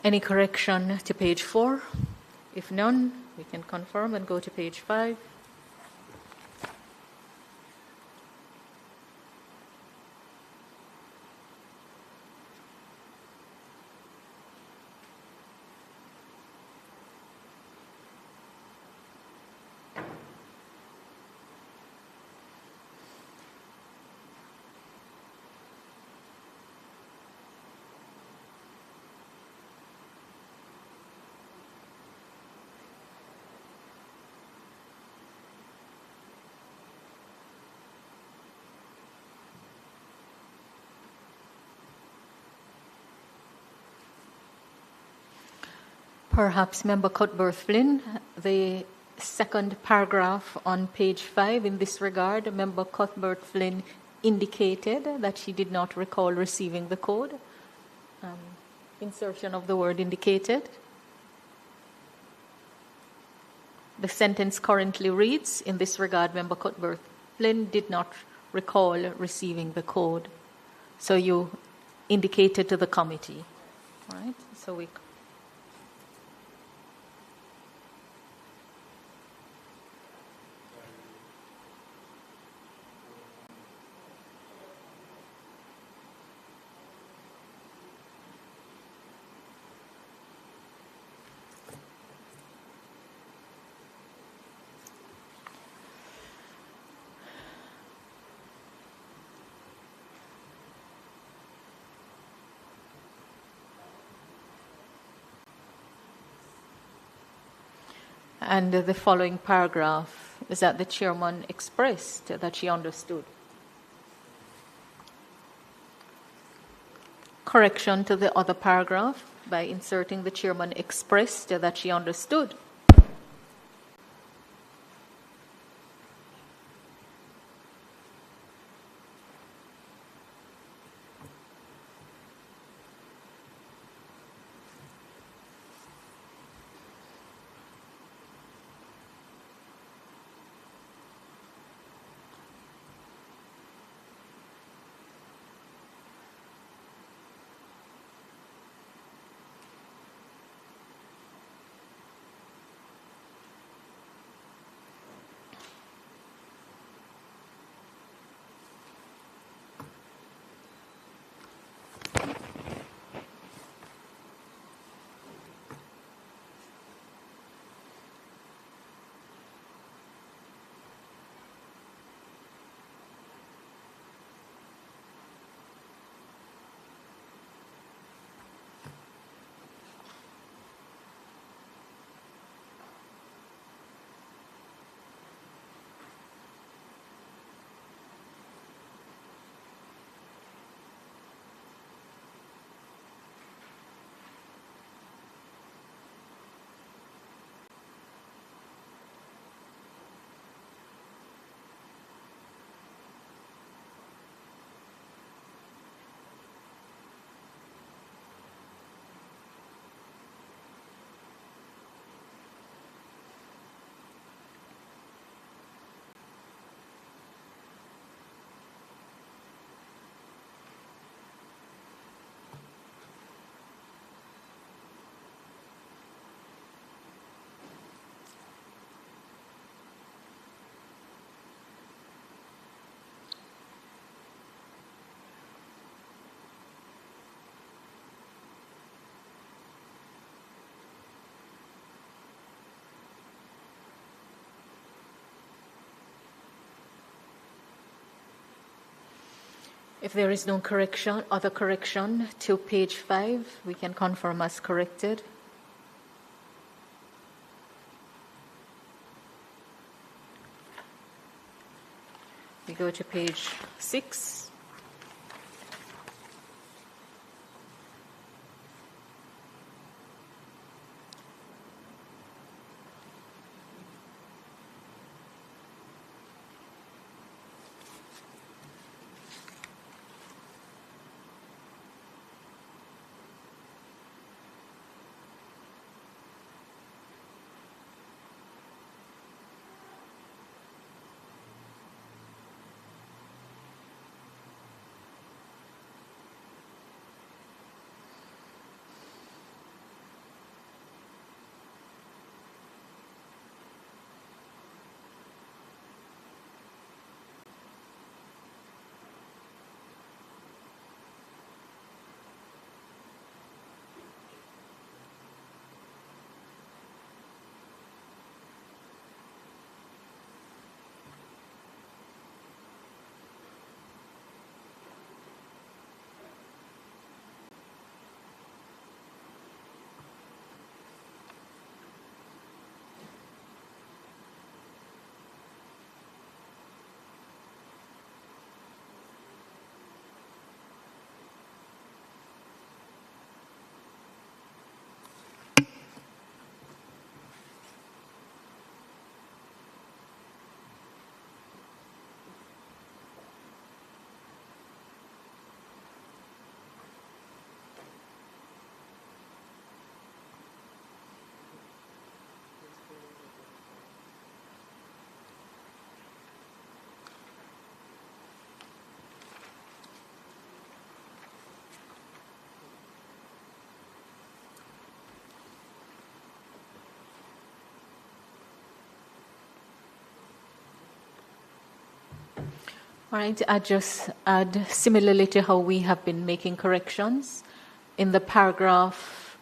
Any correction to page 4? If none, we can confirm and go to page 5. Perhaps Member Cuthbert-Flynn, the second paragraph on page 5 in this regard, Member Cuthbert-Flynn indicated that she did not recall receiving the code. Insertion of the word indicated. The sentence currently reads, in this regard, Member Cuthbert-Flynn did not recall receiving the code. So you indicated to the committee, right? So we... And the following paragraph is that the chairman expressed that she understood. Correction to the other paragraph by inserting the chairman expressed that she understood. If there is no correction, other correction to page 5, we can confirm as corrected. We go to page 6. All right, I just add similarly to how we have been making corrections in the paragraph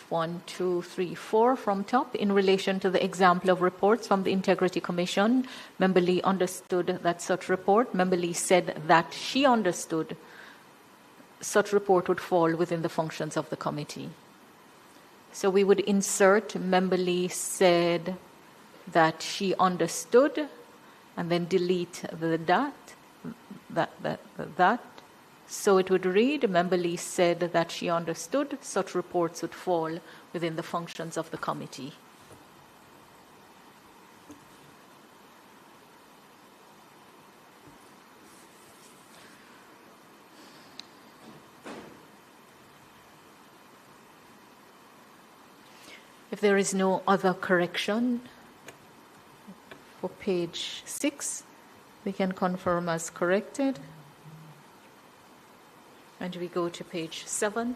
1, 2, 3, 4 from top in relation to the example of reports from the Integrity Commission. Member Lee understood that such report. Member Lee said that she understood such report would fall within the functions of the committee. So we would insert Member Lee said that she understood, and then delete the that. So it would read, Member Lee said that she understood such reports would fall within the functions of the committee. If there is no other correction for page 6, we can confirm as corrected. And we go to page 7.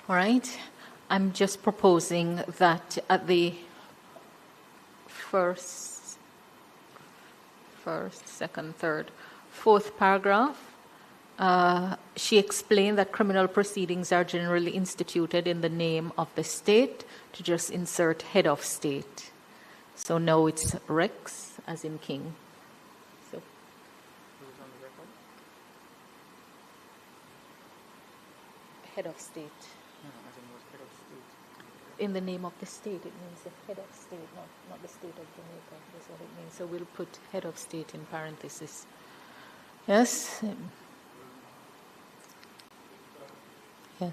All right. I'm just proposing that at the first, second, third, fourth paragraph, she explained that criminal proceedings are generally instituted in the name of the state, to just insert head of state. So now it's Rex, as in king. So. Head of state. In the name of the state, it means the head of state, not the state of Jamaica. That's what it means. So we'll put head of state in parentheses. Yes? Yeah.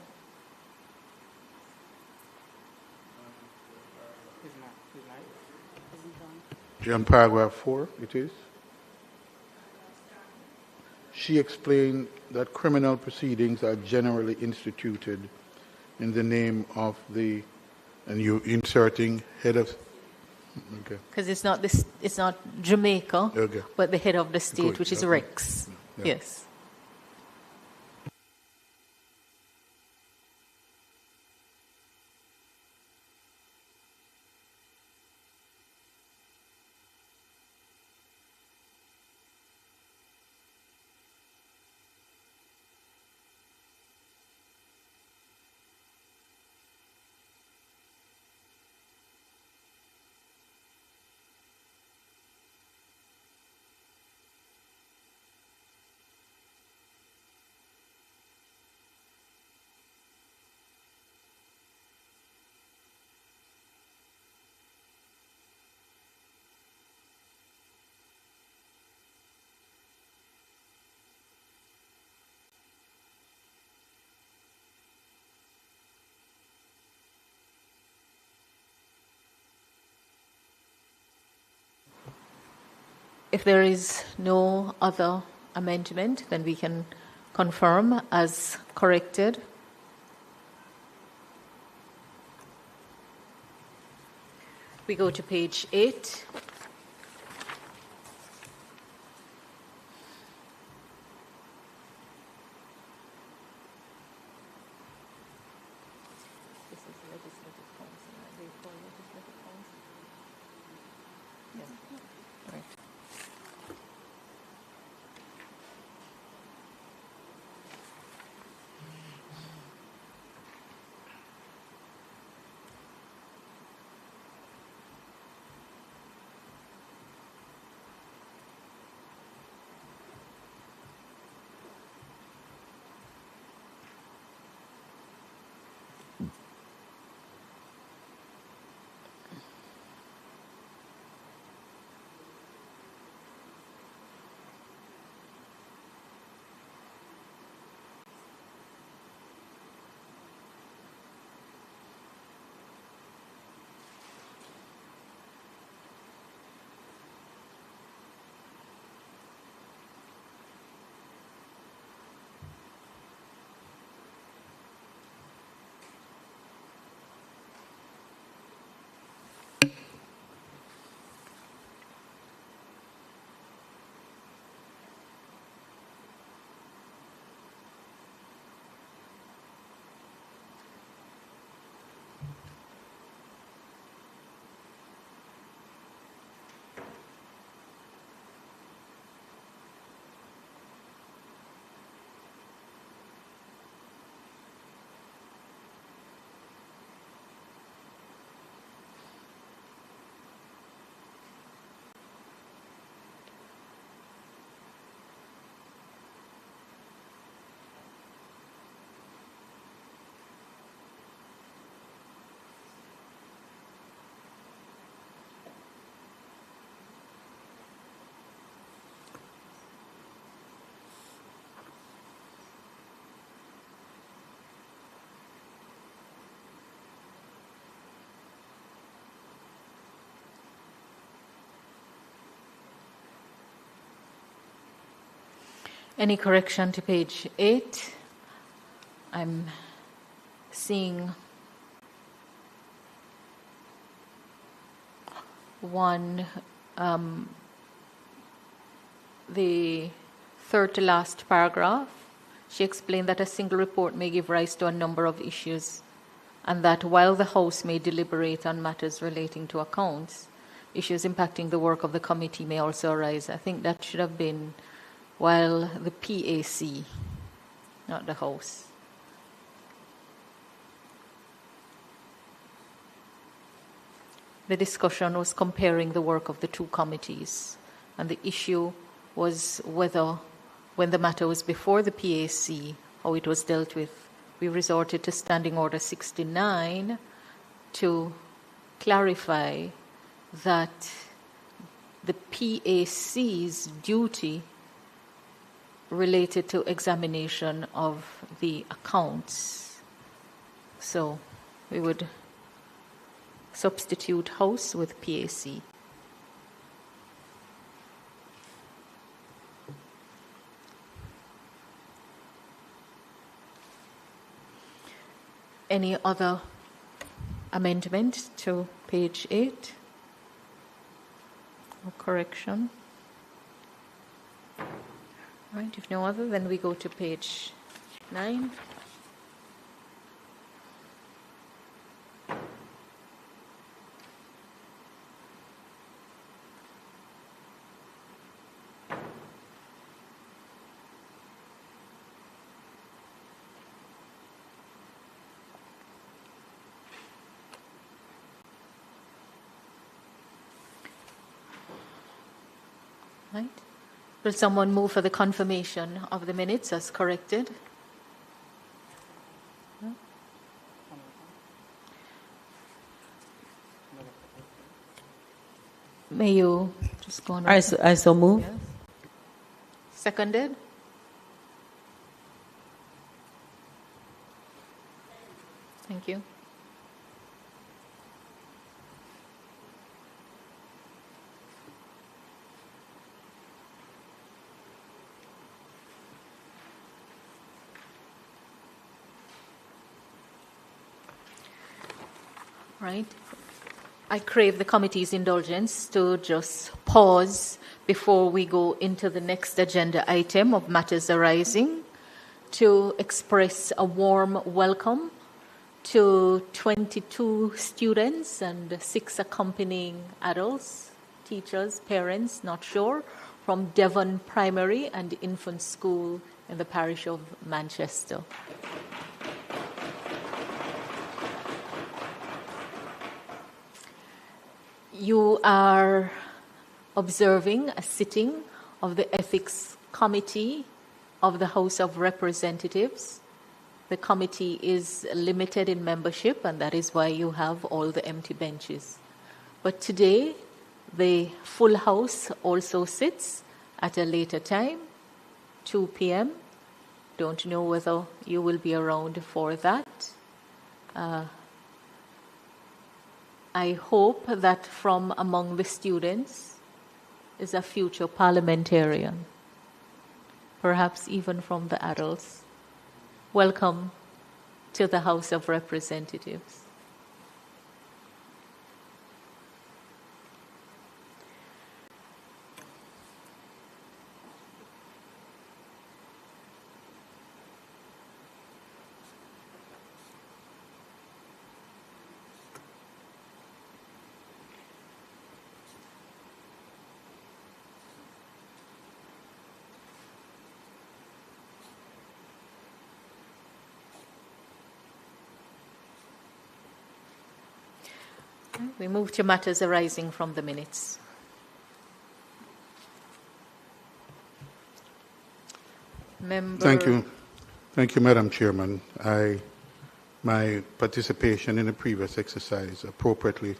On paragraph 4, it is. She explained that criminal proceedings are generally instituted in the name of the, and you inserting head of, okay. Because it's not this, it's not Jamaica, Okay. but the head of the state, Good. which is Okay. Rex. Yeah. Yes. If there is no other amendment, then we can confirm as corrected. We go to page 8. This is legislative council. Are they for legislative council? Yes. Right. Any correction to page 8? I'm seeing one, the third to last paragraph. She explained that a single report may give rise to a number of issues, and that while the House may deliberate on matters relating to accounts, issues impacting the work of the committee may also arise. I think that should have been while the PAC, not the House. The discussion was comparing the work of the two committees, and the issue was whether, when the matter was before the PAC, how it was dealt with. We resorted to Standing Order 69 to clarify that the PAC's duty related to examination of the accounts. So we would substitute House with PAC. Any other amendment to page 8 or correction? Right, if no other, then we go to page 9. Right. Will someone move for the confirmation of the minutes as corrected? No? May you just go on? I so move. Yes. Seconded? Thank you. Right? I crave the committee's indulgence to just pause before we go into the next agenda item of matters arising to express a warm welcome to 22 students and 6 accompanying adults, teachers, parents, not sure, from Devon Primary and Infant School in the parish of Manchester. You are observing a sitting of the Ethics Committee of the House of Representatives. The committee is limited in membership, and that is why you have all the empty benches. But today, the full house also sits at a later time, 2 p.m. Don't know whether you will be around for that. I hope that from among the students is a future parliamentarian, perhaps even from the adults. Welcome to the House of Representatives. We move to matters arising from the minutes. Thank you, Madam Chairman. My participation in the previous exercise appropriately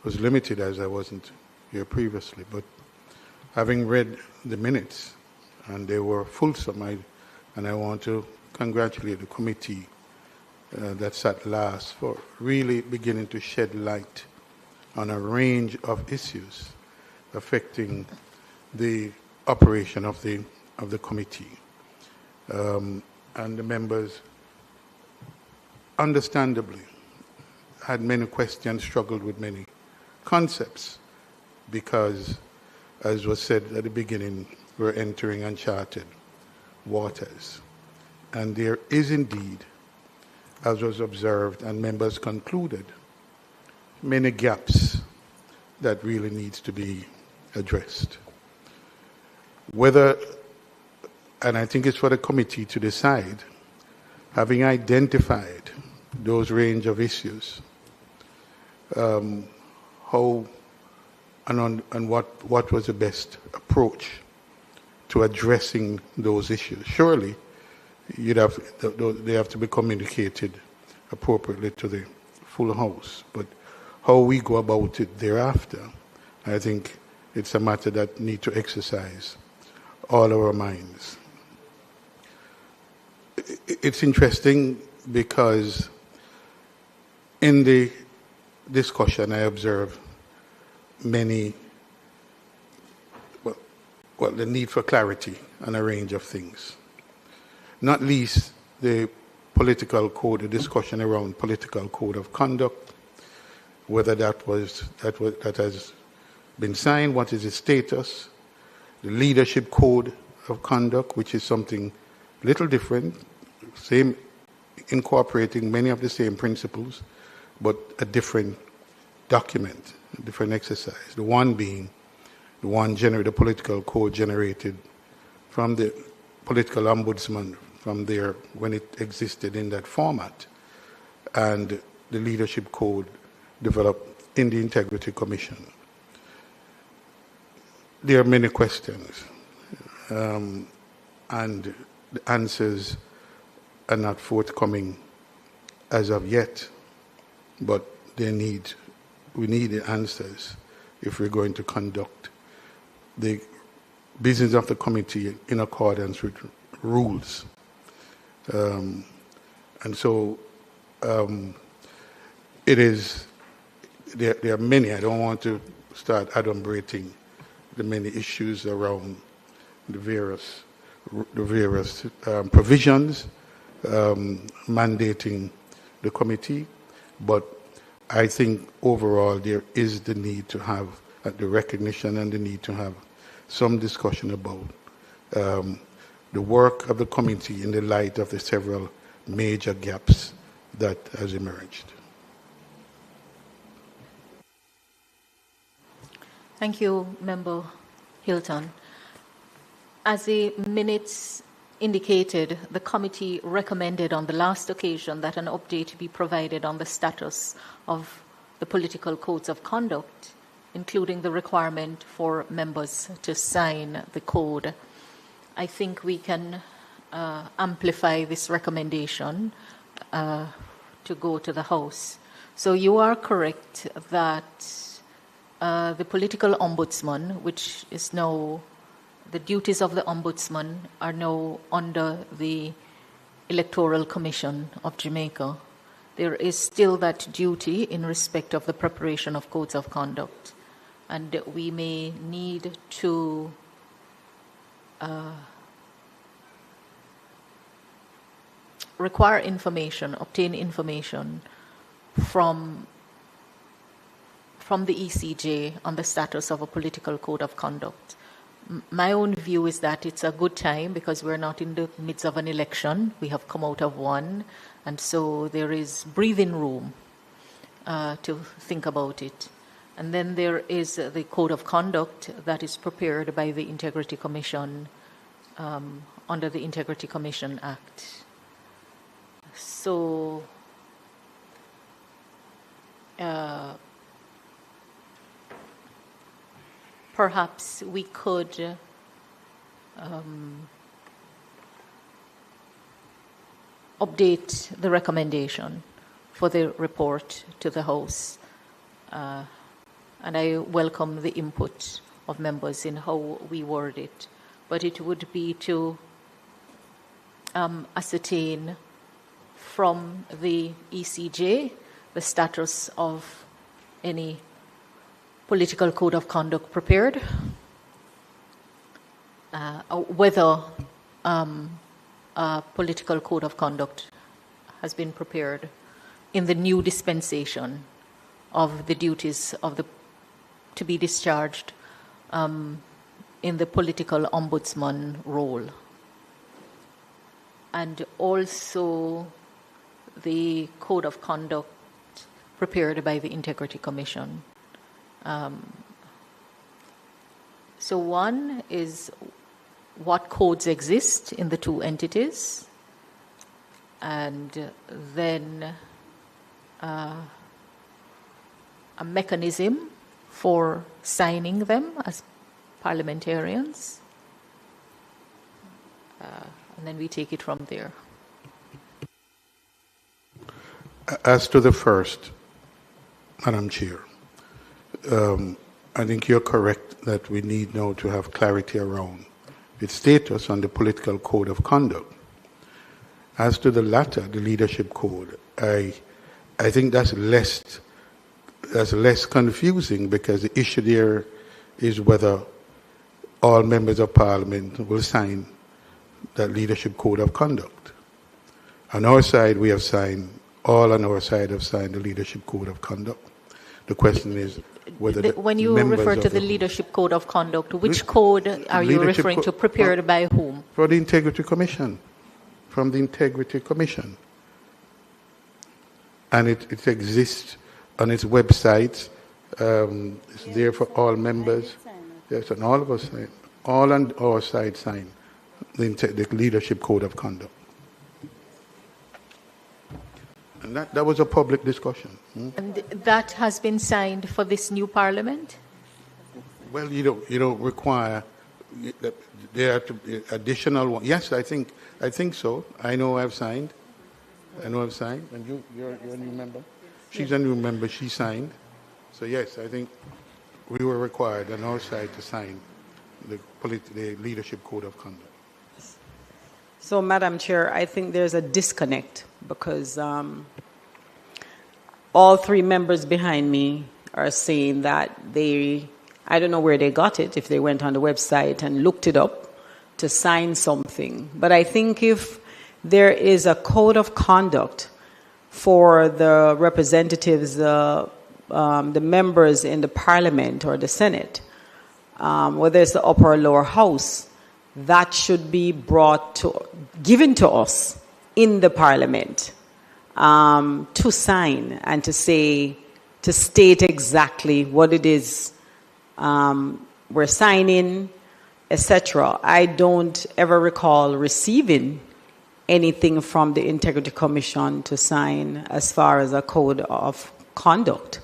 was limited as I wasn't here previously, but having read the minutes, and they were fulsome, and I want to congratulate the committee that sat last for really beginning to shed light on a range of issues affecting the operation of the committee. And the members, understandably, had many questions, struggled with many concepts, because, as was said at the beginning, we're entering uncharted waters. And there is indeed, as was observed and members concluded, many gaps that really needs to be addressed. Whether, and I think it's for the committee to decide, having identified those range of issues, how and what was the best approach to addressing those issues. Surely, they have to be communicated appropriately to the full house. But how we go about it thereafter, I think it's a matter that need to exercise all our minds. It's interesting because in the discussion I observe many, well, the need for clarity on a range of things. Not least the political code, the discussion around political code of conduct, whether that has been signed, what is its status, the leadership code of conduct, which is something little different, same, incorporating many of the same principles, but a different document, a different exercise. The one being the political code generated from the political ombudsman from there when it existed in that format, and the leadership code developed in the Integrity Commission. There are many questions, and the answers are not forthcoming as of yet, but we need the answers if we're going to conduct the business of the committee in accordance with rules. And so it is, there are many, I don't want to start adumbrating the many issues around the various provisions mandating the committee, but I think overall there is the need to have the recognition and the need to have some discussion about the work of the committee in the light of the several major gaps that has emerged. Thank you, Member Hilton. As the minutes indicated, the committee recommended on the last occasion that an update be provided on the status of the political codes of conduct, including the requirement for members to sign the code. I think we can amplify this recommendation to go to the House. So you are correct that the political ombudsman, which is now, the duties of the ombudsman are now under the Electoral Commission of Jamaica. There is still that duty in respect of the preparation of codes of conduct, and we may need to require information, obtain information from the ECJ on the status of a political code of conduct. My own view is that it's a good time because we're not in the midst of an election. We have come out of one, and so there is breathing room to think about it. And then there is the code of conduct that is prepared by the Integrity Commission under the Integrity Commission Act. So perhaps we could update the recommendation for the report to the House. And I welcome the input of members in how we word it. But it would be to ascertain from the ECJ the status of any political code of conduct prepared, whether a political code of conduct has been prepared in the new dispensation of the duties of the to be discharged in the political ombudsman role, and also the code of conduct prepared by the Integrity Commission. So one is what codes exist in the two entities, and then a mechanism for signing them as parliamentarians, and then we take it from there. As to the first, Madam Chair, I think you're correct that we need now to have clarity around its status on the political code of conduct. As to the latter, the leadership code, I think that's less confusing, because the issue there is whether all members of Parliament will sign that leadership code of conduct. On our side, we have signed, all on our side have signed the leadership code of conduct. The question is whether when you refer to the leadership code of conduct, which code are you referring to, prepared by whom? For the Integrity Commission, from the Integrity Commission. And it exists on its website. It's there for all members. Yes, and all of us sign. All on our side sign the leadership code of conduct. And that was a public discussion. And that has been signed for this new Parliament? Well, you don't require there to be additional one. Yes, I think so. I know I've signed. And you're a new member. She's a new member. She signed. So yes, I think we were required on our side to sign the leadership code of conduct. So, Madam Chair, I think there's a disconnect because all three members behind me are saying that I don't know where they got it, if they went on the website and looked it up to sign something. But I think if there is a code of conduct for the representatives, the members in the parliament or the Senate, whether it's the upper or lower house, that should be given to us in the parliament to sign and to state exactly what it is we're signing, etc. I don't ever recall receiving anything from the Integrity Commission to sign as far as a code of conduct.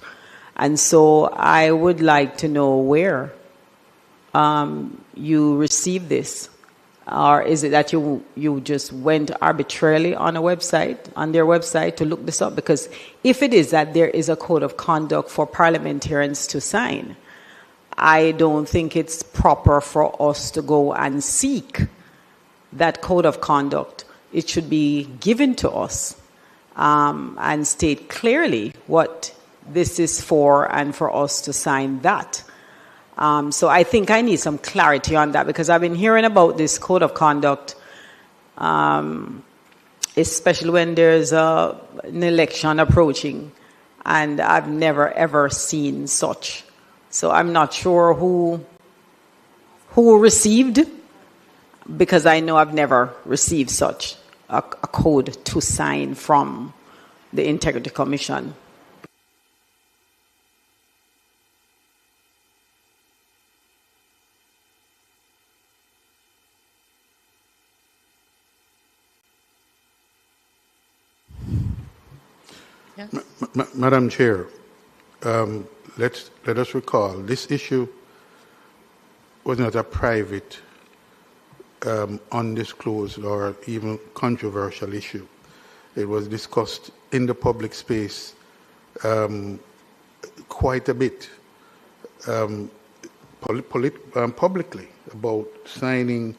And so I would like to know where you received this. Or is it that you just went arbitrarily on their website to look this up? Because if it is that there is a code of conduct for parliamentarians to sign, I don't think it's proper for us to go and seek that code of conduct. It should be given to us and state clearly what this is for and for us to sign that. So I think I need some clarity on that because I've been hearing about this code of conduct, especially when there's an election approaching, and I've never ever seen such. So I'm not sure who received, because I know I've never received such a code to sign from the Integrity Commission. Madam Chair, let us recall this issue was not a private, undisclosed or even controversial issue. It was discussed in the public space quite a bit publicly about signing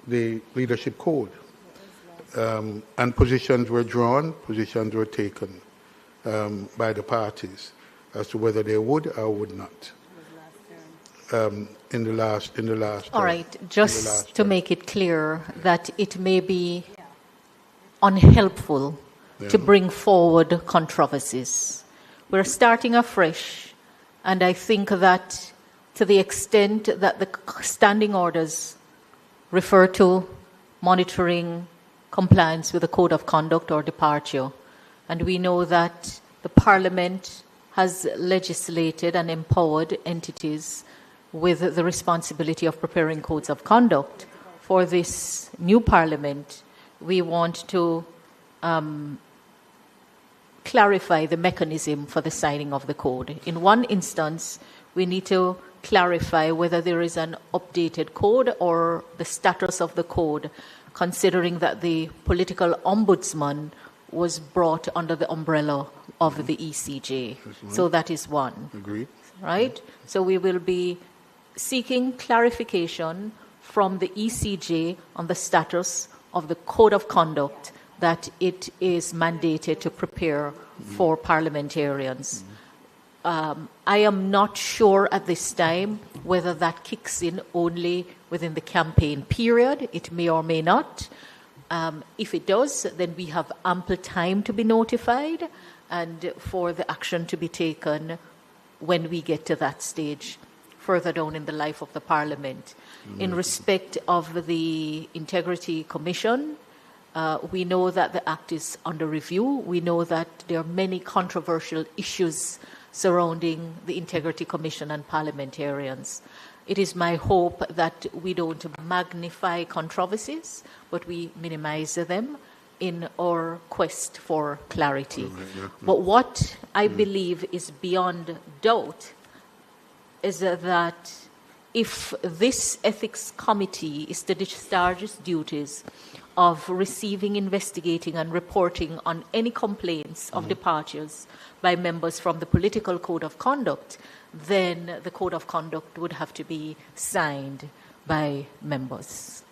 the leadership code. And positions were drawn, positions were taken by the parties as to whether they would or would not. In the last. All right. Just to make it clear that it may be unhelpful to bring forward controversies. We're starting afresh, and I think that to the extent that the standing orders refer to monitoring compliance with the code of conduct or departure, and we know that the Parliament has legislated and empowered entities with the responsibility of preparing codes of conduct. For this new Parliament, we want to clarify the mechanism for the signing of the code. In one instance, we need to clarify whether there is an updated code or the status of the code, considering that the political ombudsman was brought under the umbrella of the ECJ. So that is one. Agreed. Right? So we will be seeking clarification from the ECJ on the status of the code of conduct that it is mandated to prepare for parliamentarians. I am not sure at this time whether that kicks in only within the campaign period. It may or may not. If it does, then we have ample time to be notified and for the action to be taken when we get to that stage further down in the life of the Parliament. In respect of the Integrity Commission, we know that the Act is under review. We know that there are many controversial issues surrounding the Integrity Commission and parliamentarians. It is my hope that we don't magnify controversies, but we minimize them in our quest for clarity. But what I believe is beyond doubt is that if this ethics committee is to discharge its duties of receiving, investigating, and reporting on any complaints of departures by members from the political code of conduct, then the code of conduct would have to be signed by members.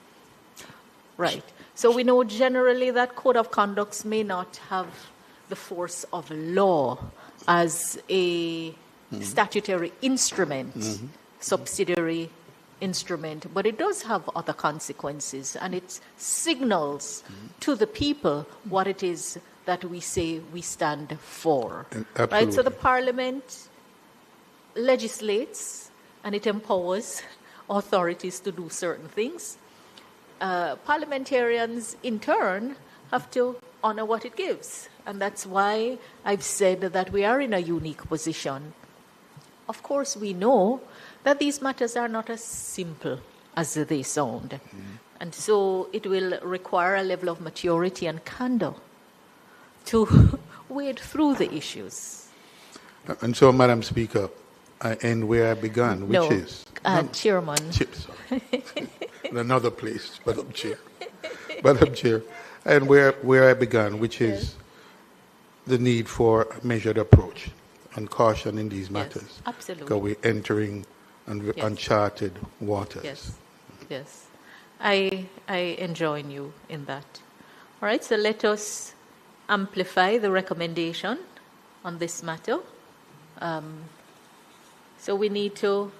Right. So we know generally that code of conducts may not have the force of law as a statutory instrument, subsidiary instrument, but it does have other consequences, and it signals to the people what it is that we say we stand for. Absolutely. Right? So the Parliament legislates and it empowers authorities to do certain things. Parliamentarians, in turn, have to honor what it gives. And that's why I've said that we are in a unique position. Of course, we know that these matters are not as simple as they sound. Mm-hmm. And so it will require a level of maturity and candor to wade through the issues. And so, Madam Speaker, I end where I began, which is... Chairman. Sorry. In another place, Madam Chair. Madam Chair. And where I began, which is the need for a measured approach and caution in these matters. Yes, absolutely. Because we're entering uncharted waters. Yes, yes. I join you in that. All right, so let us amplify the recommendation on this matter. So we need to,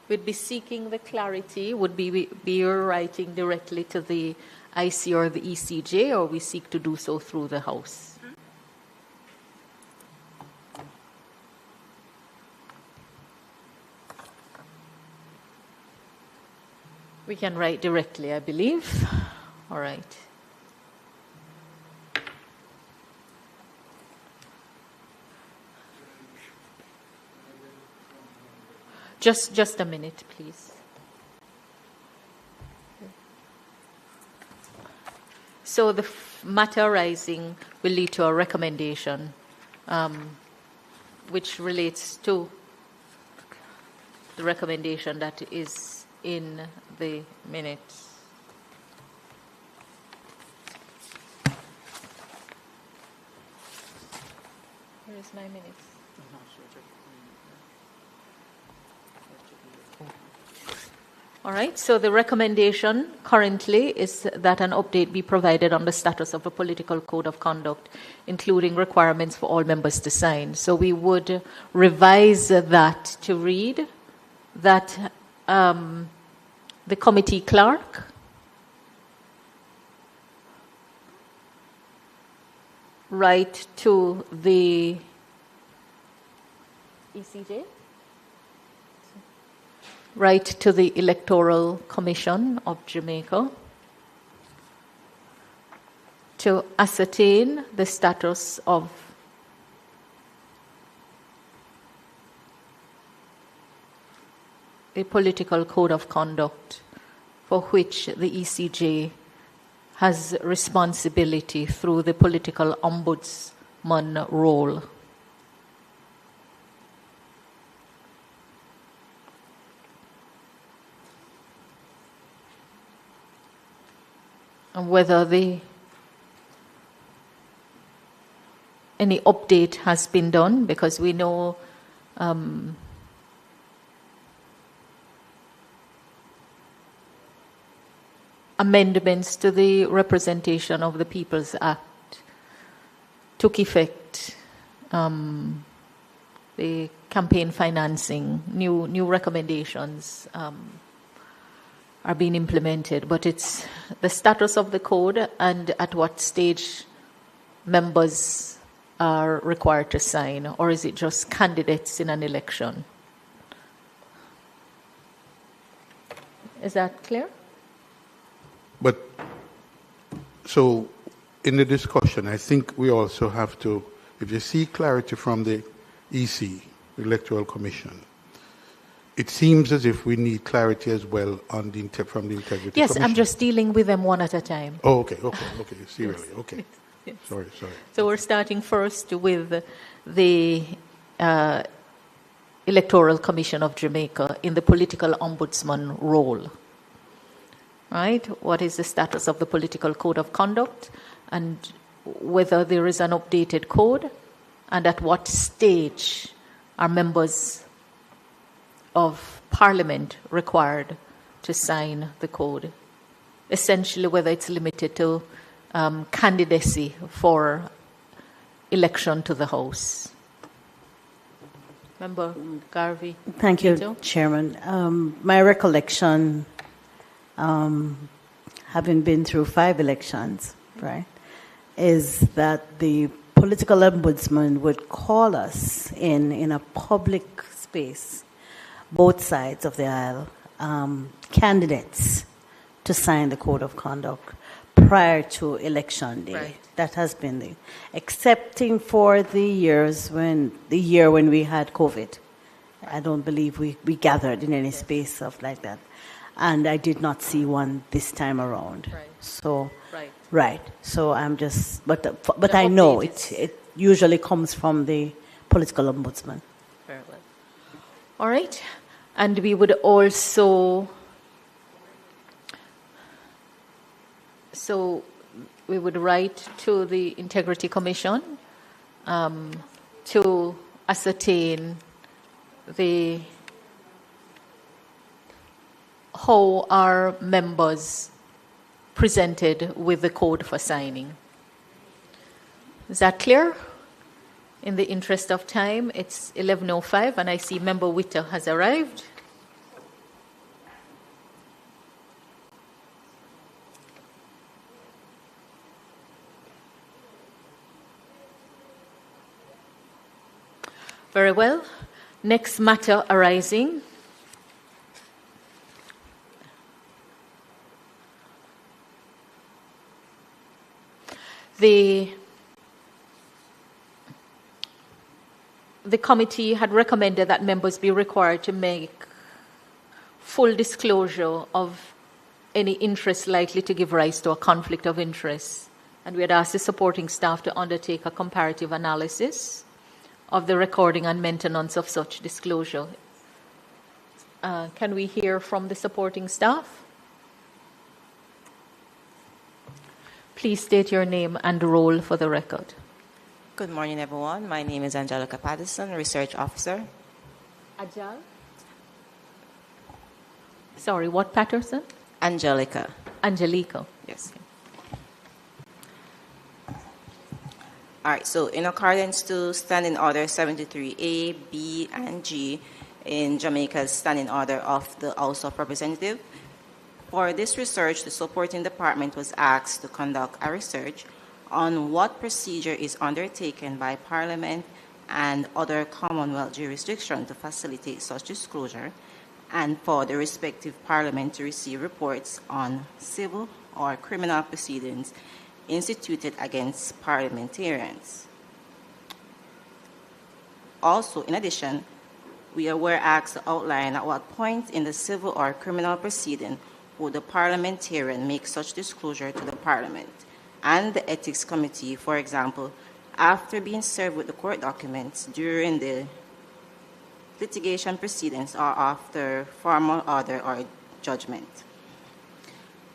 we'd be seeking the clarity, would be writing directly to the IC or the ECJ, or we seek to do so through the House? We can write directly, I believe. All right. Just a minute, please. So the matter arising will lead to a recommendation which relates to the recommendation that is in the minutes. Where is my minutes? All right, so the recommendation currently is that an update be provided on the status of a political code of conduct, including requirements for all members to sign. So we would revise that to read that the committee clerk write to the ECJ, write to the Electoral Commission of Jamaica to ascertain the status of a political code of conduct for which the ECJ has responsibility through the political ombudsman role. And whether any update has been done, because we know amendments to the Representation of the People's Act took effect. The campaign financing, new recommendations are being implemented, but it's the status of the code and at what stage members are required to sign, or is it just candidates in an election? Is that clear? But, so, in the discussion, I think we also have to, if you see clarity from the EC, Electoral Commission, it seems as if we need clarity as well on from the Integrity Yes, Commission. I'm just dealing with them one at a time. Oh, okay. Seriously, Yes. okay. Yes. Sorry. So we're starting first with the Electoral Commission of Jamaica in the political ombudsman role. Right? What is the status of the political code of conduct, and whether there is an updated code, and at what stage are members of Parliament required to sign the code? Essentially, whether it's limited to candidacy for election to the House. Member Garvey. Thank you, Tito? Chairman. My recollection, having been through 5 elections right, is that the political ombudsman would call us in a public space, both sides of the aisle, candidates to sign the code of conduct prior to election day. Right. That has been excepting for the year when we had COVID. I don't believe we gathered in any space of like that. And I did not see one this time around. Right. So, Right. right. So I'm just, but I know it usually comes from the political ombudsman. Very well. All right. And we would also, so we would write to the Integrity Commission to ascertain how our members presented with the code for signing. Is that clear? In the interest of time, it's 11:05, and I see Member Witter has arrived. Very well. Next matter arising. The committee had recommended that members be required to make full disclosure of any interest likely to give rise to a conflict of interest. And we had asked the supporting staff to undertake a comparative analysis of the recording and maintenance of such disclosure. Can we hear from the supporting staff? Please state your name and role for the record. Good morning, everyone. My name is Angelica Patterson, Research Officer. Ajal? Sorry, what Patterson? Angelica. Angelica. Yes. All right, so in accordance to Standing Order 73A, B, and G in Jamaica's Standing Order of the House of Representatives, for this research, the supporting department was asked to conduct a research on what procedure is undertaken by Parliament and other Commonwealth jurisdictions to facilitate such disclosure, and for the respective Parliament to receive reports on civil or criminal proceedings instituted against parliamentarians. Also, in addition, we were asked to outline at what point in the civil or criminal proceeding would the parliamentarian make such disclosure to the Parliament and the Ethics Committee, for example, after being served with the court documents during the litigation proceedings or after formal order or judgment.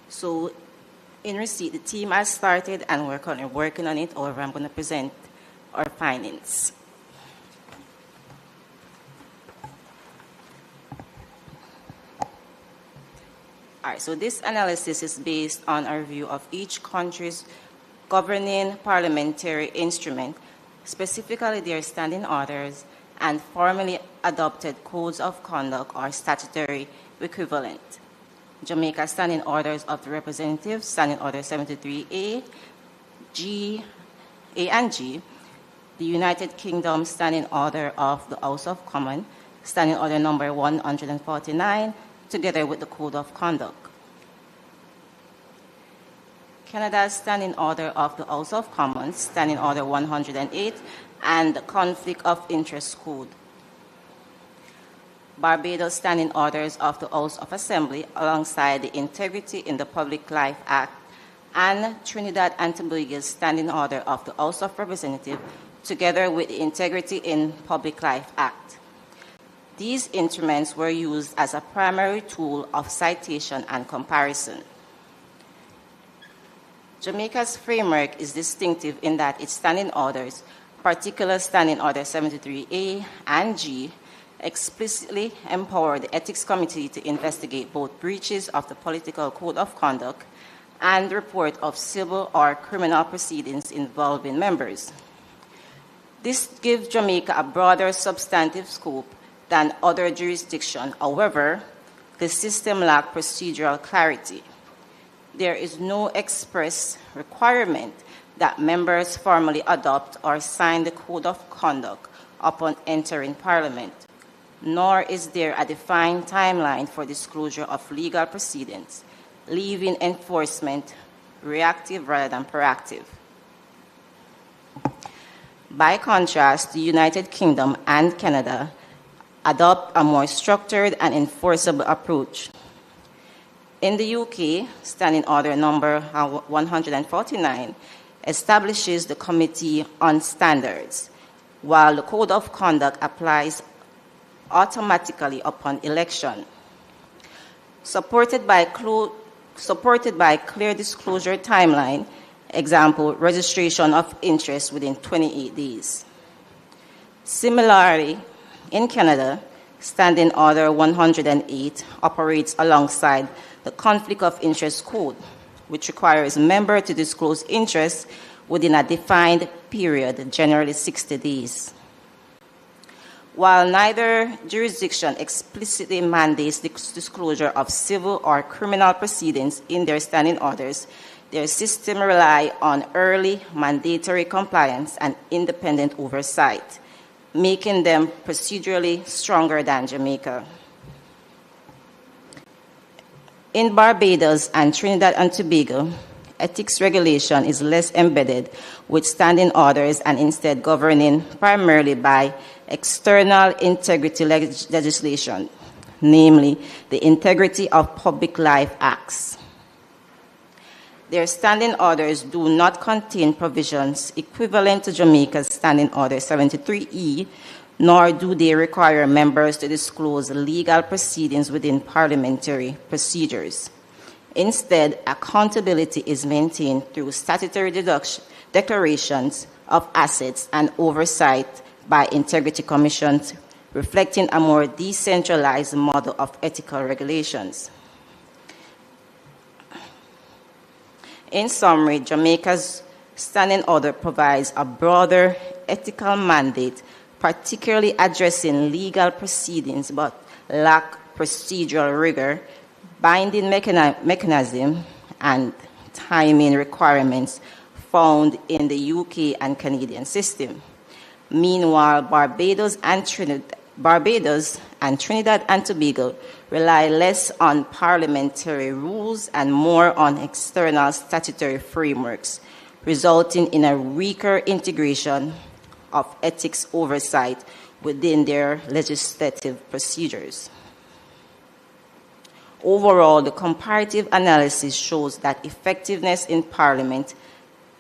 So, in receipt, the team has started and we're currently working on it. However, I'm going to present our findings. All right, so this analysis is based on a review of each country's governing parliamentary instrument, specifically their standing orders and formally adopted codes of conduct or statutory equivalent. Jamaica Standing Orders of the Representatives, Standing Order 73A, G, A and G, the United Kingdom Standing Order of the House of Commons, Standing Order number 149, together with the Code of Conduct. Canada's Standing Order of the House of Commons, Standing Order 108, and the Conflict of Interest Code. Barbados Standing Orders of the House of Assembly alongside the Integrity in the Public Life Act, and Trinidad and Tobago's Standing Order of the House of Representatives together with the Integrity in Public Life Act. These instruments were used as a primary tool of citation and comparison. Jamaica's framework is distinctive in that its standing orders, particular Standing Order 73A and G, explicitly empower the Ethics Committee to investigate both breaches of the Political Code of Conduct and report of civil or criminal proceedings involving members. This gives Jamaica a broader substantive scope than other jurisdictions. However, the system lacks procedural clarity. there is no express requirement that members formally adopt or sign the Code of Conduct upon entering Parliament, nor is there a defined timeline for disclosure of legal proceedings, leaving enforcement reactive rather than proactive. By contrast, the United Kingdom and Canada adopt a more structured and enforceable approach. In the UK, Standing Order number 149 establishes the Committee on Standards, while the Code of Conduct applies automatically upon election. Supported by clear disclosure timeline, example, registration of interest within 28 days. Similarly, in Canada, Standing Order 108 operates alongside the Conflict of Interest Code, which requires a member to disclose interest within a defined period, generally 60 days. While neither jurisdiction explicitly mandates the disclosure of civil or criminal proceedings in their standing orders, their system rely on early mandatory compliance and independent oversight, making them procedurally stronger than Jamaica. In Barbados and Trinidad and Tobago, ethics regulation is less embedded with standing orders and instead governing primarily by external integrity legislation, namely the Integrity of Public Life Acts. Their standing orders do not contain provisions equivalent to Jamaica's Standing Order 73E, nor do they require members to disclose legal proceedings within parliamentary procedures. Instead, accountability is maintained through statutory declarations of assets and oversight by integrity commissions, reflecting a more decentralized model of ethical regulations. In summary, Jamaica's standing order provides a broader ethical mandate, particularly addressing legal proceedings but lack procedural rigor, binding mechanism, and timing requirements found in the UK and Canadian system. Meanwhile, Barbados and Trinidad and Tobago rely less on parliamentary rules and more on external statutory frameworks, resulting in a weaker integration of ethics oversight within their legislative procedures. Overall, the comparative analysis shows that effectiveness in Parliament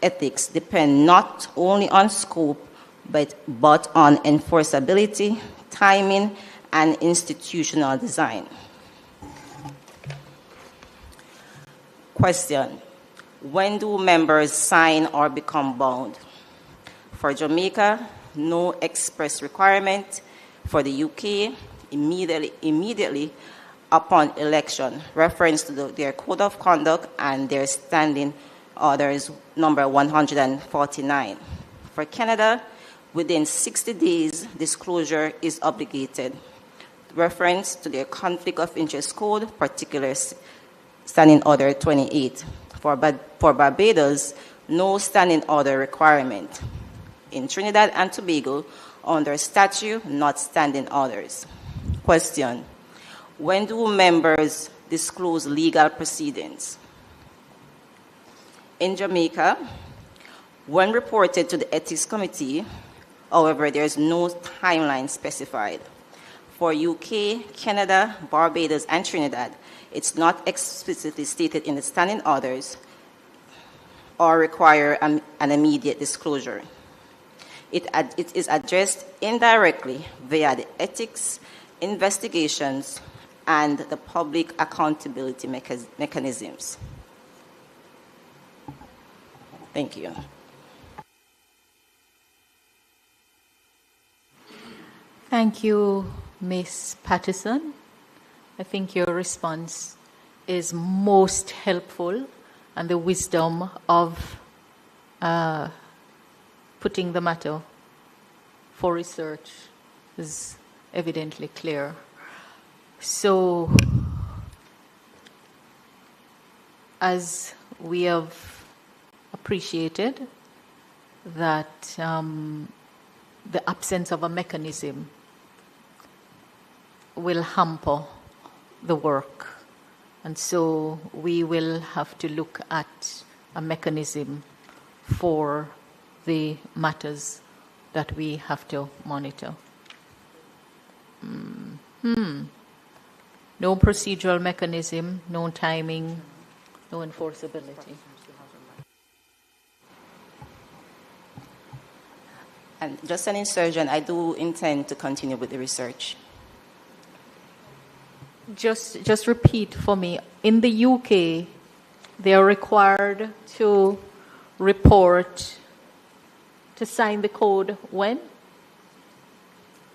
ethics depend not only on scope, but on enforceability, timing, and institutional design. Question: when do members sign or become bound? For Jamaica, no express requirement. For the UK, immediately upon election, reference to their Code of Conduct and their Standing Orders number 149. For Canada, within 60 days, disclosure is obligated. Reference to their Conflict of Interest Code, particular Standing Order 28. For Barbados, no standing order requirement. In Trinidad and Tobago, under statute, not standing orders. Question: when do members disclose legal proceedings? In Jamaica, when reported to the Ethics Committee, however, there is no timeline specified. For UK, Canada, Barbados, and Trinidad, it's not explicitly stated in the standing orders or require an immediate disclosure. It is addressed indirectly via the ethics, investigations, and the public accountability mechanisms. Thank you. Thank you, Ms. Patterson. I think your response is most helpful, and the wisdom of putting the matter for research is evidently clear. So as we have appreciated that the absence of a mechanism will hamper the work. And so we will have to look at a mechanism for the matters that we have to monitor. No procedural mechanism, no timing, no enforceability. And just an insurgent, I do intend to continue with the research. Just repeat for me. In the UK, they are required to report, to sign the code when?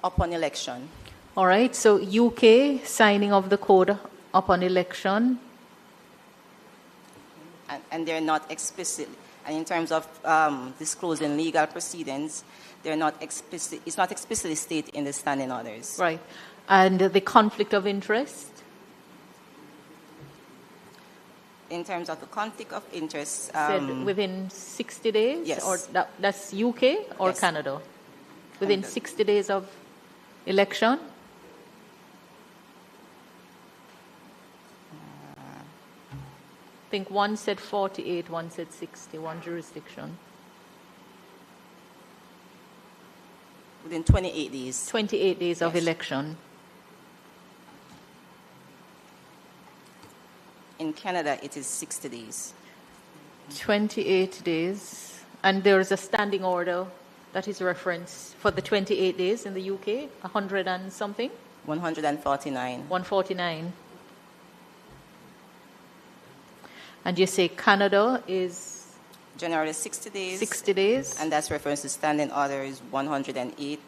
Upon election. All right, so UK signing of the code upon election. And they're not explicit. And in terms of disclosing legal proceedings, they're not explicit. It's not explicitly stated in the standing orders. Right. And the conflict of interest? In terms of the conflict of interest, Said within 60 days? Yes. Or that's UK or Yes. Canada? Within Canada. 60 days of election? I think one said 48, one said 60, one jurisdiction. within 28 days. 28 days of Yes. election. In Canada, it is 60 days. 28 days. And there is a standing order that is referenced for the 28 days in the UK, 100 and something, 149. 149. And you say Canada is Generally 60 days. 60 days. And that's reference to standing order is 108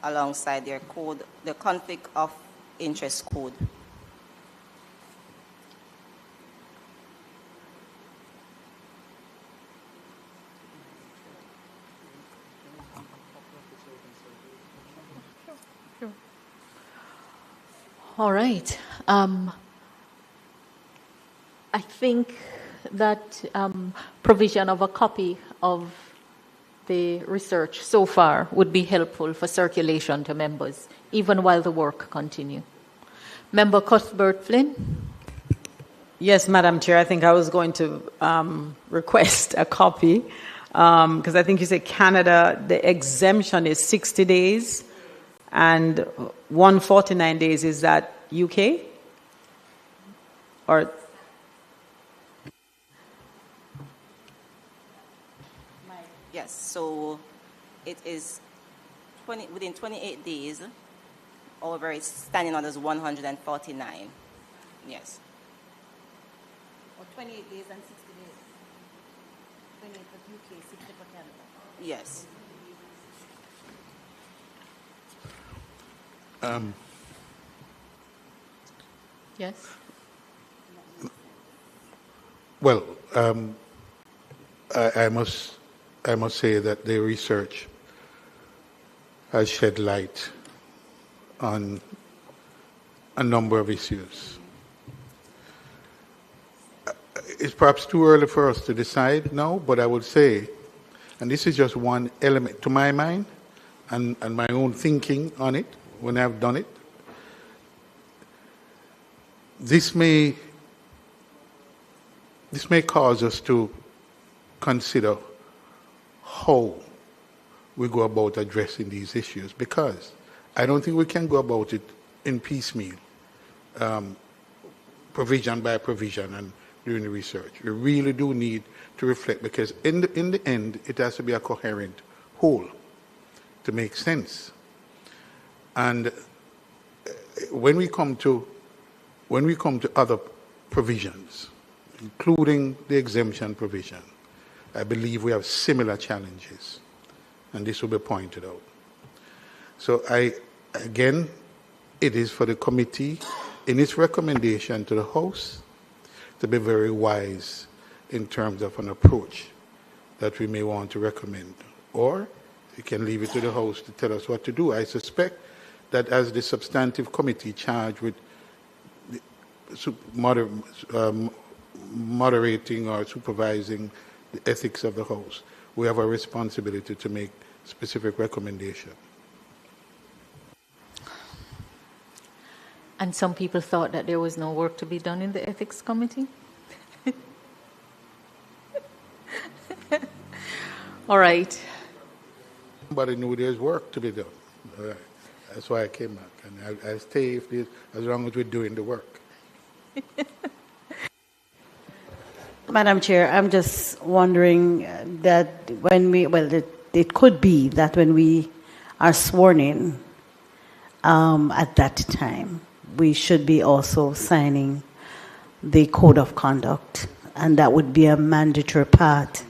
alongside their code, the conflict of interest code. All right. I think that provision of a copy of the research so far would be helpful for circulation to members, even while the work continues. Member Cuthbert Flynn. Yes, Madam Chair, I think I was going to request a copy because I think you said Canada, the exemption is 60 days and 149 days. Is that UK? Or Yes, so it is within 28 days. However, it's standing on as 149. Yes. Or 28 days and 60 days. 28 for UK, 60 for Canada. Yes. Yes. Well, I must say that the research has shed light on a number of issues. It's perhaps too early for us to decide now, but I would say, and this is just one element to my mind and my own thinking on it when I've done it, this may cause us to consider how we go about addressing these issues, because I don't think we can go about it in piecemeal, provision by provision and doing the research. We really do need to reflect, because in the end, it has to be a coherent whole to make sense. And when we come to other provisions, including the exemption provision, I believe we have similar challenges, and this will be pointed out. So again, it is for the committee in its recommendation to the House to be very wise in terms of an approach that we may want to recommend. Or you can leave it to the House to tell us what to do. I suspect that as the substantive committee charged with moderating or supervising the ethics of the House. We have a responsibility to make specific recommendations. And some people thought that there was no work to be done in the Ethics Committee? All right. Somebody knew there's work to be done. That's why I came back. And I'll stay as long as we're doing the work. Madam Chair, I'm just wondering that when it could be that when we are sworn in at that time, we should be also signing the Code of Conduct, and that would be a mandatory part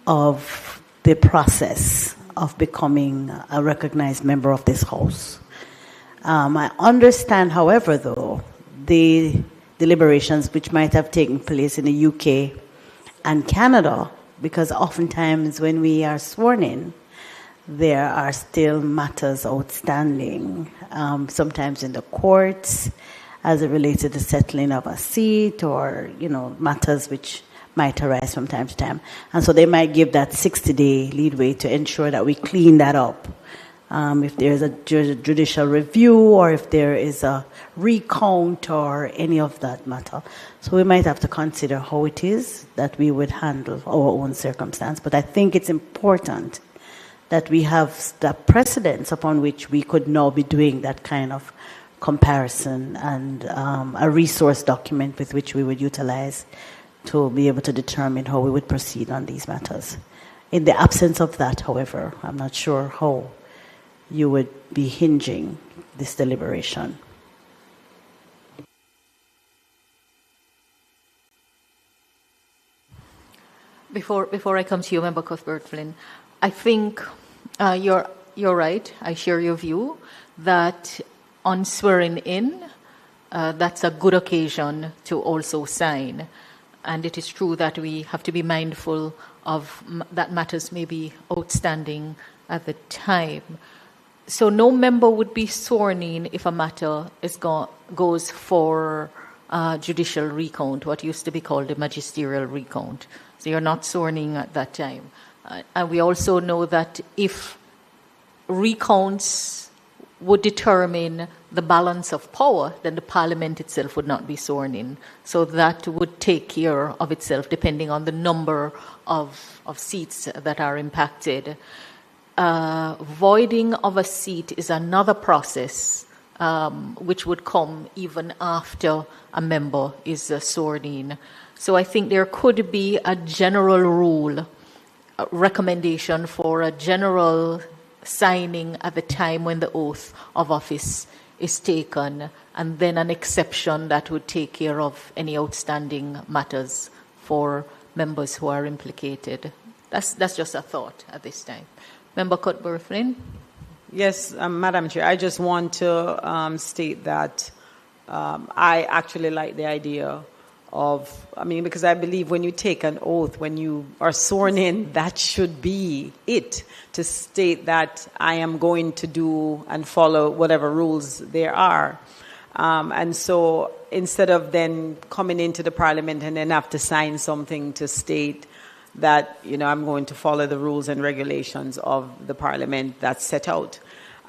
of the process of becoming a recognized member of this House. I understand, however, though, the deliberations which might have taken place in the UK and Canada, because oftentimes when we are sworn in, there are still matters outstanding, sometimes in the courts, as it relates to the settling of a seat or, matters which might arise from time to time. And so they might give that 60-day leadway to ensure that we clean that up. If there is a judicial review or if there is a recount or any of that matter. So we might have to consider how it is that we would handle our own circumstance. But I think it's important that we have the precedents upon which we could now be doing that kind of comparison and a resource document with which we would utilize to be able to determine how we would proceed on these matters. In the absence of that, however, I'm not sure how you would be hinging this deliberation. Before I come to you, Member Cuthbert-Flynn, I think you're right. I share your view that on swearing in, that's a good occasion to also sign. And it is true that we have to be mindful of that matters may be outstanding at the time. So no member would be sworn in if a matter goes for judicial recount, what used to be called a magisterial recount. So you're not sworn in at that time. And we also know that if recounts would determine the balance of power, then the Parliament itself would not be sworn in. So that would take care of itself depending on the number of seats that are impacted. Voiding of a seat is another process which would come even after a member is sworn in. So I think there could be a general rule, a recommendation for a general signing at the time when the oath of office is taken, and then an exception that would take care of any outstanding matters for members who are implicated. That's just a thought at this time. Member Cuthbert-Flynn? Yes, Madam Chair, I just want to state that I actually like the idea of, because I believe when you take an oath, when you are sworn in, that should be it, to state that I am going to do and follow whatever rules there are. And so instead of then coming into the Parliament and then have to sign something to state that, I'm going to follow the rules and regulations of the Parliament that's set out.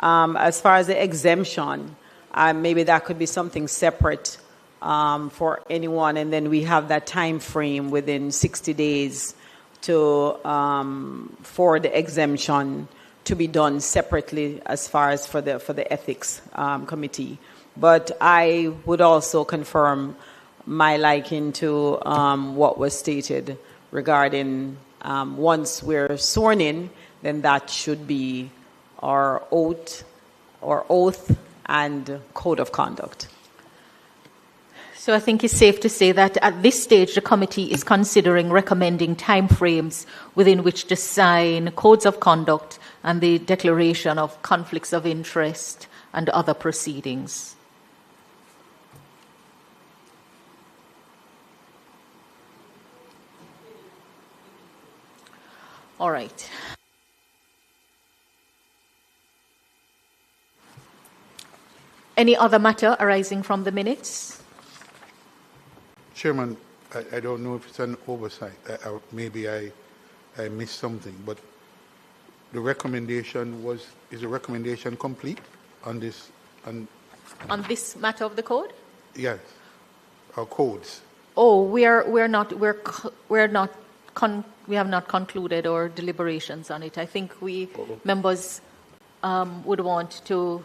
As far as the exemption, maybe that could be something separate for anyone, and then we have that time frame within 60 days to for the exemption to be done separately as far as for the ethics committee. But I would also confirm my liking to what was stated regarding once we're sworn in, then that should be our oath and code of conduct. So I think it's safe to say that at this stage, the committee is considering recommending timeframes within which to sign codes of conduct and the declaration of conflicts of interest and other proceedings. All right. Any other matter arising from the minutes? Chairman, I don't know if it's an oversight. Maybe I missed something, but the recommendation is the recommendation complete on this? On this matter of the code? Yes, our codes. Oh, we have not concluded our deliberations on it. I think members would want to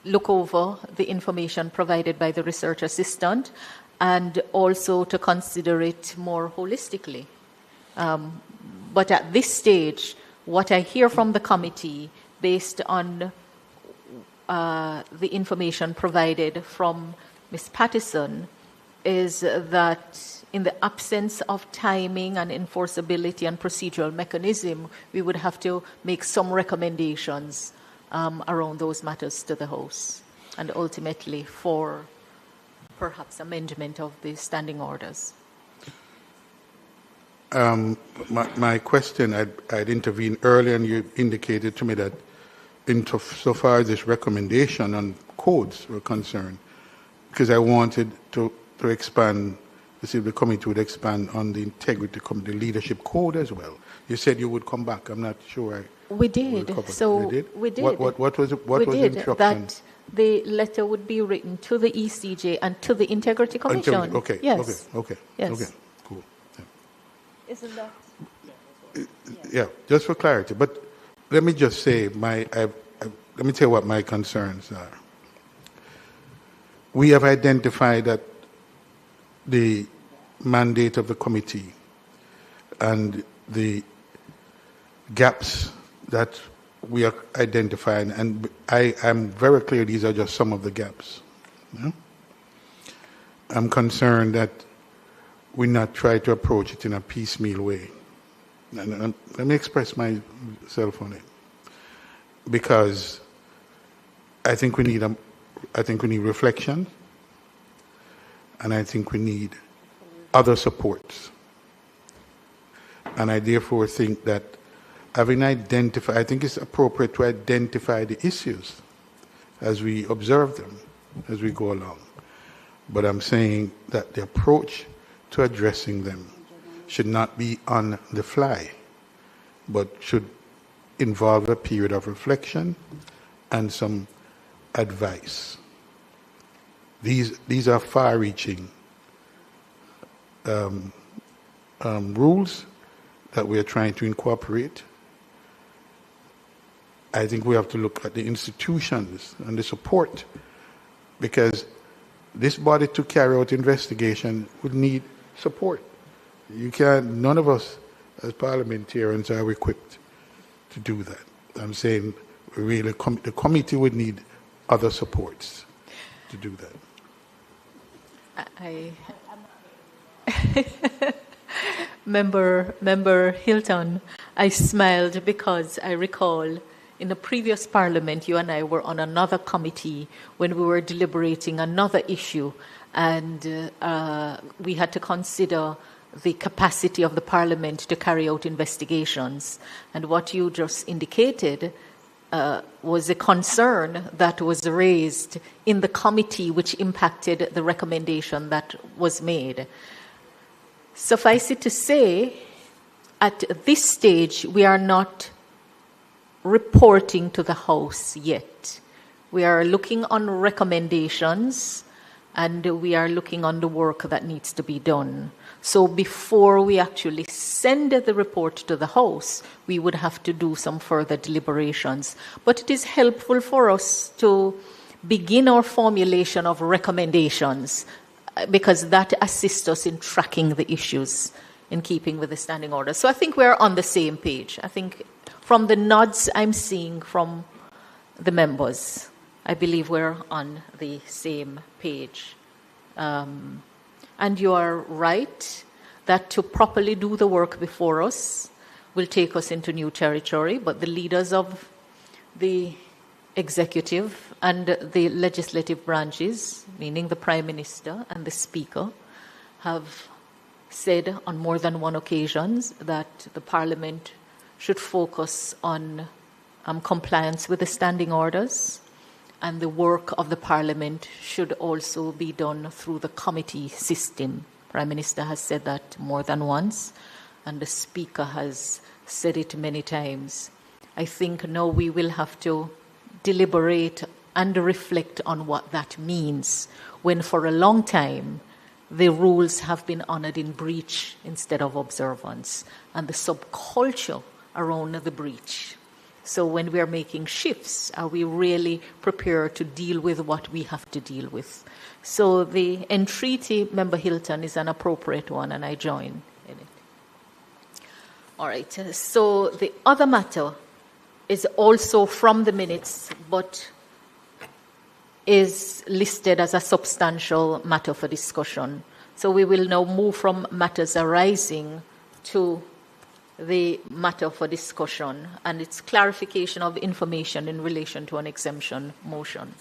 look over the information provided by the research assistant and also to consider it more holistically. But at this stage, what I hear from the committee, based on the information provided from Ms. Pattison, is that in the absence of timing and enforceability and procedural mechanism, we would have to make some recommendations around those matters to the House, and ultimately for perhaps amendment of the standing orders. My question, I'd intervened earlier, and you indicated to me that so far as this recommendation on codes were concerned, because I wanted to expand, to see if the committee would expand on the integrity, the leadership code as well. You said you would come back. I'm not sure. We did. So we did. What was the instruction? That the letter would be written to the ECJ and to the Integrity Commission. Okay. Yes. Okay. Yes. Okay. Cool. Yeah. Isn't that? Yeah. Just for clarity, but let me just say let me tell you what my concerns are. We have identified that the mandate of the committee and the gaps that we are identifying, and I am very clear these are just some of the gaps. Yeah? I'm concerned that we not try to approach it in a piecemeal way. And let me express myself on it, because I think we need reflection, and I think we need other supports. And I therefore think that I think it's appropriate to identify the issues as we observe them, as we go along. But I'm saying that the approach to addressing them should not be on the fly, but should involve a period of reflection and some advice. These are far-reaching rules that we are trying to incorporate. I think we have to look at the institutions and the support, because this body to carry out investigation would need support. None of us as parliamentarians are equipped to do that. I'm saying really the committee would need other supports to do that. Member Hilton, I smiled because I recall in the previous parliament, you and I were on another committee when we were deliberating another issue, and we had to consider the capacity of the parliament to carry out investigations. And what you just indicated was a concern that was raised in the committee, which impacted the recommendation that was made. Suffice it to say, at this stage, we are not reporting to the House yet. We are looking on recommendations, and we are looking on the work that needs to be done. So before we actually send the report to the House, we would have to do some further deliberations. But it is helpful for us to begin our formulation of recommendations, because that assists us in tracking the issues in keeping with the standing order. So I think we're on the same page. I think from the nods I'm seeing from the members, I believe we're on the same page. And you are right that to properly do the work before us will take us into new territory, but the leaders of the executive and the legislative branches, meaning the Prime Minister and the Speaker, have said on more than one occasion that the Parliament should focus on compliance with the standing orders, and the work of the Parliament should also be done through the committee system. Prime Minister has said that more than once, and the Speaker has said it many times. I think now we will have to deliberate and reflect on what that means, when for a long time the rules have been honored in breach instead of observance, and the subculture around the breach. So when we are making shifts, are we really prepared to deal with what we have to deal with? So the entreaty, Member Hilton, is an appropriate one, and I join in it. All right, so the other matter is also from the minutes, but is listed as a substantial matter for discussion. So we will now move from matters arising to the matter for discussion, and its clarification of information in relation to an exemption motion.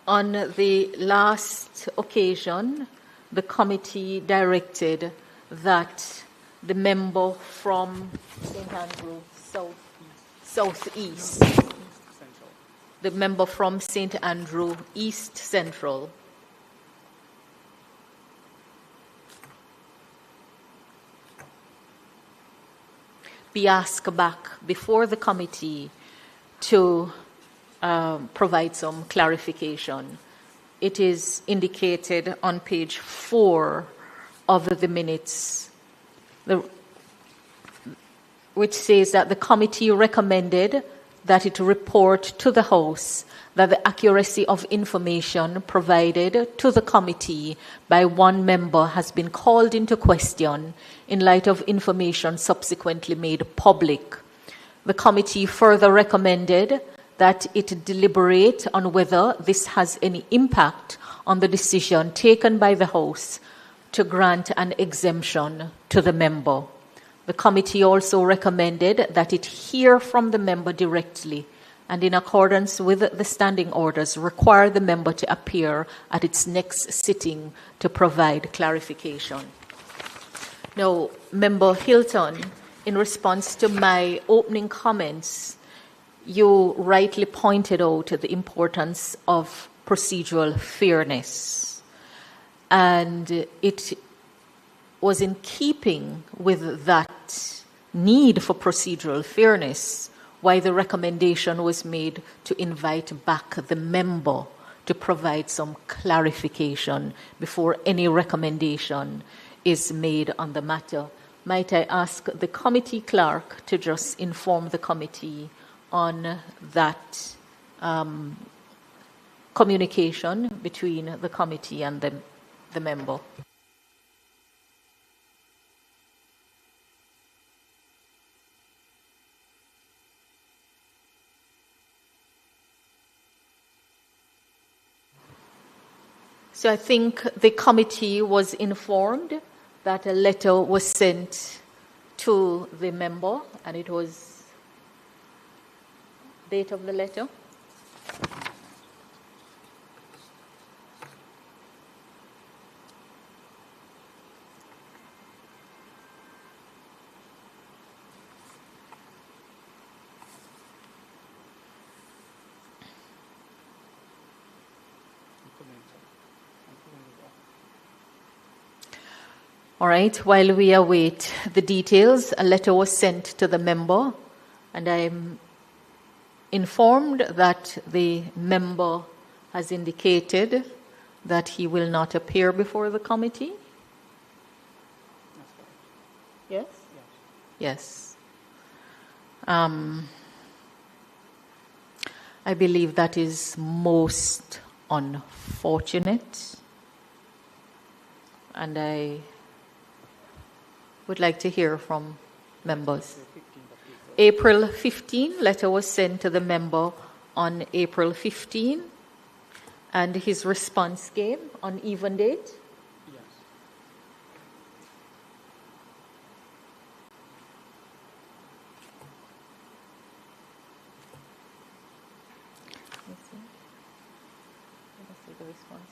On the last occasion, the committee directed that the member from St. Andrew Southeast, the member from St. Andrew East Central, be asked back before the committee to provide some clarification. It is indicated on page 4 of the minutes, which says that the committee recommended that it report to the House that the accuracy of information provided to the committee by one member has been called into question in light of information subsequently made public. The committee further recommended that it deliberate on whether this has any impact on the decision taken by the House to grant an exemption to the member. The committee also recommended that it hear from the member directly and, in accordance with the standing orders, require the member to appear at its next sitting to provide clarification. Now, Member Hilton, in response to my opening comments, you rightly pointed out the importance of procedural fairness. And it was in keeping with that need for procedural fairness why the recommendation was made to invite back the member to provide some clarification before any recommendation is made on the matter. Might I ask the committee clerk to just inform the committee on that communication between the committee and the member? So I think the committee was informed that a letter was sent to the member, and it was date of the letter. All right, while we await the details, a letter was sent to the member, and I'm informed that the member has indicated that he will not appear before the committee. Yes? Yes. I believe that is most unfortunate, and I would like to hear from members. April 15, letter was sent to the member on April 15, and his response came on even date. Yes. Let's see the response.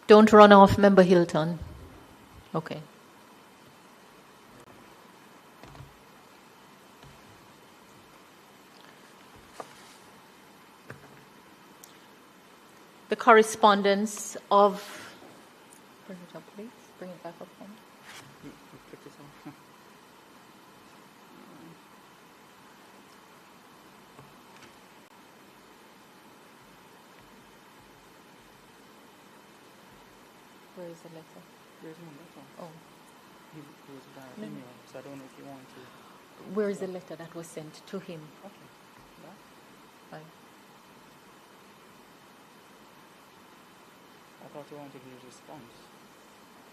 Don't run off, Member Hilton. Okay. The correspondence of... Bring it up, please. Bring it back up. Where is the letter? There's no letter. Oh. He was by email, so I don't know if you want to. Where is the letter that was sent to him? Okay. Yeah. Fine. I thought you wanted his response.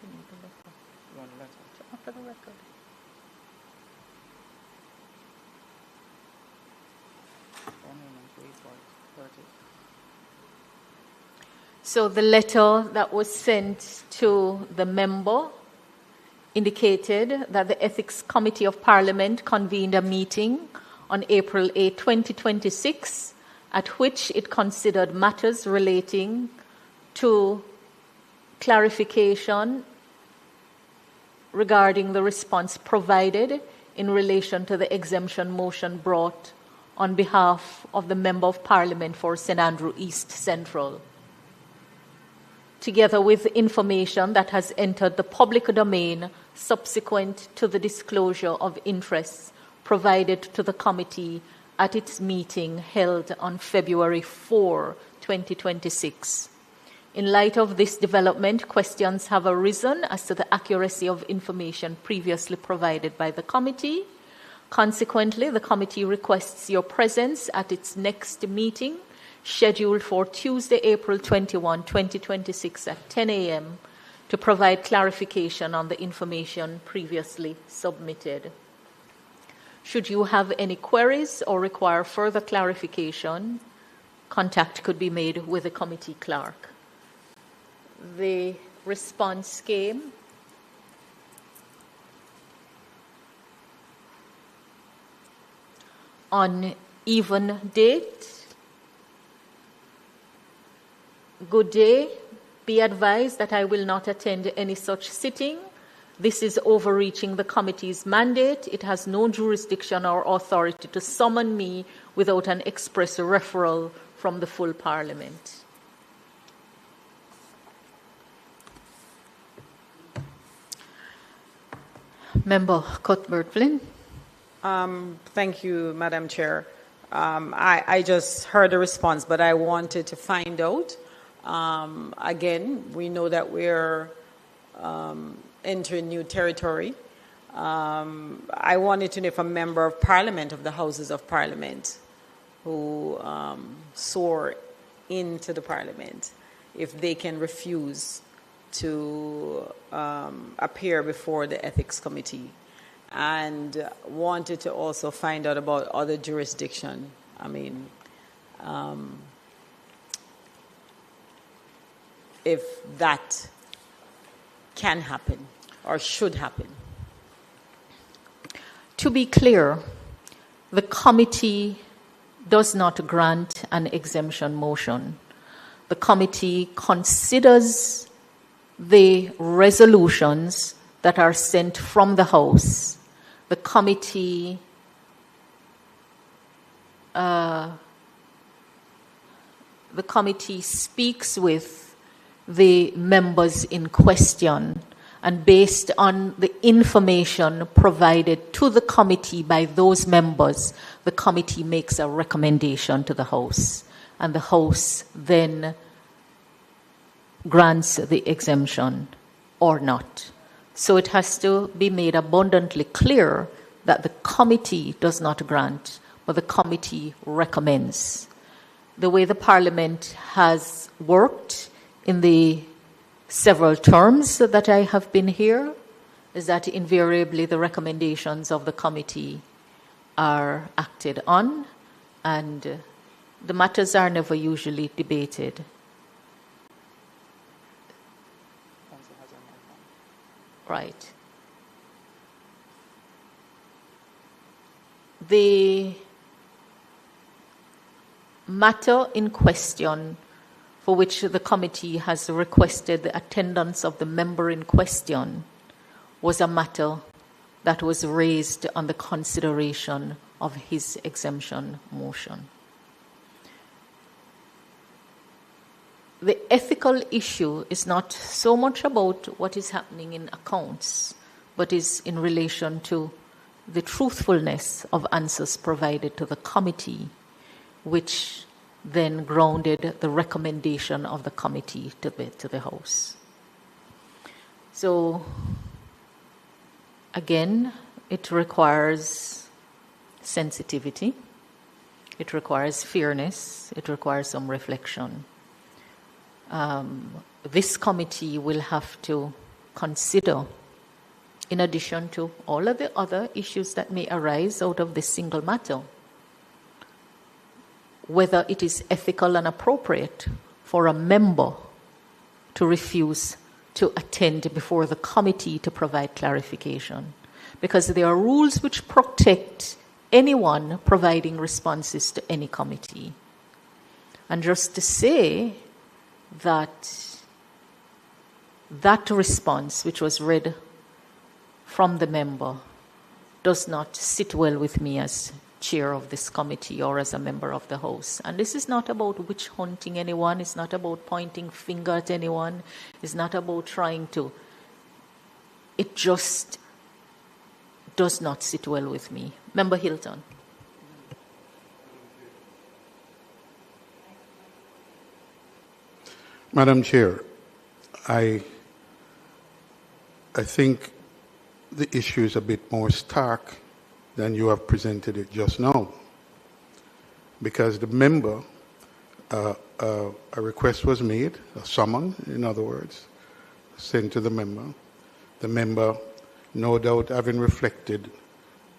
You need the letter. You want a letter? After the record. One moment, wait for it. Where it is. So the letter that was sent to the member indicated that the Ethics Committee of Parliament convened a meeting on April 8, 2026, at which it considered matters relating to clarification regarding the response provided in relation to the exemption motion brought on behalf of the Member of Parliament for St. Andrew East Central, together with information that has entered the public domain subsequent to the disclosure of interests provided to the committee at its meeting held on February 4, 2026. In light of this development, questions have arisen as to the accuracy of information previously provided by the committee. Consequently, the committee requests your presence at its next meeting, scheduled for Tuesday, April 21, 2026 at 10 a.m. to provide clarification on the information previously submitted. Should you have any queries or require further clarification, contact could be made with the committee clerk. The response came on even date. Good day. Be advised that I will not attend any such sitting. This is overreaching the committee's mandate. It has no jurisdiction or authority to summon me without an express referral from the full Parliament. Member Cuthbert-Flynn. Thank you, Madam Chair. I just heard a response, but I wanted to find out. Again, we know that we're entering new territory. I wanted to know if a member of Parliament, of the Houses of Parliament, who soar into the Parliament, if they can refuse to appear before the Ethics Committee, and wanted to also find out about other jurisdiction. I mean, if that can happen or should happen. To be clear, the committee does not grant an exemption motion. The committee considers the resolutions that are sent from the House. The committee speaks with the members in question, and based on the information provided to the committee by those members, the committee makes a recommendation to the House, and the House then grants the exemption or not. So it has to be made abundantly clear that the committee does not grant, but the committee recommends. The way the Parliament has worked in the several terms that I have been here is that invariably the recommendations of the committee are acted on, and the matters are never usually debated. Right. The matter in question for which the committee has requested the attendance of the member in question was a matter that was raised on the consideration of his exemption motion. the ethical issue is not so much about what is happening in accounts, but is in relation to the truthfulness of answers provided to the committee, which then grounded the recommendation of the committee to the House. So, again, it requires sensitivity, it requires fairness, it requires some reflection. This committee will have to consider, in addition to all of the other issues that may arise out of this single matter, whether it is ethical and appropriate for a member to refuse to attend before the committee to provide clarification. Because there are rules which protect anyone providing responses to any committee. And just to say that that response, which was read from the member, does not sit well with me as chair of this committee or as a member of the House. And this is not about witch hunting anyone, it's not about pointing finger at anyone, it's not about trying to, it just does not sit well with me. Member Hilton. Madam Chair, I think the issue is a bit more stark than you have presented it just now. Because the member, a request was made, a summon, in other words, sent to the member. The member, no doubt having reflected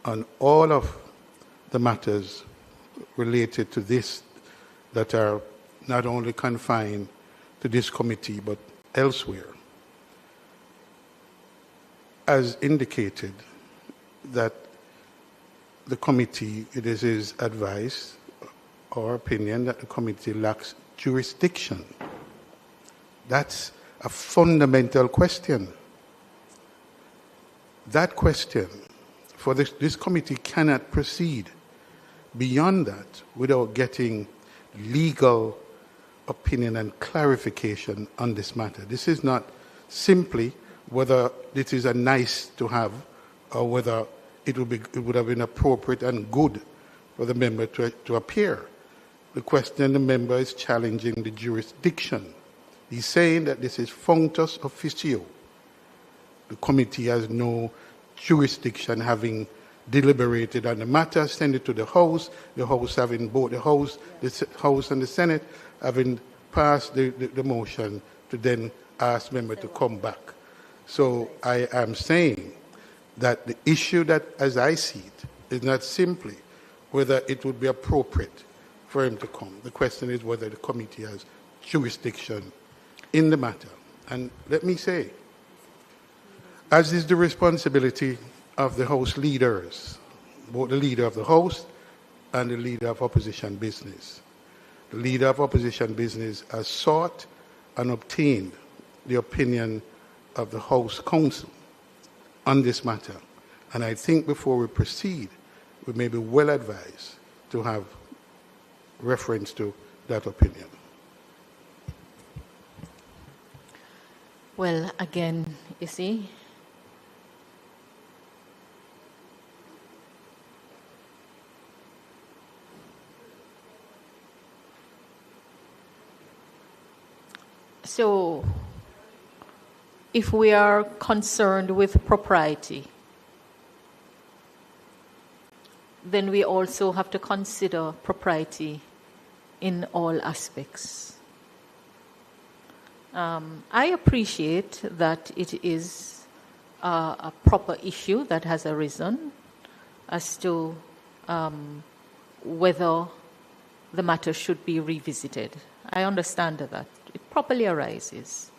on all of the matters related to this that are not only confined to this committee but elsewhere, as indicated that the committee, it is his advice or opinion that the committee lacks jurisdiction. That's a fundamental question. That question, for this committee cannot proceed beyond that without getting legal opinion and clarification on this matter. This is not simply whether this is a nice to have or whether it would have been appropriate and good for the member to appear. The question the member is challenging the jurisdiction. He's saying that this is functus officio. The committee has no jurisdiction, having deliberated on the matter, send it to the House having both the House and the Senate having passed the motion to then ask member to come back. So I am saying that the issue that, as I see it, is not simply whether it would be appropriate for him to come. The question is whether the committee has jurisdiction in the matter. And let me say, as is the responsibility of the House leaders, both the leader of the House and the leader of opposition business. The leader of opposition business has sought and obtained the opinion of the House Counsel on this matter. And I think before we proceed, we may be well advised to have reference to that opinion. Well, again, you see, so if we are concerned with propriety, then we also have to consider propriety in all aspects. I appreciate that it is a proper issue that has arisen as to whether the matter should be revisited. I understand that it properly arises.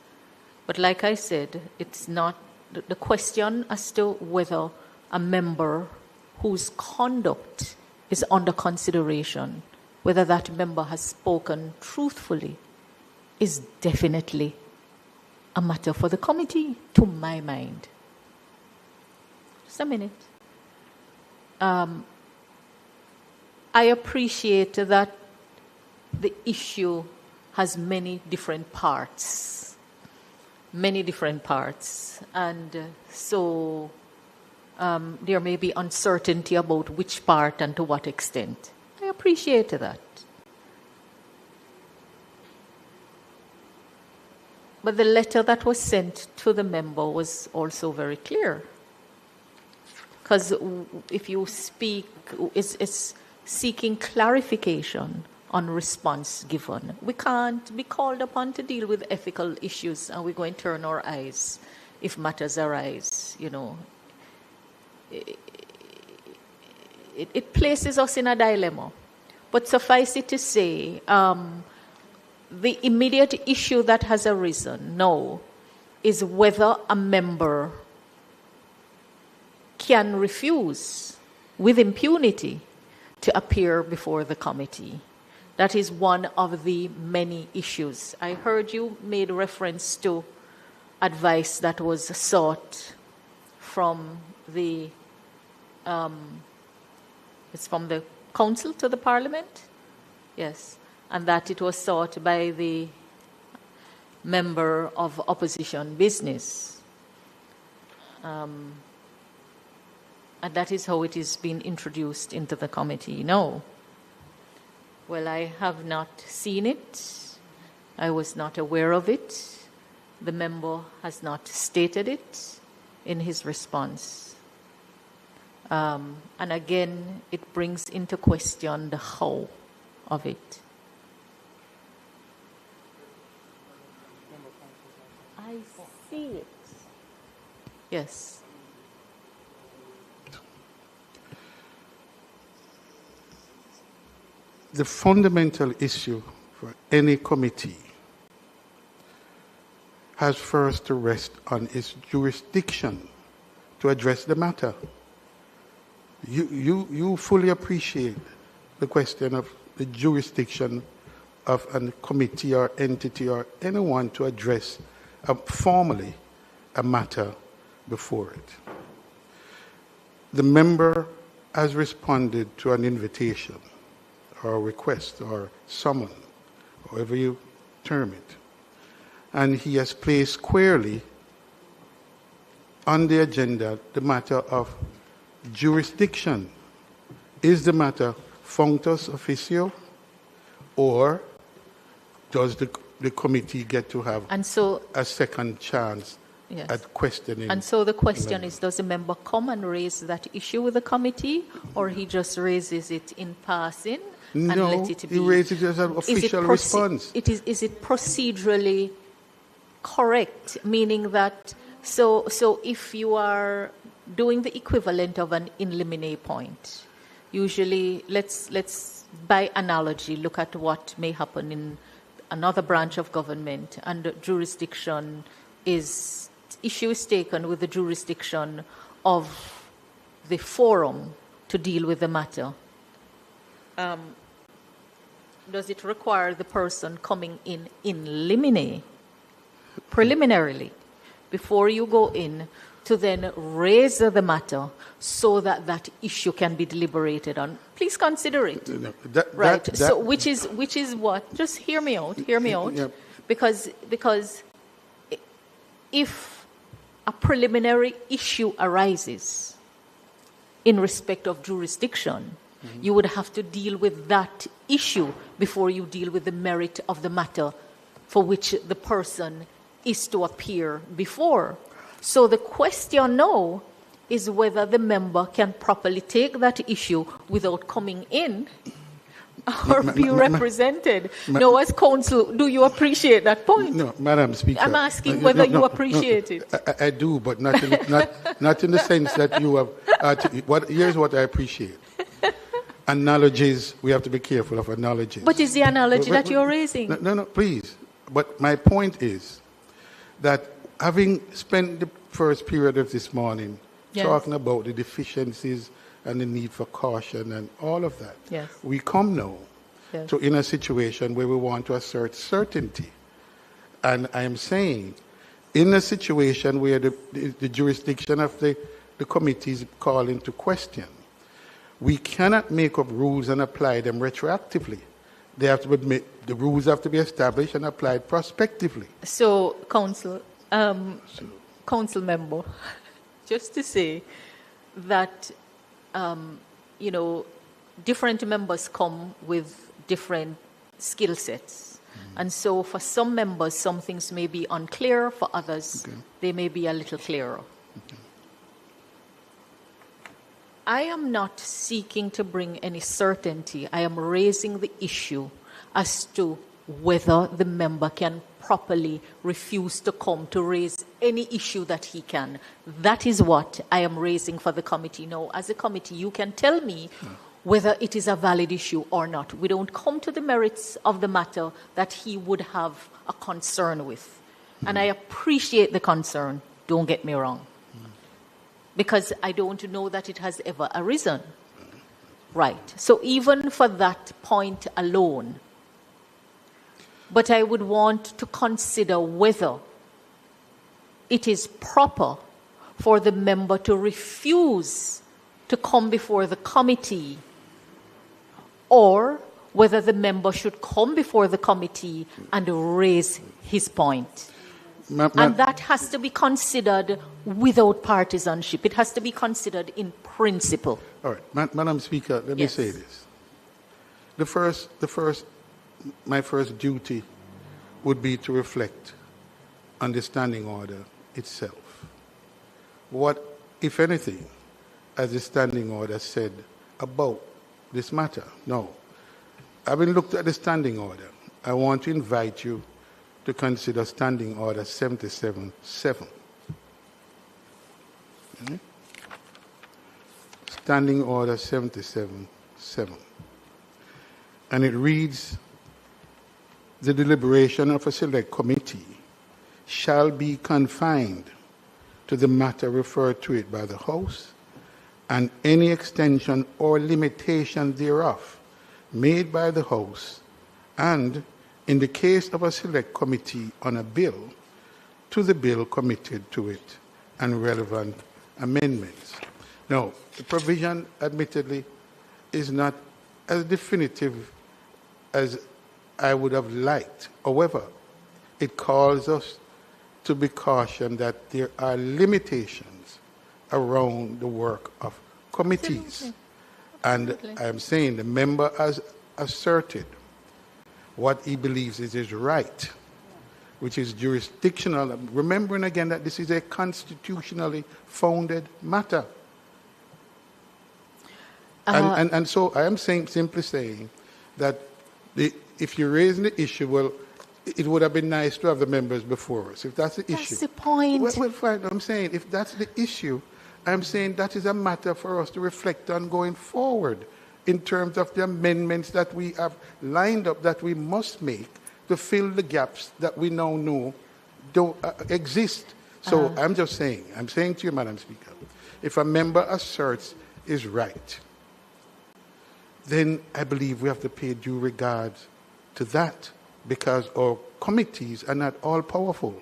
But like I said, it's not the question as to whether a member whose conduct is under consideration, whether that member has spoken truthfully, is definitely a matter for the committee, to my mind. Just a minute. I appreciate that the issue has many different parts. Many different parts. And so there may be uncertainty about which part and to what extent. I appreciate that. But the letter that was sent to the member was also very clear. Because if you speak, it's seeking clarification on response given. We can't be called upon to deal with ethical issues and we're going to turn our eyes if matters arise, you know. It places us in a dilemma. But suffice it to say, the immediate issue that has arisen now is whether a member can refuse with impunity to appear before the committee. That is one of the many issues. I heard you made reference to advice that was sought from the it's from the council to the parliament, yes, and that it was sought by the member of opposition business. And that is how it is being introduced into the committee. No. Well, I have not seen it. I was not aware of it. The member has not stated it in his response. And again, it brings into question the how of it. I see it. Yes. The fundamental issue for any committee has first to rest on its jurisdiction to address the matter. You fully appreciate the question of the jurisdiction of a committee or entity or anyone to address formally a matter before it. The member has responded to an invitation or request or summon, however you term it. And he has placed squarely on the agenda the matter of jurisdiction. Is the matter functus officio, or does the committee get to have a second chance at questioning? And so the question is, does the member come and raise that issue with the committee, or he just raises it in passing and let it be? He raises it as an official response. Is it procedurally correct, meaning that so if you are doing the equivalent of an in limine point, usually let's by analogy look at what may happen in another branch of government, and jurisdiction issue is taken with the jurisdiction of the forum to deal with the matter. Does it require the person coming in limine preliminarily before you go in to then raise the matter so that that issue can be deliberated on? Please consider it. So which is what? Just hear me out. Yep. Because if a preliminary issue arises in respect of jurisdiction, you would have to deal with that issue before you deal with the merit of the matter for which the person is to appear before. So the question now is whether the member can properly take that issue without coming in or be represented. Now, as counsel, do you appreciate that point? No, Madam Speaker. I'm asking whether you appreciate it. I do, but not in the sense that you have. Here's what I appreciate. Analogies, we have to be careful of analogies. But is the analogy that you're raising? No, please. But my point is that having spent the first period of this morning talking about the deficiencies and the need for caution and all of that, we come now to in a situation where we want to assert certainty. And I am saying, in a situation where the jurisdiction of the committee is called into question, we cannot make up rules and apply them retroactively. They have to be, the rules have to be established and applied prospectively. So, council member, just to say that, different members come with different skill sets. And so for some members, some things may be unclear. For others, they may be a little clearer. I am not seeking to bring any certainty. I am raising the issue as to whether the member can properly refuse to come to raise any issue that he can. That is what I am raising for the committee. Now, as a committee, you can tell me whether it is a valid issue or not. We don't come to the merits of the matter that he would have a concern with. And I appreciate the concern, don't get me wrong, because I don't know that it has ever arisen. Right. So even for that point alone, but I would want to consider whether it is proper for the member to refuse to come before the committee, or whether the member should come before the committee and raise his point. And that has to be considered without partisanship. It has to be considered in principle. All right, Madam Speaker, let me say this. My first duty would be to reflect on the standing order itself. What, if anything, has the standing order said about this matter? No. Having looked at the standing order, I want to invite you to consider Standing Order 77-7. Standing Order 77-7. And it reads, the deliberation of a select committee shall be confined to the matter referred to it by the House, and any extension or limitation thereof made by the House, and in the case of a select committee on a bill, to the bill committed to it and relevant amendments. Now, the provision, admittedly, is not as definitive as I would have liked. However, it calls us to be cautioned that there are limitations around the work of committees. And I'm saying the member has asserted what he believes is his right, which is jurisdictional. Remembering again that this is a constitutionally founded matter. And so I am simply saying that if you're raising the issue, well, it would have been nice to have the members before us. If that's the issue. That's the point. Well, fine. I'm saying if that's the issue, I'm saying that is a matter for us to reflect on going forward in terms of the amendments that we have lined up that we must make to fill the gaps that we now know don't exist. So I'm saying to you, Madam Speaker, if a member asserts his right, then I believe we have to pay due regard to that, because our committees are not all powerful.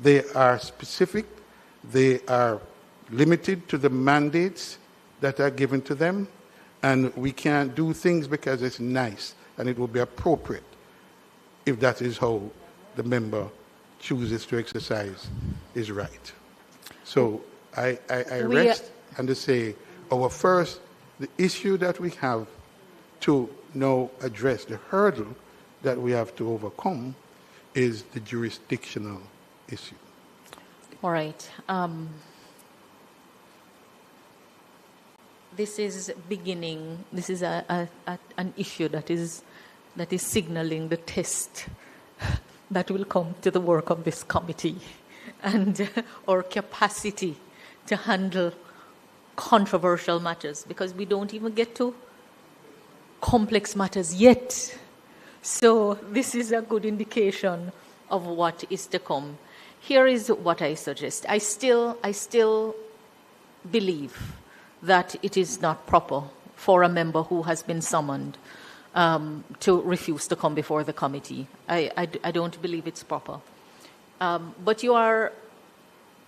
They are specific, they are limited to the mandates that are given to them, and we can't do things because it's nice and it would be appropriate if that is how the member chooses to exercise his right. So I rest and to say the issue that we have to now address, the hurdle that we have to overcome, is the jurisdictional issue. All right. This is an issue that is signaling the test that will come to the work of this committee and our capacity to handle controversial matters, because we don't even get to complex matters yet. So this is a good indication of what is to come. Here is what I suggest. I still believe that it is not proper for a member who has been summoned to refuse to come before the committee. I don't believe it's proper. But you are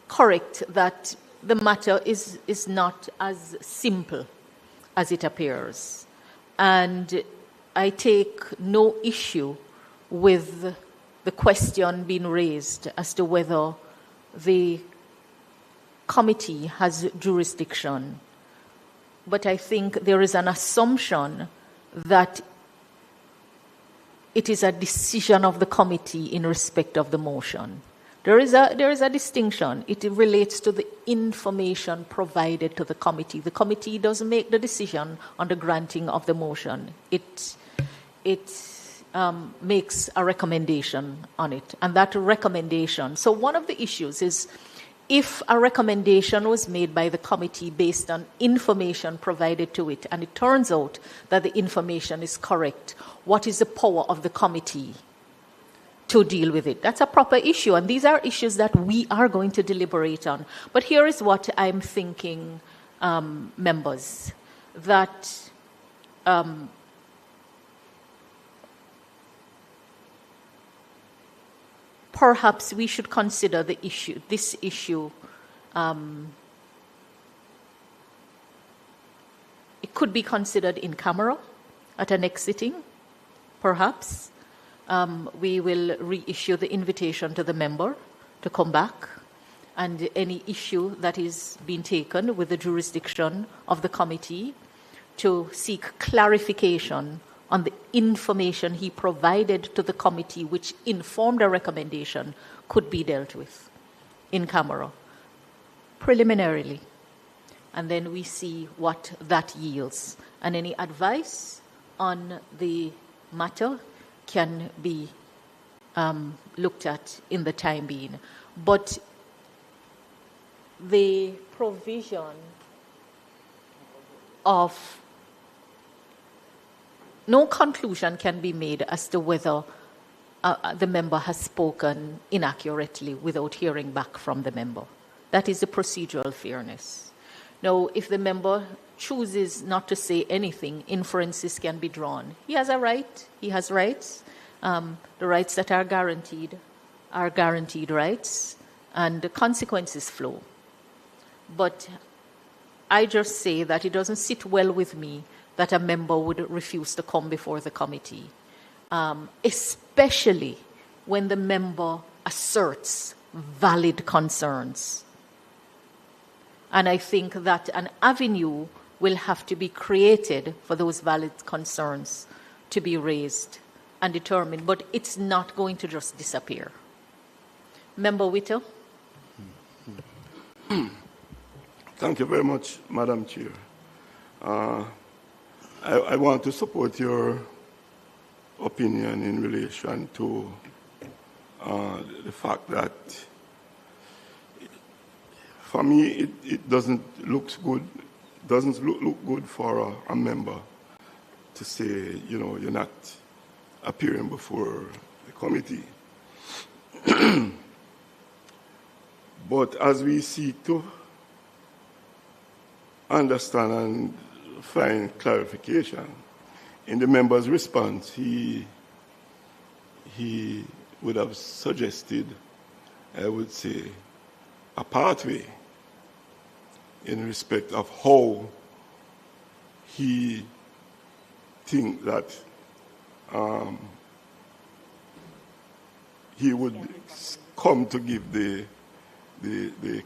correct that the matter is not as simple as it appears. And I take no issue with the question being raised as to whether the committee has jurisdiction. But I think there is an assumption that it is a decision of the committee in respect of the motion. There is a distinction. It relates to the information provided to the committee. The committee doesn't make the decision on the granting of the motion. It makes a recommendation on it, and that recommendation. So one of the issues is if a recommendation was made by the committee based on information provided to it, and it turns out that the information is correct, what is the power of the committee to deal with it? That's a proper issue, and these are issues that we are going to deliberate on. But here is what I'm thinking, members, that perhaps we should consider this issue. It could be considered in camera at a next sitting, perhaps. We will reissue the invitation to the member to come back, and any issue that is being taken with the jurisdiction of the committee to seek clarification on the information he provided to the committee which informed a recommendation could be dealt with in camera preliminarily. And then we see what that yields. And any advice on the matter can be looked at in the time being. But the provision of no conclusion can be made as to whether the member has spoken inaccurately without hearing back from the member. That is the procedural fairness. Now, if the member chooses not to say anything, inferences can be drawn. He has a right. He has rights. The rights that are guaranteed rights, and the consequences flow. But I just say that it doesn't sit well with me that a member would refuse to come before the committee, especially when the member asserts valid concerns. And I think that an avenue will have to be created for those valid concerns to be raised and determined, but it's not going to just disappear. Member Whittle? Thank you very much, Madam Chair. I want to support your opinion in relation to the fact that, for me, it doesn't look good for a member to say, you're not appearing before the committee. But as we seek to understand and find clarification, in the member's response, he would have suggested, I would say, a pathway in respect of how he thinks that he would come to give the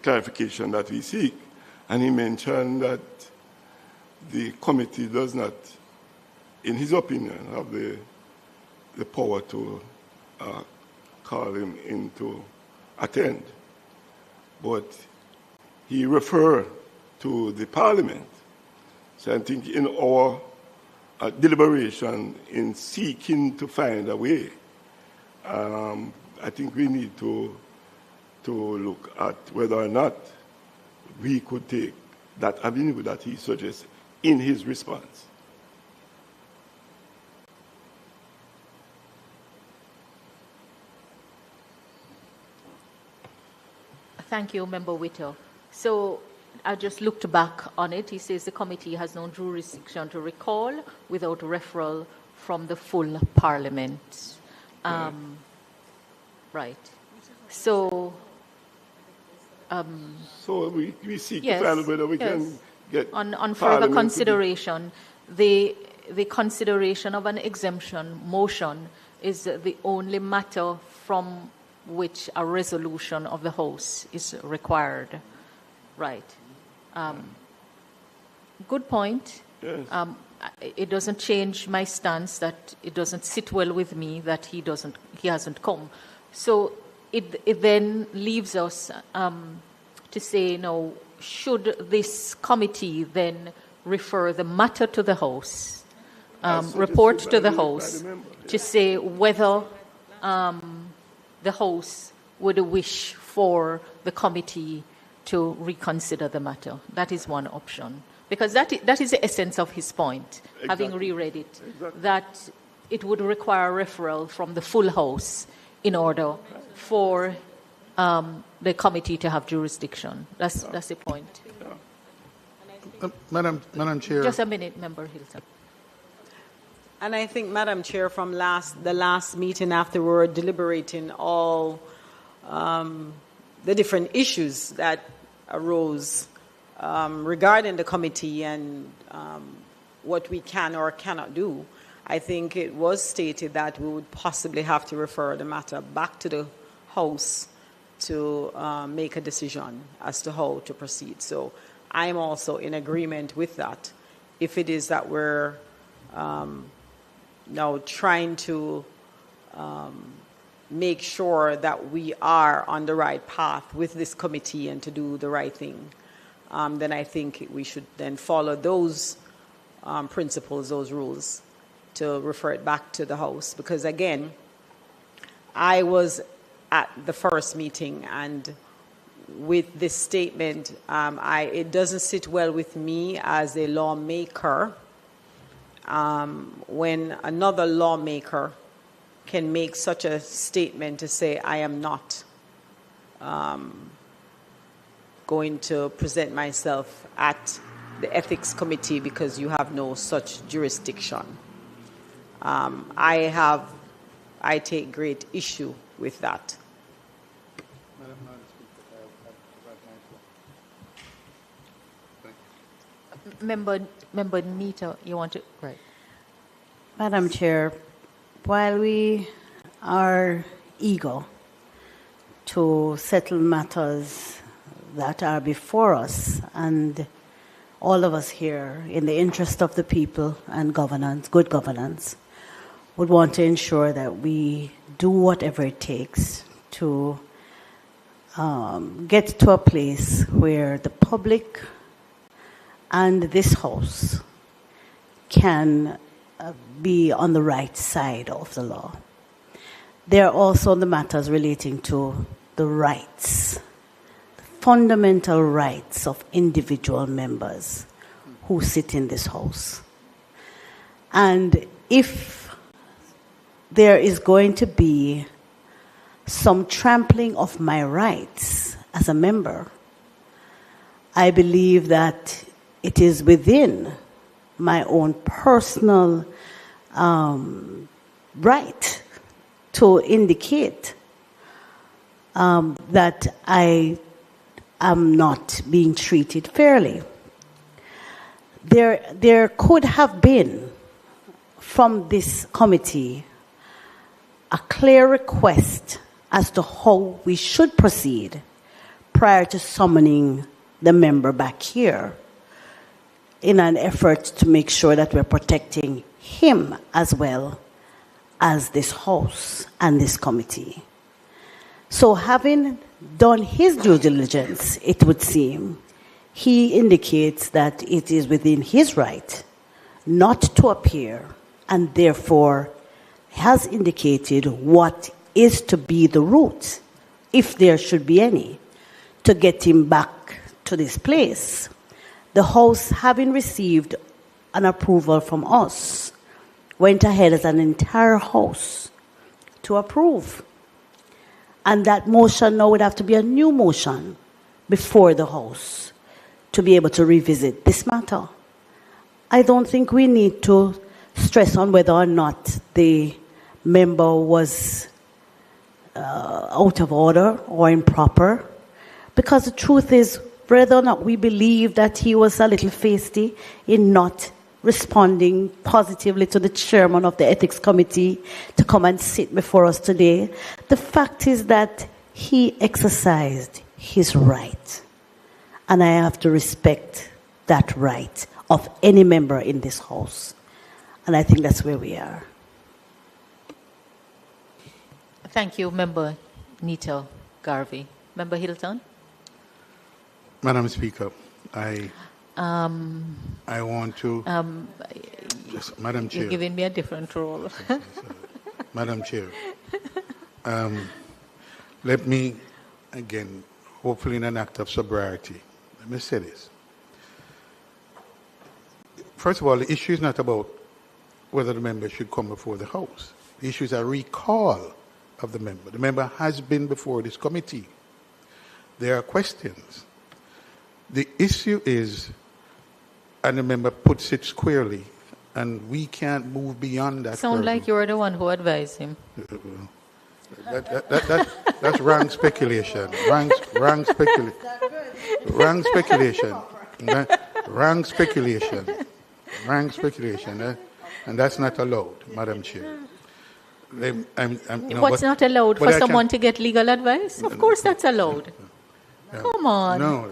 clarification that we seek. And he mentioned that the committee does not, in his opinion, have the power to call him in to attend. But he referred to the Parliament. So I think in our deliberation in seeking to find a way, I think we need to look at whether or not we could take that avenue that he suggests in his response. Thank you, Member Whittle. So I just looked back on it. He says the committee has no jurisdiction to recall without referral from the full Parliament. Right. So... so we seek to find whether we can get on further consideration. the consideration of an exemption motion is the only matter from which a resolution of the House is required. Right. Good point. Yes. It doesn't change my stance that it doesn't sit well with me that he hasn't come. So it then leaves us to say, no, should this committee then refer the matter to the House, report to the House, to say whether the House would wish for the committee to reconsider the matter. That is one option. Because that is the essence of his point, Exactly. having reread it, Exactly. that it would require a referral from the full House in order for the committee to have jurisdiction. That's the point. Madam Chair. Just a minute, Member Hilton. And I think, Madam Chair, from the last meeting after we were deliberating all the different issues that arose regarding the committee and what we can or cannot do, I think it was stated that we would possibly have to refer the matter back to the House to make a decision as to how to proceed. So I'm also in agreement with that. If it is that we're now trying to make sure that we are on the right path with this committee and to do the right thing, then I think we should then follow those principles, those rules, to refer it back to the House. Because again, I was at the first meeting, and with this statement, it doesn't sit well with me as a lawmaker when another lawmaker can make such a statement to say, I am not going to present myself at the ethics committee because you have no such jurisdiction. I take great issue with that. Member Nita, you want to? Right. Madam Chair, while we are eager to settle matters that are before us, and all of us here, in the interest of the people and governance, good governance, would want to ensure that we do whatever it takes to get to a place where the public and this House can be on the right side of the law. There are also the matters relating to the rights, the fundamental rights of individual members who sit in this House. And if there is going to be some trampling of my rights as a member, I believe that it is within my own personal right to indicate that I am not being treated fairly. There could have been, from this committee, a clear request as to how we should proceed prior to summoning the member back here, in an effort to make sure that we're protecting him as well as this House and this committee. So having done his due diligence, it would seem, he indicates that it is within his right not to appear, and therefore has indicated what is to be the route, if there should be any, to get him back to this place. The House, having received an approval from us, went ahead as an entire House to approve. And that motion now would have to be a new motion before the House to be able to revisit this matter. I don't think we need to stress on whether or not the member was out of order or improper, because the truth is, whether or not we believe that he was a little feisty in not responding positively to the chairman of the ethics committee to come and sit before us today. The fact is that he exercised his right, and I have to respect that right of any member in this house. And I think that's where we are. Thank you, Member Nito Garvey. Member Hilton? Madam Speaker, I want to... yes, Madam Chair. You're giving me a different role. Madam Chair, let me, again, hopefully in an act of sobriety, let me say this. First of all, the issue is not about whether the member should come before the House. The issue is a recall of the member. The member has been before this committee. There are questions. The issue is, and the member puts it squarely, and we can't move beyond that. Sound like you're the one who advised him. That's wrong speculation. Wrong speculation. Wrong speculation. Wrong speculation. Wrong speculation. And that's not allowed, Madam Chair. What's not allowed for someone to get legal advice? Of course that's allowed. Come on. No.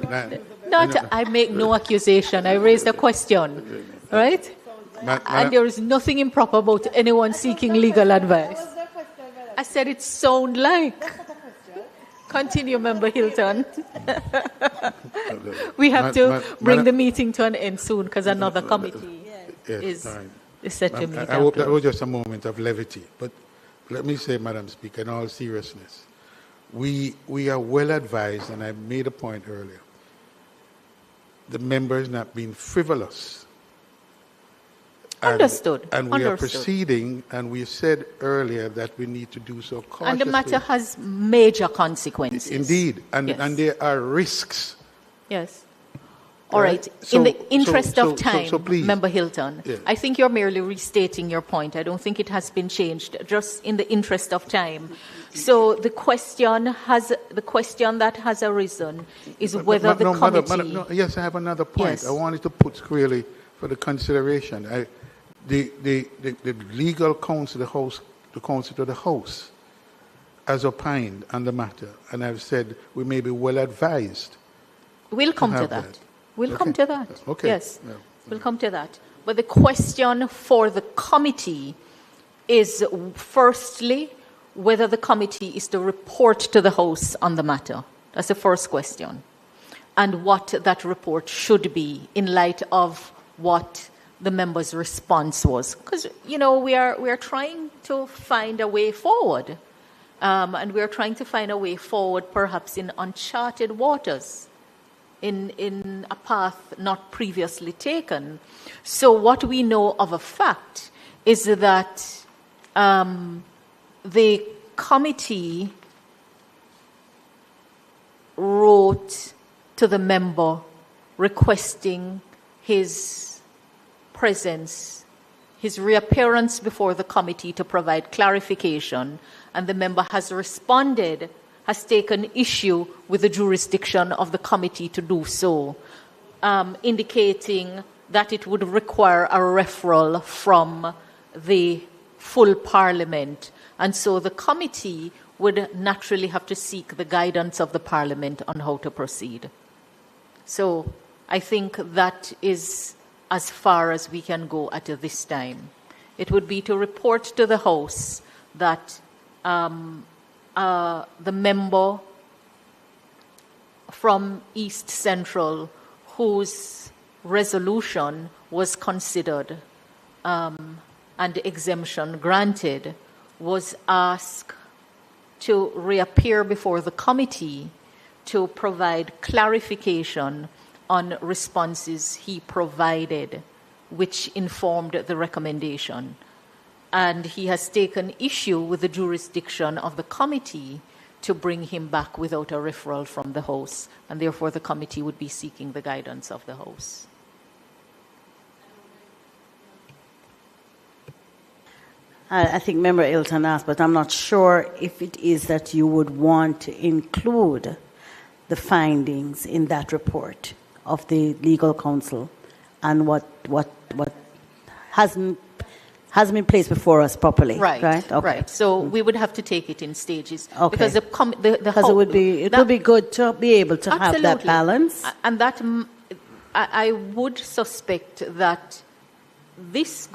I make no accusation. I raised a question. Right? And there is nothing improper about anyone seeking legal advice. I said it sound like. Continue, Member Hilton. We have to bring the meeting to an end soon because another committee is set to meet. I hope that was just a moment of levity. But let me say, Madam Speaker, in all seriousness, we are well advised, and I made a point earlier, the member is not being frivolous. Understood. And we are proceeding, and we said earlier that we need to do so cautiously. And the matter has major consequences. Indeed. And there are risks. Yes. All right. In the interest of time, please, Member Hilton, I think you're merely restating your point. I don't think it has been changed, just in the interest of time. So the question that has arisen is whether the committee... Yes, I have another point. Yes. I wanted to put squarely for the consideration. The legal counsel, the counsel to the House, has opined on the matter, and I've said we may be well advised. We'll come to that. We'll come to that. Okay. Yes, we'll come to that. But the question for the committee is, firstly, whether the committee is to report to the House on the matter. That's the first question. And what that report should be in light of what the member's response was. Because, we are trying to find a way forward. And we are trying to find a way forward perhaps in uncharted waters. In a path not previously taken. So what we know of a fact is that the committee wrote to the member requesting his presence, his reappearance before the committee to provide clarification, and the member has responded, has taken issue with the jurisdiction of the committee to do so, indicating that it would require a referral from the full Parliament. And so the committee would naturally have to seek the guidance of the Parliament on how to proceed. So I think that is as far as we can go at this time. It would be to report to the House that the member from East Central whose resolution was considered and exemption granted was asked to reappear before the committee to provide clarification on responses he provided, which informed the recommendation. And he has taken issue with the jurisdiction of the committee to bring him back without a referral from the House, and therefore the committee would be seeking the guidance of the House. I think Member Hilton asked, but I'm not sure if it is that you would want to include the findings in that report of the legal counsel and what hasn't been placed before us properly. Right. Okay. Right. So we would have to take it in stages. Okay. Because because it would be good to be able to have that balance. And that I would suspect that this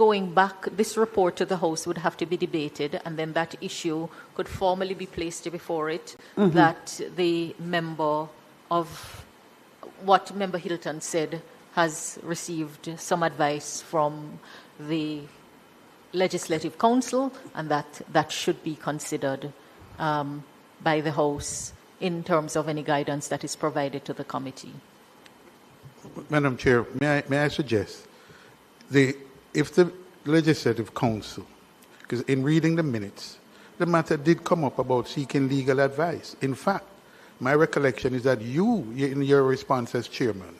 report to the House would have to be debated, and then that issue could formally be placed before it, that the member of what Member Hilton said has received some advice from the Legislative Council, and that should be considered by the House in terms of any guidance that is provided to the committee. Madam Chair, may I suggest if the Legislative Council, because in reading the minutes, the matter did come up about seeking legal advice. In fact, my recollection is that you, in your response as chairman,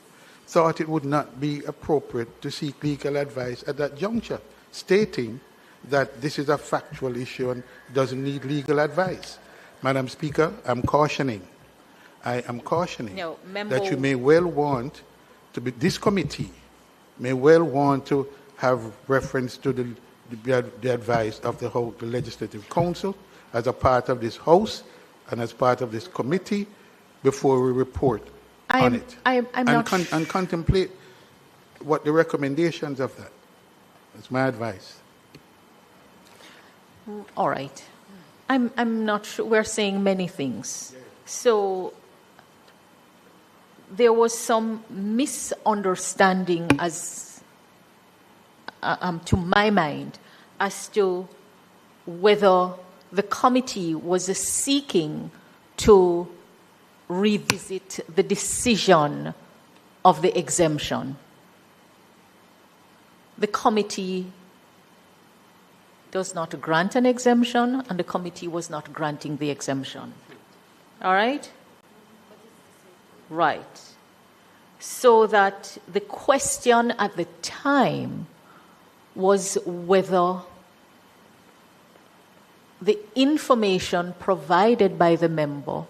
thought it would not be appropriate to seek legal advice at that juncture, stating that this is a factual issue and doesn't need legal advice. Madam Speaker, I am cautioning that you may well want to be, this committee may well want to have reference to the advice of the Legislative Council as a part of this House and as part of this committee before we report on it. And contemplate what the recommendations of that. That's my advice. All right. I'm not sure. We're saying many things. So there was some misunderstanding as to my mind as to whether the committee was seeking to revisit the decision of the exemption. The committee does not grant an exemption, and the committee was not granting the exemption. All right? Right. So that the question at the time was whether the information provided by the member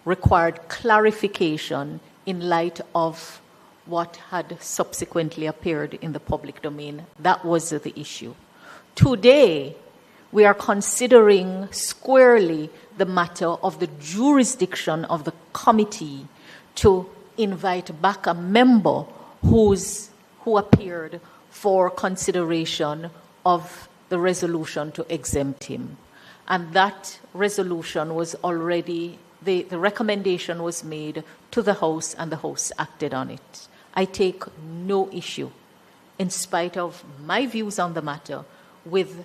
required clarification in light of what had subsequently appeared in the public domain. That was the issue. Today, we are considering squarely the matter of the jurisdiction of the committee to invite back a member who appeared for consideration of the resolution to exempt him. And that resolution was already, the recommendation was made to the House, and the House acted on it. I take no issue, in spite of my views on the matter, with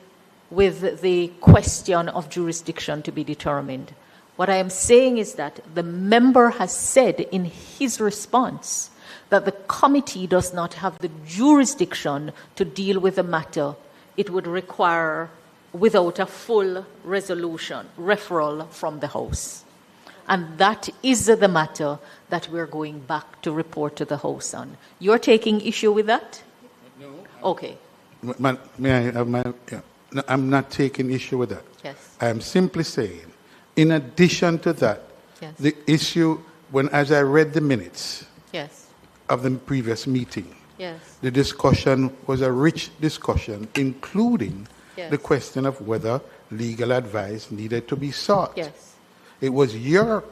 the question of jurisdiction to be determined. What I am saying is that the member has said in his response that the committee does not have the jurisdiction to deal with the matter. It would require, without a full resolution, referral from the House. And that is the matter that we're going back to report to the House on. You're taking issue with that? No. Okay. May I have my... Yeah. No, I'm not taking issue with that. Yes. I am simply saying, in addition to that, yes, the issue, as I read the minutes yes, of the previous meeting, yes, the discussion was a rich discussion, including yes, the question of whether legal advice needed to be sought. yes, It was your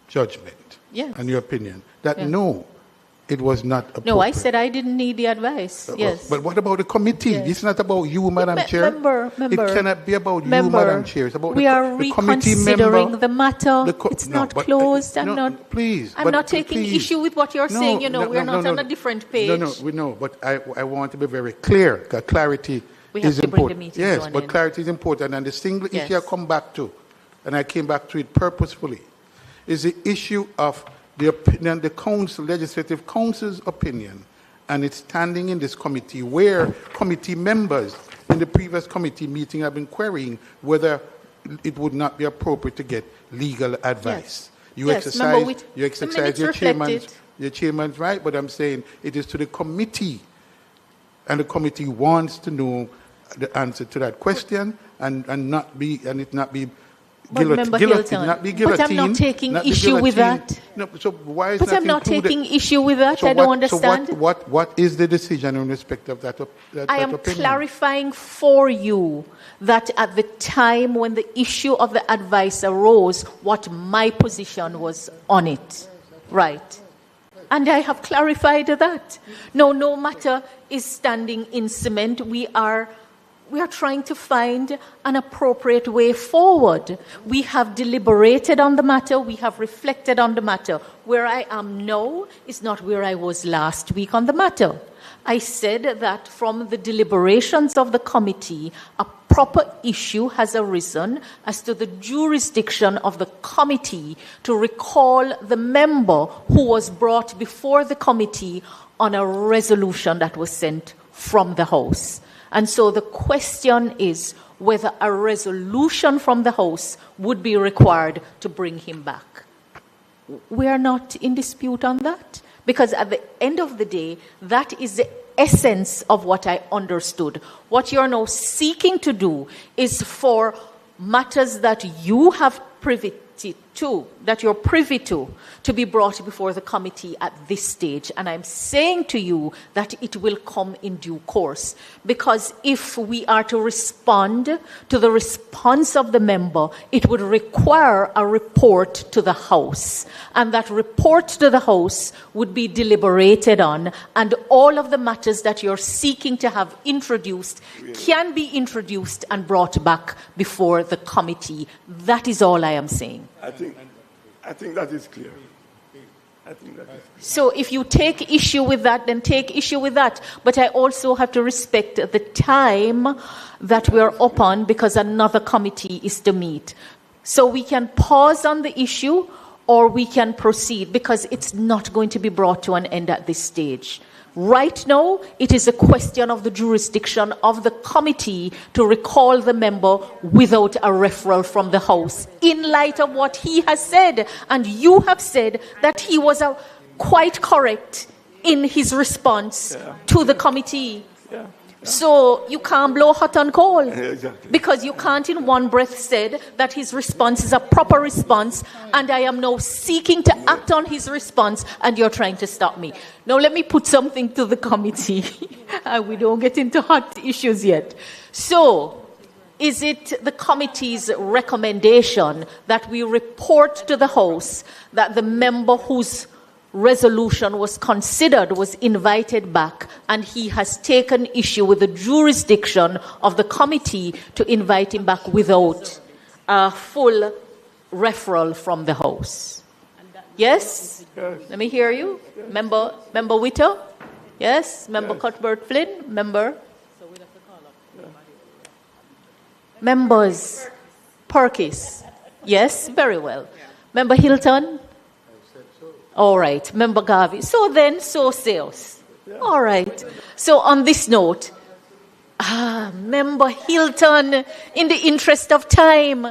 judgment, yes, and your opinion that yes, no, it was not appropriate. No, I said I didn't need the advice. Yes. But what about the committee? Yes. It's not about you, Madam Chair. Member, it cannot be about you, Madam Chair. It's about we are the committee member. reconsidering the matter. It's not closed. Please. I'm not taking issue with what you're saying. We're not on a different page. We know. But I want to be very clear. Clarity is important. Yes, but clarity is important. And the single issue I come back to, and I came back to it purposefully, is the issue of the opinion, the council, Legislative Council's opinion, and its standing in this committee, where committee members in the previous committee meeting have been querying whether it would not be appropriate to get legal advice. Yes. You exercise your chairman's right, but I'm saying it is to the committee, and the committee wants to know the answer to that question, and it not be But Member Hilton, not be but I'm not taking issue with that. No, so why is But that I'm not included? taking issue with that. So I don't understand. So what is the decision in respect of that I am opinion? clarifying for you that at the time when the issue of the advice arose, what my position was on it. Right. And I have clarified that. No matter is standing in cement. We are trying to find an appropriate way forward. We have deliberated on the matter. We have reflected on the matter. Where I am now is not where I was last week on the matter. I said that from the deliberations of the committee, a proper issue has arisen as to the jurisdiction of the committee to recall the member who was brought before the committee on a resolution that was sent from the House. And so the question is whether a resolution from the House would be required to bring him back. We are not in dispute on that, because at the end of the day, that is the essence of what I understood. What you're now seeking to do is for matters that you have privy to, that you're privy to be brought before the committee at this stage. And I'm saying to you that it will come in due course. Because if we are to respond to the response of the member, it would require a report to the House. And that report to the House would be deliberated on. And all of the matters that you're seeking to have introduced can be introduced and brought back before the committee. That is all I am saying. I think that is clear. So if you take issue with that, then take issue with that. But I also have to respect the time that we're up on, because another committee is to meet. So we can pause on the issue or we can proceed, because it's not going to be brought to an end at this stage. Right now, it is a question of the jurisdiction of the committee to recall the member without a referral from the House, in light of what he has said. And you have said that he was quite correct in his response to the committee. Yeah. So you can't blow hot and cold. Exactly. Because you can't in one breath said that his response is a proper response, and I am now seeking to act on his response, and you're trying to stop me. Now let me put something to the committee. We don't get into hot issues yet. So, is it the committee's recommendation that we report to the House that the member whose resolution was considered was invited back, and he has taken issue with the jurisdiction of the committee to invite him back without a full referral from the House? Yes? Let me hear you. Member Witter? Yes? Member Cuthbert Flynn? Members Perkis? Yes? Very well. Member Hilton? All right, Member Garvey. So then, so sales. All right. So on this note, Member Hilton, in the interest of time.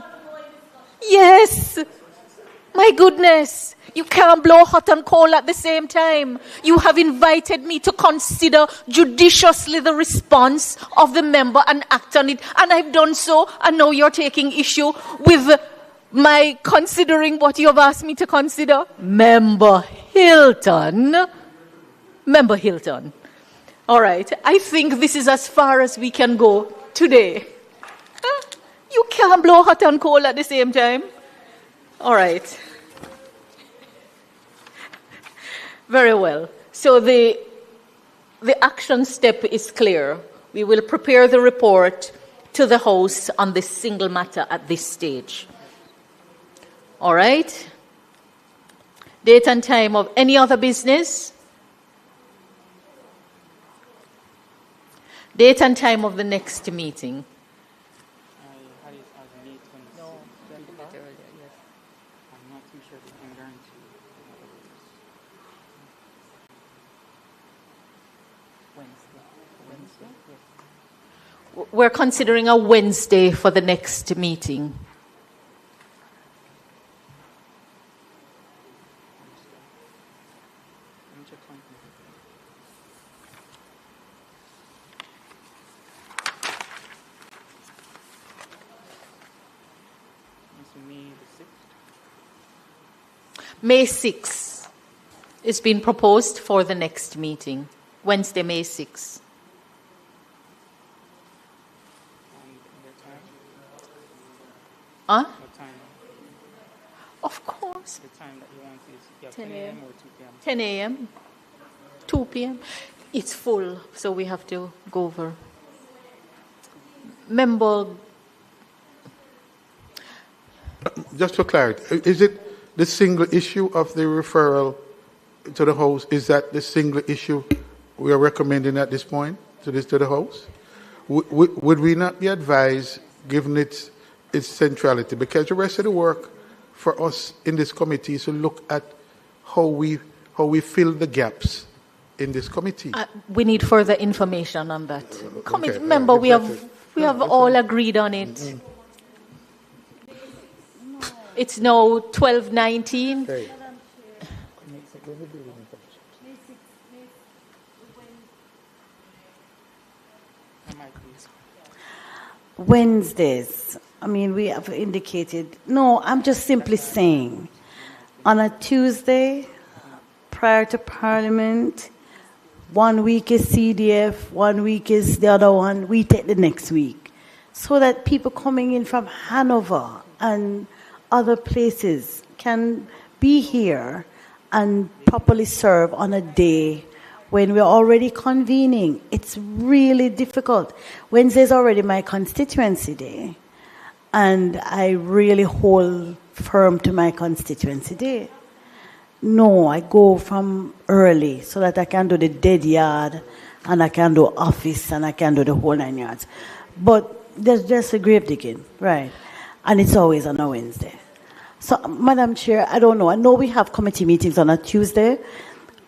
Yes. My goodness. You can't blow hot and cold at the same time. You have invited me to consider judiciously the response of the member and act on it. And I've done so. And now you're taking issue with my considering what you have asked me to consider. Member Hilton. All right. I think this is as far as we can go today. You can't blow hot and cold at the same time. All right. Very well. So the action step is clear. We will prepare the report to the House on this single matter at this stage. All right. Date and time of any other business? Date and time of the next meeting? I had it as May 26th. No, yes. I'm not too sure if I can guarantee. Wednesday? Yes. We're considering a Wednesday for the next meeting. May the 6th. May 6th is being proposed for the next meeting, Wednesday, May 6th. And the time? Huh? What time? Of course. The time that you want is 10 10 a.m. or 2 p.m.? 10 a.m., 2 p.m. It's full, so we have to go over. Member, Just for clarity, is it the single issue of the referral to the House? Is that the single issue we are recommending at this point to the House? Would we not be advised, given its centrality, because the rest of the work for us in this committee is to look at how we fill the gaps in this committee? we need further information on that. Okay, Member, we exactly. have all agreed on it. It's now 12:19. Okay. Wednesdays. I mean, we have indicated. No, I'm just simply saying, on a Tuesday, prior to Parliament, 1 week is CDF, 1 week is the other one. We take the next week, so that people coming in from Hanover and other places can be here and properly serve on a day when we're already convening. It's really difficult. Wednesday is already my constituency day, and I really hold firm to my constituency day. No, I go from early so that I can do the dead yard, and I can do office, and I can do the whole 9 yards. But there's just a grave digging, right? And it's always on a Wednesday. So, Madam Chair, I don't know. I know we have committee meetings on a Tuesday,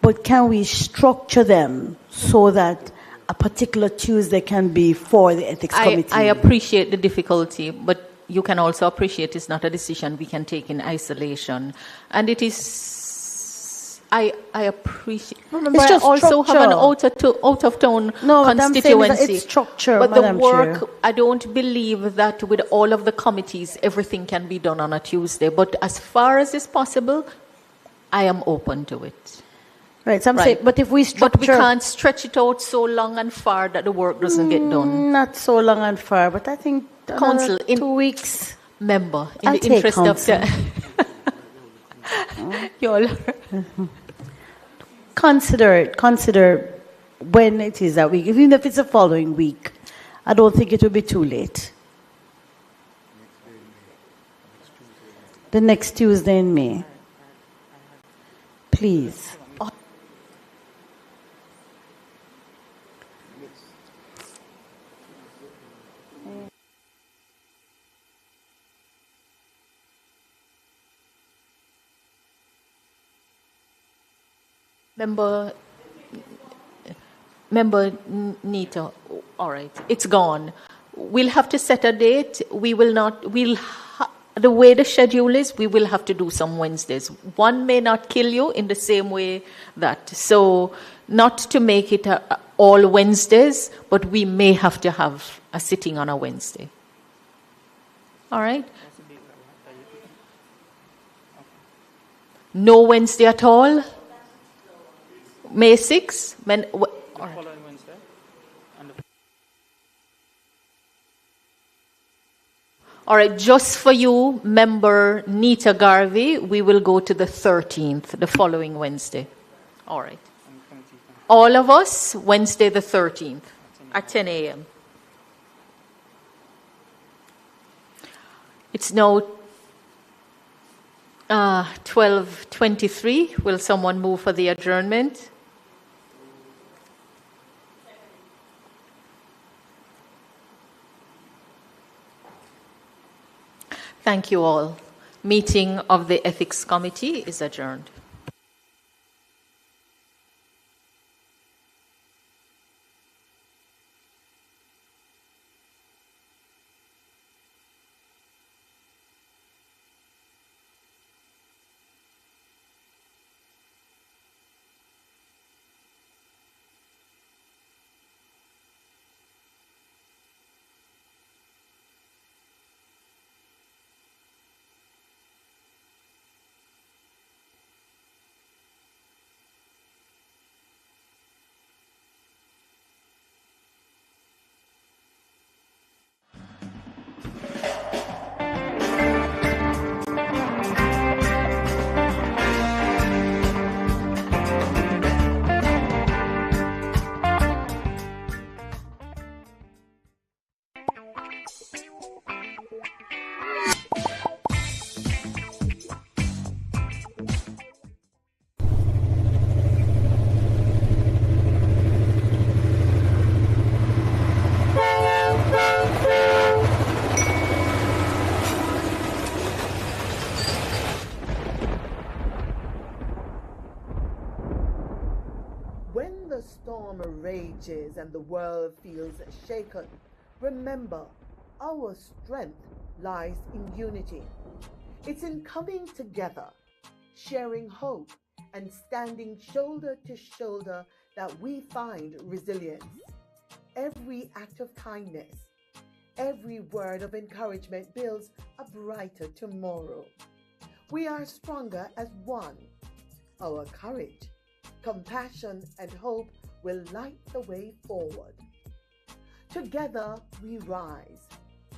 but can we structure them so that a particular Tuesday can be for the ethics committee? I appreciate the difficulty, but you can also appreciate it's not a decision we can take in isolation. And it is, I appreciate. Remember, It's just I also have an structure. out of town No, but I'm saying constituency. that it's structure, but Madam the work, Chair. I don't believe that with all of the committees, everything can be done on a Tuesday. But as far as is possible, I am open to it. Right, so I'm Right. saying, but if we structure... But we can't stretch it out so long and far that the work doesn't get done. Not so long and far, but I think Council, in 2 weeks. Member, in I'll the take interest of counsel. Y'all. Consider when it is that week, even if it's the following week. I don't think it will be too late. The next Tuesday in May. Please. Member Nita, all right, it's gone. We'll have to set a date. We will not, the way the schedule is, we will have to do some Wednesdays. One may not kill you in the same way that. So not to make it all Wednesdays, but we may have to have a sitting on a Wednesday. All right? No Wednesday at all? May 6th? Following Wednesday. All right, just for you, Member Nita Garvey, we will go to the 13th, the following Wednesday. All right. All of us, Wednesday the 13th at 10 a.m. It's now 12:23. Will someone move for the adjournment? Thank you all. Meeting of the Ethics Committee is adjourned. storm rages and the world feels shaken, remember, our strength lies in unity. It's in coming together, sharing hope, and standing shoulder to shoulder that we find resilience. Every act of kindness, every word of encouragement builds a brighter tomorrow. We are stronger as one. Our courage, compassion, and hope will light the way forward. Together we rise.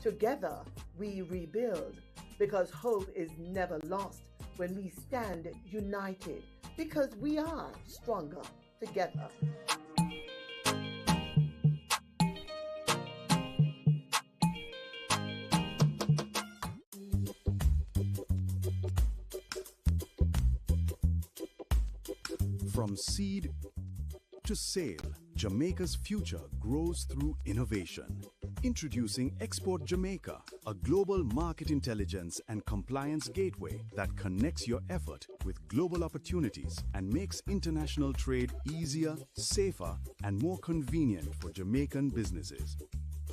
Together we rebuild, because hope is never lost when we stand united, because we are stronger together. From seed to sail, Jamaica's future grows through innovation. Introducing Export Jamaica, a global market intelligence and compliance gateway that connects your effort with global opportunities and makes international trade easier, safer, and more convenient for Jamaican businesses.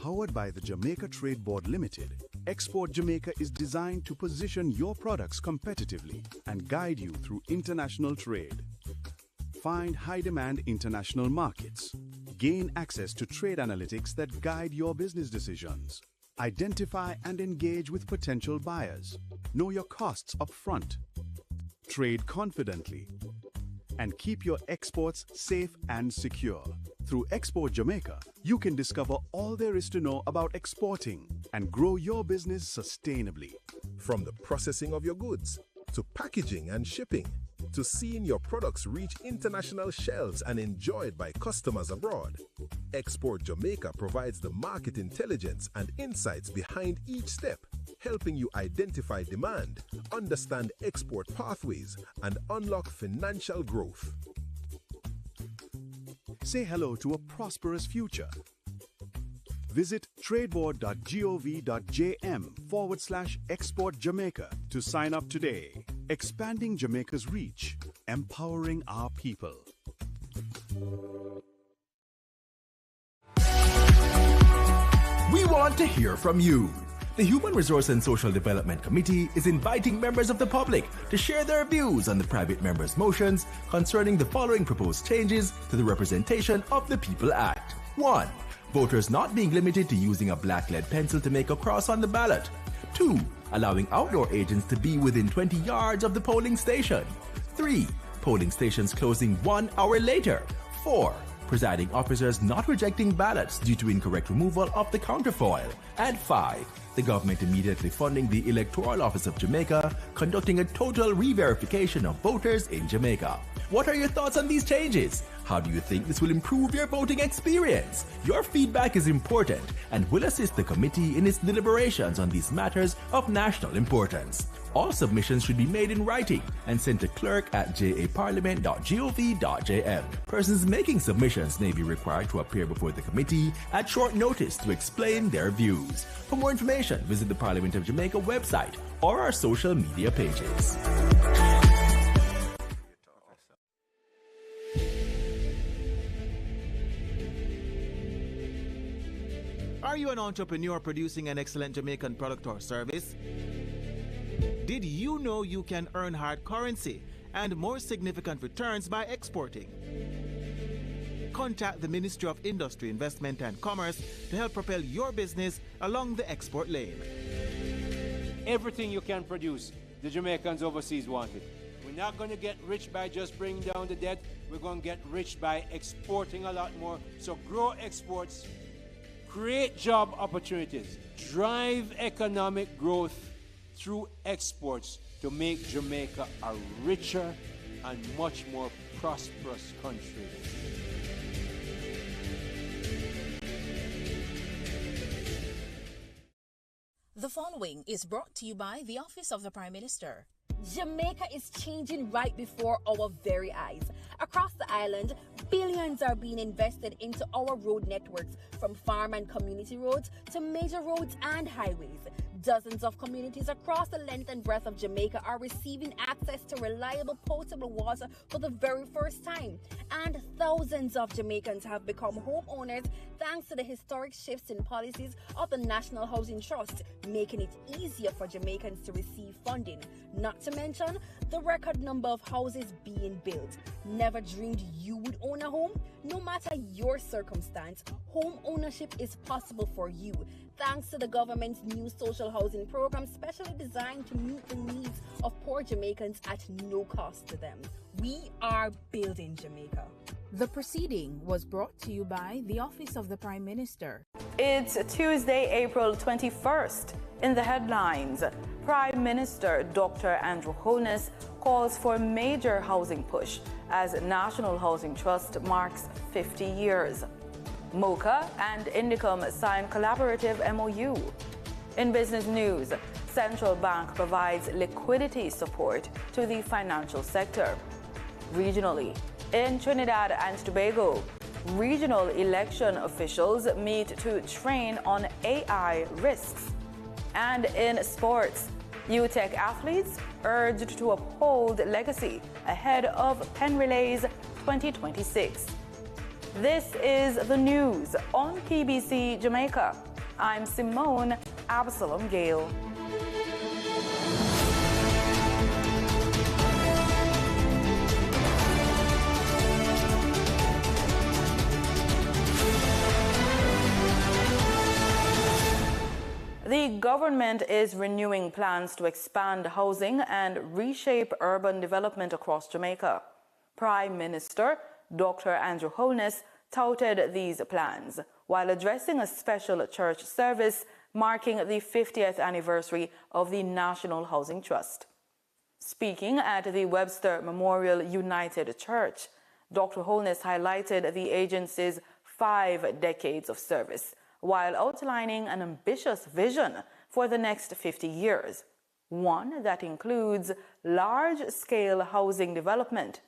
Powered by the Jamaica Trade Board Limited, Export Jamaica is designed to position your products competitively and guide you through international trade. Find high-demand international markets. Gain access to trade analytics that guide your business decisions. Identify and engage with potential buyers. Know your costs up front. Trade confidently. And keep your exports safe and secure. Through Export Jamaica, you can discover all there is to know about exporting and grow your business sustainably. From the processing of your goods, to packaging and shipping, to seeing your products reach international shelves and enjoyed by customers abroad, Export Jamaica provides the market intelligence and insights behind each step, helping you identify demand, understand export pathways, and unlock financial growth. Say hello to a prosperous future. Visit tradeboard.gov.jm/Export Jamaica to sign up today. Expanding Jamaica's reach, empowering our people. We want to hear from you. The Human Resource and Social Development Committee is inviting members of the public to share their views on the private members' motions concerning the following proposed changes to the Representation of the People Act. 1. Voters not being limited to using a black lead pencil to make a cross on the ballot. 2. Allowing outdoor agents to be within 20 yards of the polling station. 3. Polling stations closing 1 hour later. 4. Presiding officers not rejecting ballots due to incorrect removal of the counterfoil. And 5. The government immediately funding the Electoral Office of Jamaica, conducting a total re-verification of voters in Jamaica. What are your thoughts on these changes? How do you think this will improve your voting experience? Your feedback is important and will assist the committee in its deliberations on these matters of national importance. All submissions should be made in writing and sent to clerk@japarliament.gov.jm. Persons making submissions may be required to appear before the committee at short notice to explain their views. For more information, visit the Parliament of Jamaica website or our social media pages. Are you an entrepreneur producing an excellent Jamaican product or service? Did you know you can earn hard currency and more significant returns by exporting? Contact the Ministry of Industry, Investment and Commerce to help propel your business along the export lane. Everything you can produce, the Jamaicans overseas want it. We're not going to get rich by just bringing down the debt. We're going to get rich by exporting a lot more. So grow exports, create job opportunities, drive economic growth through exports to make Jamaica a richer and much more prosperous country. The following is brought to you by the Office of the Prime Minister. Jamaica is changing right before our very eyes. Across the island, billions are being invested into our road networks, from farm and community roads to major roads and highways. Dozens of communities across the length and breadth of Jamaica are receiving access to reliable potable water for the very first time. And thousands of Jamaicans have become homeowners thanks to the historic shifts in policies of the National Housing Trust, making it easier for Jamaicans to receive funding. Not to mention the record number of houses being built. Never dreamed you would own a home? No matter your circumstance, home ownership is possible for you, thanks to the government's new social housing program specially designed to meet the needs of poor Jamaicans at no cost to them. We are building Jamaica. The proceeding was brought to you by the Office of the Prime Minister. It's Tuesday, April 21st. In the headlines, Prime Minister Dr. Andrew Holness calls for major housing push as National Housing Trust marks 50 years. MOCA and Indicom sign collaborative MOU. In business news, Central Bank provides liquidity support to the financial sector. Regionally, in Trinidad and Tobago, regional election officials meet to train on AI risks. And in sports, UTech athletes urged to uphold legacy ahead of Penn Relay's 2026. This is the news on PBC Jamaica. I'm Simone Absalom Gale. The government is renewing plans to expand housing and reshape urban development across Jamaica. Prime Minister Dr. Andrew Holness touted these plans while addressing a special church service marking the 50th anniversary of the National Housing Trust. Speaking at the Webster Memorial United Church, Dr. Holness highlighted the agency's 5 decades of service, while outlining an ambitious vision for the next 50 years, one that includes large-scale housing development,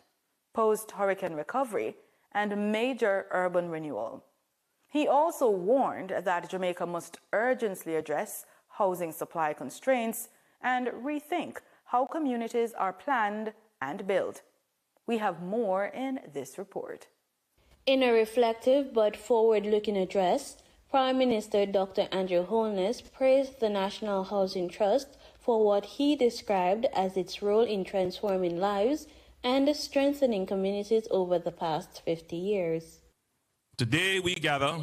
post-hurricane recovery, and major urban renewal. He also warned that Jamaica must urgently address housing supply constraints and rethink how communities are planned and built. We have more in this report. In a reflective but forward-looking address, Prime Minister Dr. Andrew Holness praised the National Housing Trust for what he described as its role in transforming lives and strengthening communities over the past 50 years. Today we gather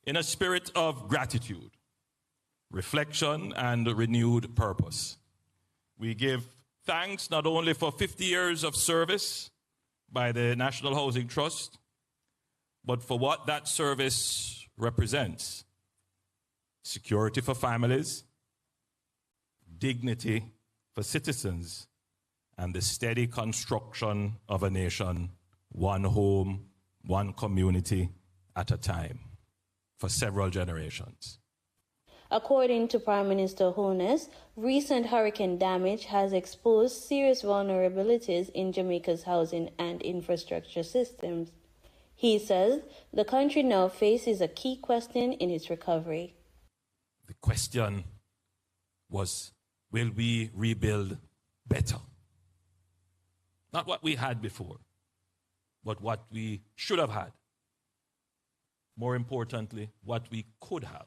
in a spirit of gratitude, reflection, and renewed purpose. We give thanks not only for 50 years of service by the National Housing Trust, but for what that service represents: security for families, dignity for citizens, and the steady construction of a nation, one home, one community at a time, for several generations. According to Prime Minister Holness, recent hurricane damage has exposed serious vulnerabilities in Jamaica's housing and infrastructure systems. He says the country now faces a key question in its recovery. The question was, will we rebuild better? Not what we had before, but what we should have had. More importantly, what we could have.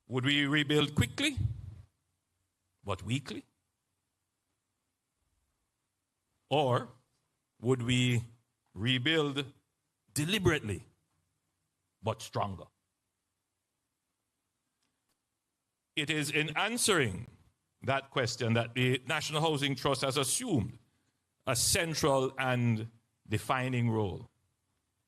Would we rebuild quickly, but weakly? Or would we rebuild deliberately, but stronger? It is in answering that question that the National Housing Trust has assumed a central and defining role.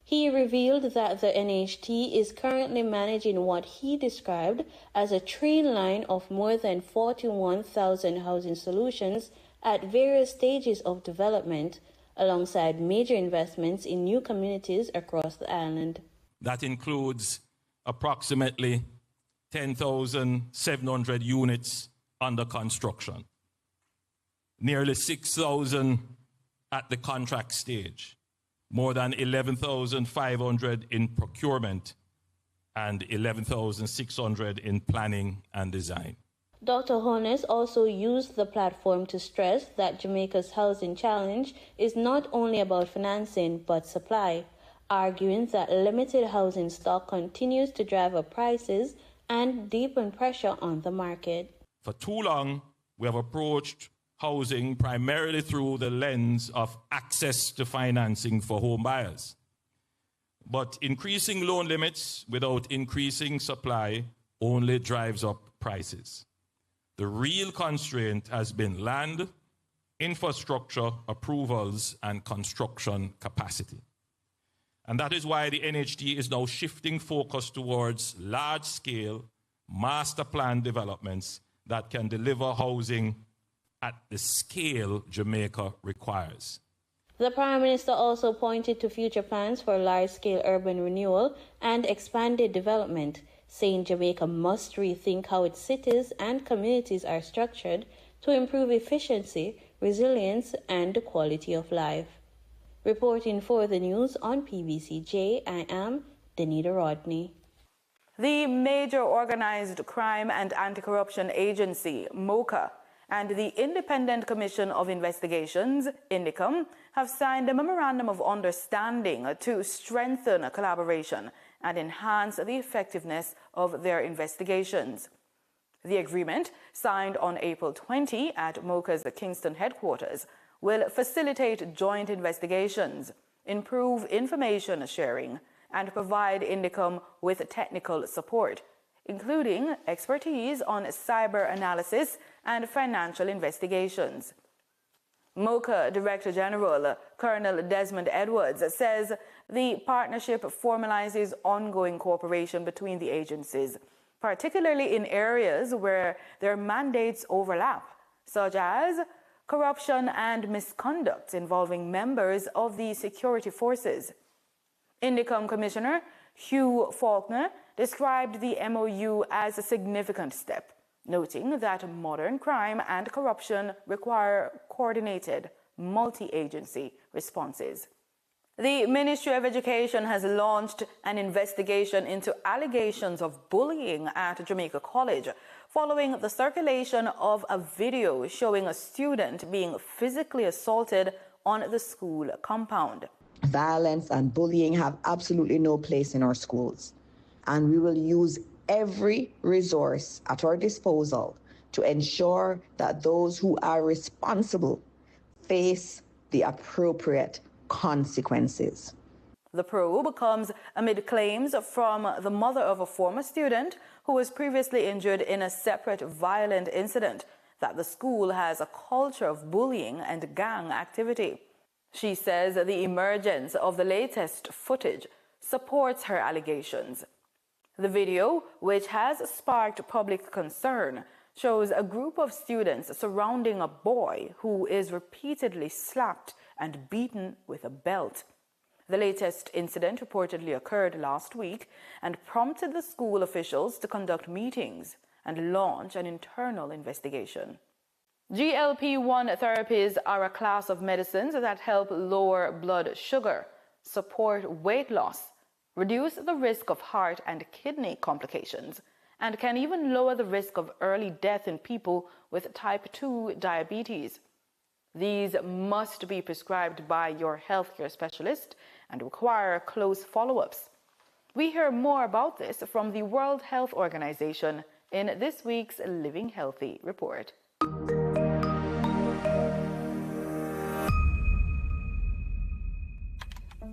He revealed that the NHT is currently managing what he described as a train line of more than 41,000 housing solutions at various stages of development, alongside major investments in new communities across the island. That includes approximately 10,700 units under construction, nearly 6,000 at the contract stage, more than 11,500 in procurement, and 11,600 in planning and design. Dr. Holness also used the platform to stress that Jamaica's housing challenge is not only about financing but supply, arguing that limited housing stock continues to drive up prices and deepen pressure on the market. For too long, we have approached housing primarily through the lens of access to financing for home buyers. But increasing loan limits without increasing supply only drives up prices. The real constraint has been land, infrastructure, approvals, and construction capacity. And that is why the NHD is now shifting focus towards large-scale master plan developments that can deliver housing at the scale Jamaica requires. The Prime Minister also pointed to future plans for large-scale urban renewal and expanded development, saying Jamaica must rethink how its cities and communities are structured to improve efficiency, resilience, and quality of life. Reporting for the news on PBCJ, I am Danita Rodney. The Major Organized Crime and Anti-Corruption Agency, MOCA, and the Independent Commission of Investigations, INDICOM, have signed a Memorandum of Understanding to strengthen collaboration and enhance the effectiveness of their investigations. The agreement, signed on April 20 at MOCA's Kingston headquarters, will facilitate joint investigations, improve information sharing, and provide INDICOM with technical support, including expertise on cyber analysis and financial investigations. MOCA Director General Colonel Desmond Edwards says the partnership formalizes ongoing cooperation between the agencies, particularly in areas where their mandates overlap, such as corruption and misconduct involving members of the security forces. INDICOM Commissioner Hugh Faulkner described the MOU as a significant step, noting that modern crime and corruption require coordinated, multi-agency responses. The Ministry of Education has launched an investigation into allegations of bullying at Jamaica College following the circulation of a video showing a student being physically assaulted on the school compound. Violence and bullying have absolutely no place in our schools, and we will use every resource at our disposal to ensure that those who are responsible face the appropriate consequences. The probe comes amid claims from the mother of a former student who was previously injured in a separate violent incident that the school has a culture of bullying and gang activity. She says the emergence of the latest footage supports her allegations. The video, which has sparked public concern, shows a group of students surrounding a boy who is repeatedly slapped and beaten with a belt. The latest incident reportedly occurred last week and prompted the school officials to conduct meetings and launch an internal investigation. GLP-1 therapies are a class of medicines that help lower blood sugar, support weight loss, reduce the risk of heart and kidney complications, and can even lower the risk of early death in people with type 2 diabetes. These must be prescribed by your healthcare specialist and require close follow-ups. We hear more about this from the World Health Organization in this week's Living Healthy report.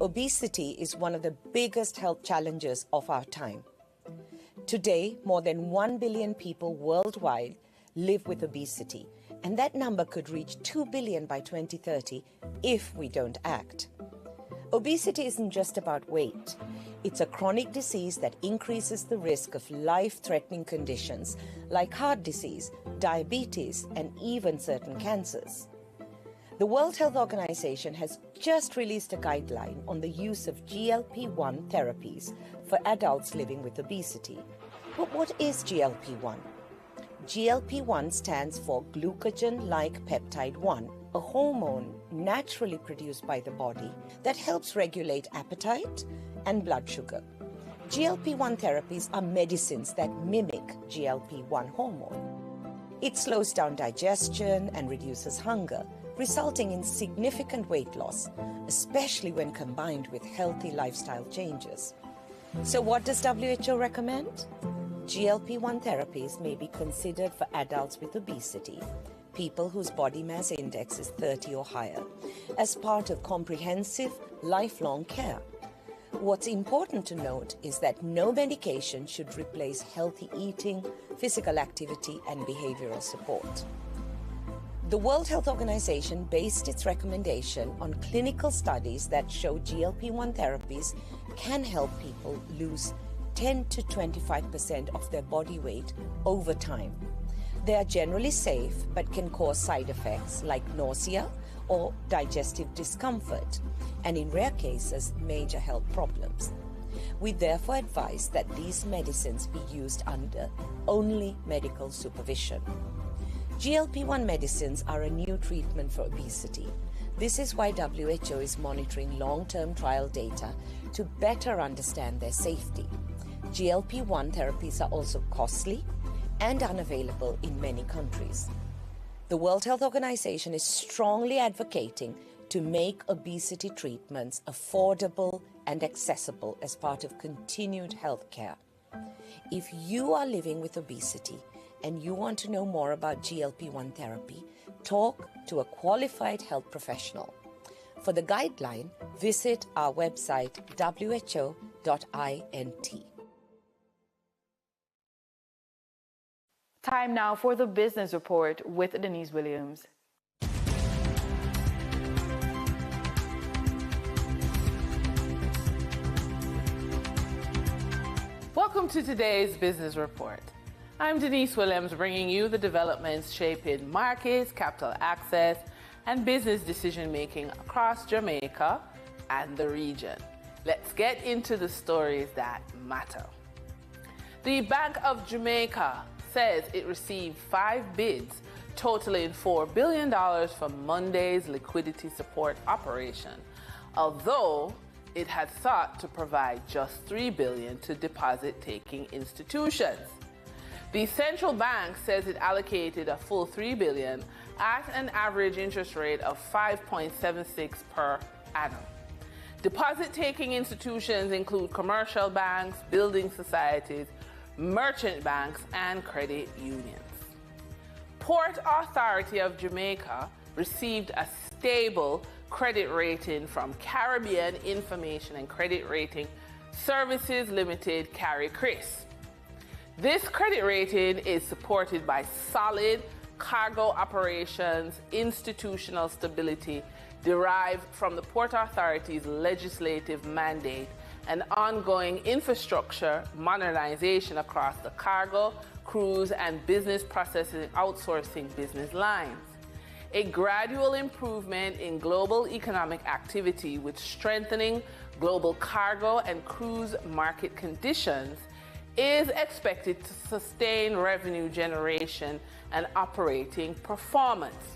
Obesity is one of the biggest health challenges of our time. Today, more than 1 billion people worldwide live with obesity, and that number could reach 2 billion by 2030 if we don't act. Obesity isn't just about weight. It's a chronic disease that increases the risk of life-threatening conditions like heart disease, diabetes, and even certain cancers. The World Health Organization has just released a guideline on the use of GLP-1 therapies for adults living with obesity. But what is GLP-1? GLP-1 stands for glucagon-like peptide 1, a hormone naturally produced by the body that helps regulate appetite and blood sugar. GLP-1 therapies are medicines that mimic GLP-1 hormone. It slows down digestion and reduces hunger, resulting in significant weight loss, especially when combined with healthy lifestyle changes. So what does WHO recommend? GLP-1 therapies may be considered for adults with obesity, people whose body mass index is 30 or higher, as part of comprehensive, lifelong care. What's important to note is that no medication should replace healthy eating, physical activity, and behavioral support. The World Health Organization based its recommendation on clinical studies that show GLP-1 therapies can help people lose 10 to 25% of their body weight over time. They are generally safe but can cause side effects like nausea or digestive discomfort, and in rare cases, major health problems. We therefore advise that these medicines be used under only medical supervision. GLP-1 medicines are a new treatment for obesity. This is why WHO is monitoring long-term trial data to better understand their safety. GLP-1 therapies are also costly and unavailable in many countries. The World Health Organization is strongly advocating to make obesity treatments affordable and accessible as part of continued health care. If you are living with obesity and you want to know more about GLP-1 therapy, talk to a qualified health professional. For the guideline, visit our website who.int. Time now for the business report with Denise Williams. Welcome to today's business report. I'm Denise Williams, bringing you the developments shaping markets, capital access, and business decision-making across Jamaica and the region. Let's get into the stories that matter. The Bank of Jamaica says it received 5 bids totaling $4 billion from Monday's liquidity support operation, although it had sought to provide just $3 billion to deposit-taking institutions. The central bank says it allocated a full $3 billion at an average interest rate of 5.76 per annum. Deposit-taking institutions include commercial banks, building societies, merchant banks, and credit unions. Port Authority of Jamaica received a stable credit rating from Caribbean Information and Credit Rating Services Limited, CARI-CRIS. This credit rating is supported by solid cargo operations, institutional stability derived from the Port Authority's legislative mandate, and ongoing infrastructure modernization across the cargo, cruise, and business processing outsourcing business lines. A gradual improvement in global economic activity with strengthening global cargo and cruise market conditions is expected to sustain revenue generation and operating performance.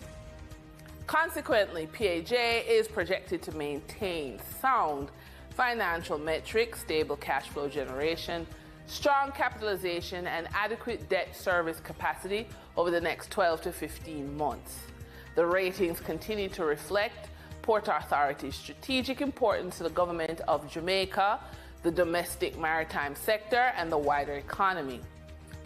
Consequently, PAJ is projected to maintain sound financial metrics, stable cash flow generation, strong capitalization, and adequate debt service capacity over the next 12 to 15 months. The ratings continue to reflect Port Authority's strategic importance to the government of Jamaica, the domestic maritime sector, and the wider economy.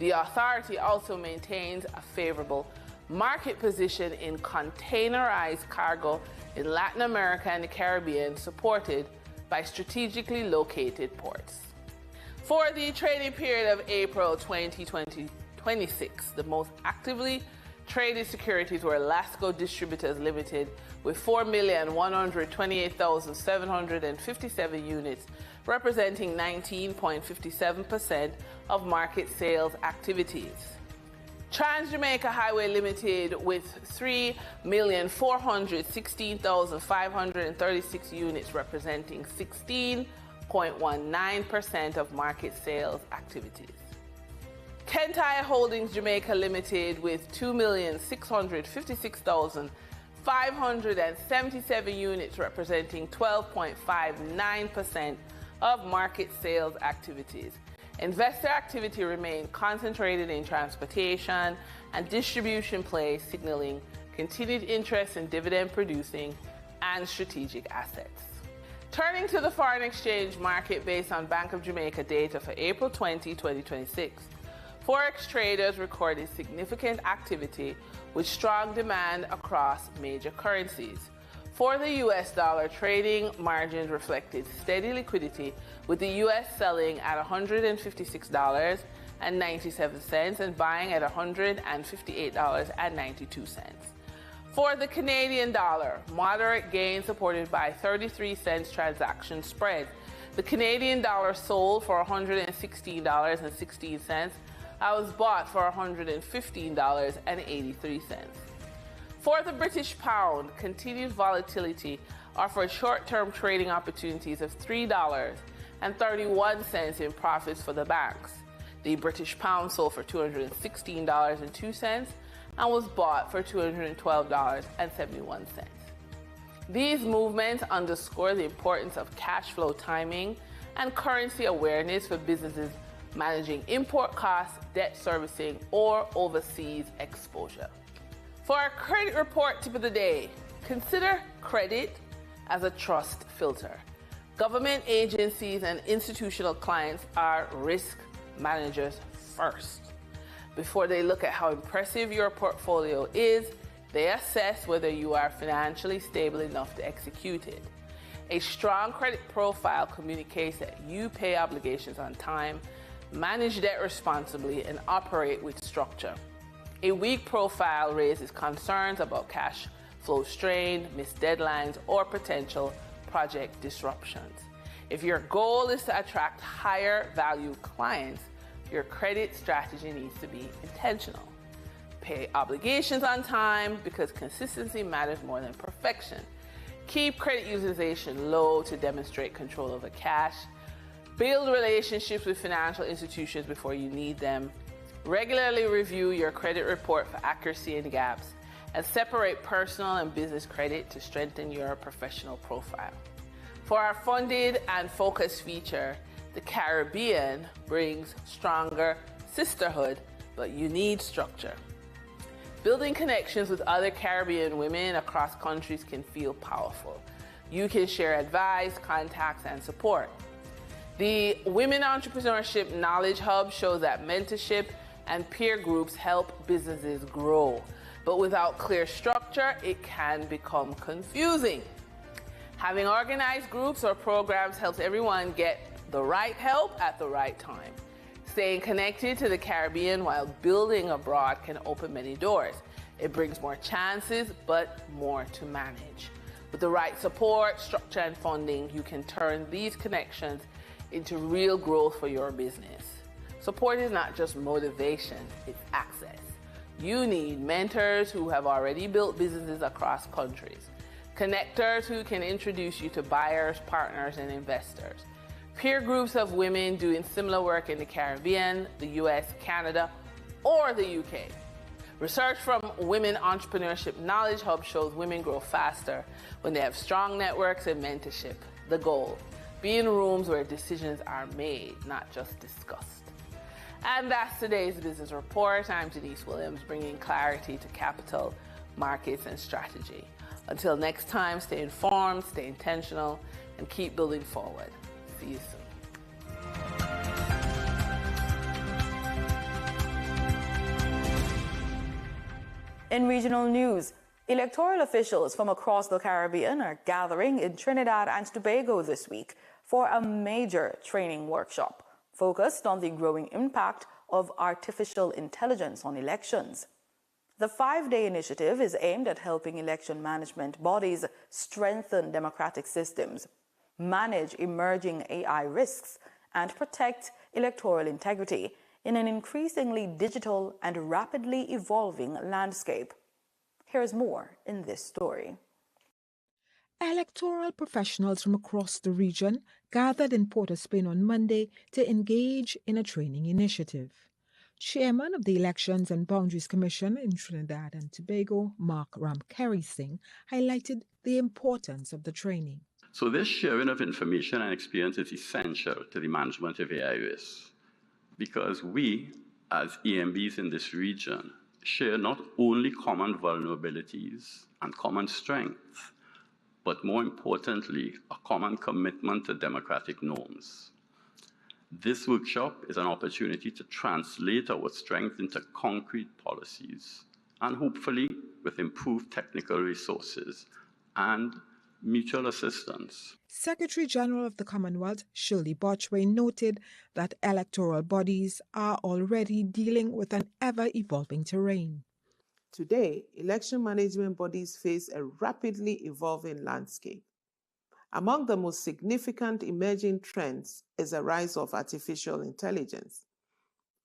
The authority also maintains a favorable market position in containerized cargo in Latin America and the Caribbean, supported by strategically located ports. For the trading period of April 2026, the most actively traded securities were Lasco Distributors Limited with 4,128,757 units, representing 19.57% of market sales activities. Trans-Jamaica Highway Limited with 3,416,536 units, representing 16.19% of market sales activities. Kentire Holdings Jamaica Limited with 2,656,577 units, representing 12.59% of market sales activities. Investor activity remained concentrated in transportation and distribution plays, signaling continued interest in dividend-producing and strategic assets. Turning to the foreign exchange market based on Bank of Jamaica data for April 20, 2026, Forex traders recorded significant activity with strong demand across major currencies. For the US dollar, trading margins reflected steady liquidity, with the US selling at $156.97 and buying at $158.92. For the Canadian dollar, moderate gain supported by 33 cents transaction spread. The Canadian dollar sold for $116.16 and was bought for $115.83. For the British pound, continued volatility offered short-term trading opportunities of $3.31 in profits for the banks. The British pound sold for $216.02 and was bought for $212.71. These movements underscore the importance of cash flow timing and currency awareness for businesses managing import costs, debt servicing, or overseas exposure. For our credit report tip of the day, consider credit as a trust filter. Government agencies and institutional clients are risk managers first. Before they look at how impressive your portfolio is, they assess whether you are financially stable enough to execute it. A strong credit profile communicates that you pay obligations on time, manage debt responsibly, and operate with structure. A weak profile raises concerns about cash flow strain, missed deadlines, or potential project disruptions. If your goal is to attract higher value clients, your credit strategy needs to be intentional. Pay obligations on time because consistency matters more than perfection. Keep credit utilization low to demonstrate control over cash. Build relationships with financial institutions before you need them. Regularly review your credit report for accuracy and gaps, and separate personal and business credit to strengthen your professional profile. For our funded and focused feature, the Caribbean brings stronger sisterhood, but you need structure. Building connections with other Caribbean women across countries can feel powerful. You can share advice, contacts, and support. The Women Entrepreneurship Knowledge Hub shows that mentorship and peer groups help businesses grow. But without clear structure, it can become confusing. Having organized groups or programs helps everyone get the right help at the right time. Staying connected to the Caribbean while building abroad can open many doors. It brings more chances, but more to manage. With the right support, structure, and funding, you can turn these connections into real growth for your business. Support is not just motivation, it's access. You need mentors who have already built businesses across countries, connectors who can introduce you to buyers, partners, and investors, peer groups of women doing similar work in the Caribbean, the US, Canada, or the UK. Research from Women Entrepreneurship Knowledge Hub shows women grow faster when they have strong networks and mentorship. The goal: be in rooms where decisions are made, not just discussed. And that's today's business report. I'm Denise Williams, bringing clarity to capital, markets, and strategy. Until next time, stay informed, stay intentional, and keep building forward. See you soon. In regional news, electoral officials from across the Caribbean are gathering in Trinidad and Tobago this week for a major training workshop focused on the growing impact of artificial intelligence on elections. The 5-day initiative is aimed at helping election management bodies strengthen democratic systems, manage emerging AI risks, and protect electoral integrity in an increasingly digital and rapidly evolving landscape. Here's more in this story. Electoral professionals from across the region gathered in Port of Spain on Monday to engage in a training initiative. Chairman of the Elections and Boundaries Commission in Trinidad and Tobago, Mark Ramkerry Singh, highlighted the importance of the training. So this sharing of information and experience is essential to the management of AI risk, because we, as EMBs in this region, share not only common vulnerabilities and common strengths, but more importantly, a common commitment to democratic norms. This workshop is an opportunity to translate our strength into concrete policies, and hopefully with improved technical resources and mutual assistance. Secretary General of the Commonwealth, Shirley Botchway, noted that electoral bodies are already dealing with an ever-evolving terrain. Today, election management bodies face a rapidly evolving landscape. Among the most significant emerging trends is the rise of artificial intelligence.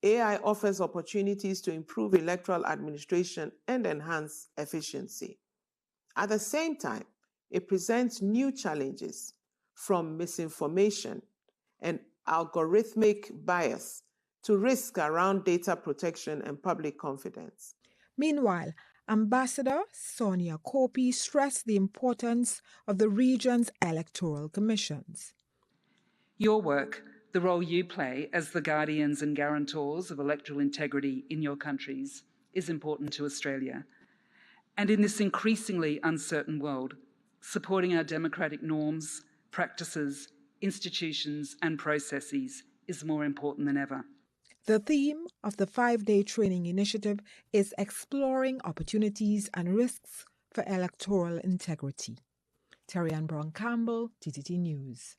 AI offers opportunities to improve electoral administration and enhance efficiency. At the same time, it presents new challenges, from misinformation and algorithmic bias to risk around data protection and public confidence. Meanwhile, Ambassador Sonia Kopi stressed the importance of the region's electoral commissions. Your work, the role you play as the guardians and guarantors of electoral integrity in your countries, is important to Australia. And in this increasingly uncertain world, supporting our democratic norms, practices, institutions, and processes is more important than ever. The theme of the 5-day training initiative is exploring opportunities and risks for electoral integrity. Terry-Ann Brown-Campbell, TTT News.